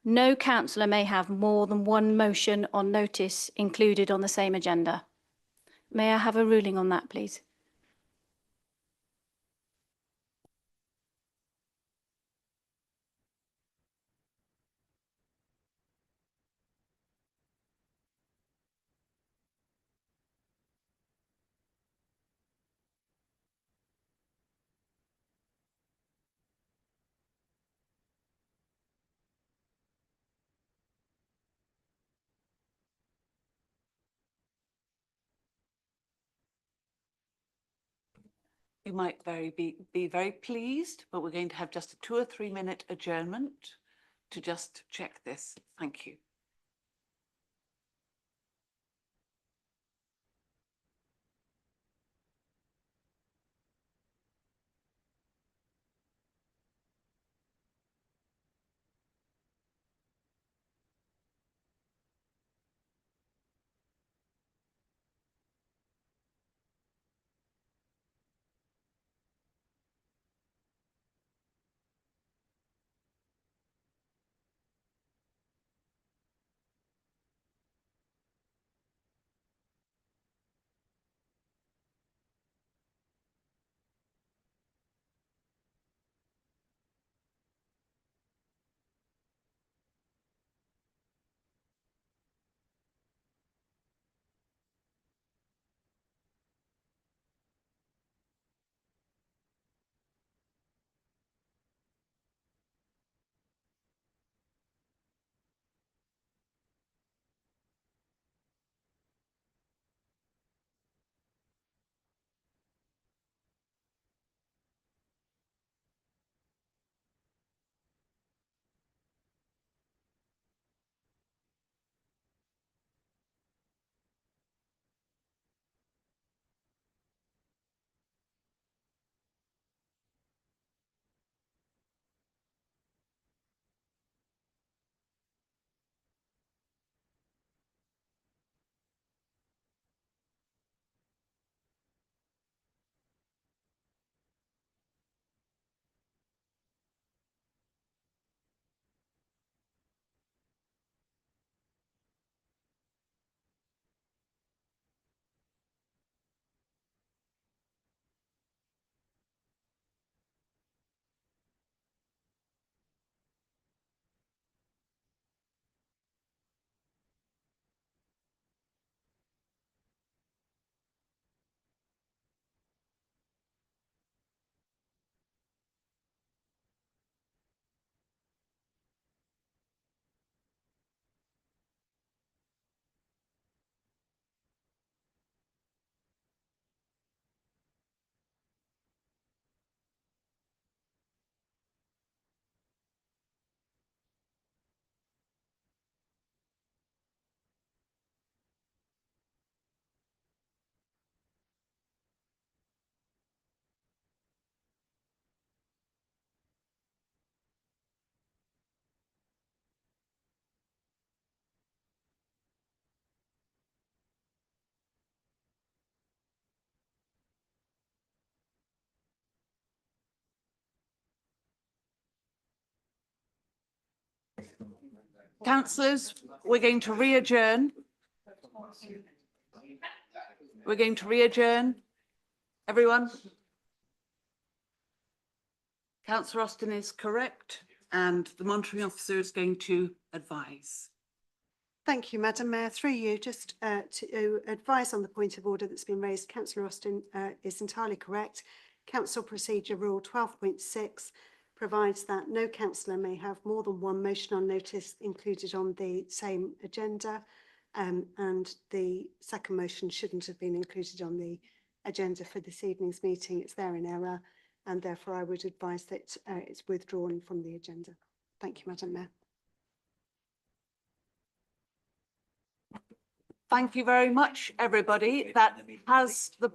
No councillor may have more than one motion on notice included on the same agenda. May I have a ruling on that, please? You might be very pleased, but we're going to have just a 2 or 3 minute adjournment to just check this. Thank you. Councillors, we're going to re-adjourn. We're going to re-adjourn. Everyone? Councillor Austin is correct, and the monitoring officer is going to advise. Thank you, Madam Mayor. Through you, just to advise on the point of order that's been raised, Councillor Austin is entirely correct. Council Procedure Rule 12.6 provides that no councillor may have more than one motion on notice included on the same agenda, and the second motion shouldn't have been included on the agenda for this evening's meeting. It's there in error, and therefore I would advise that it's withdrawn from the agenda. Thank you, Madam Mayor. Thank you very much, everybody. That has the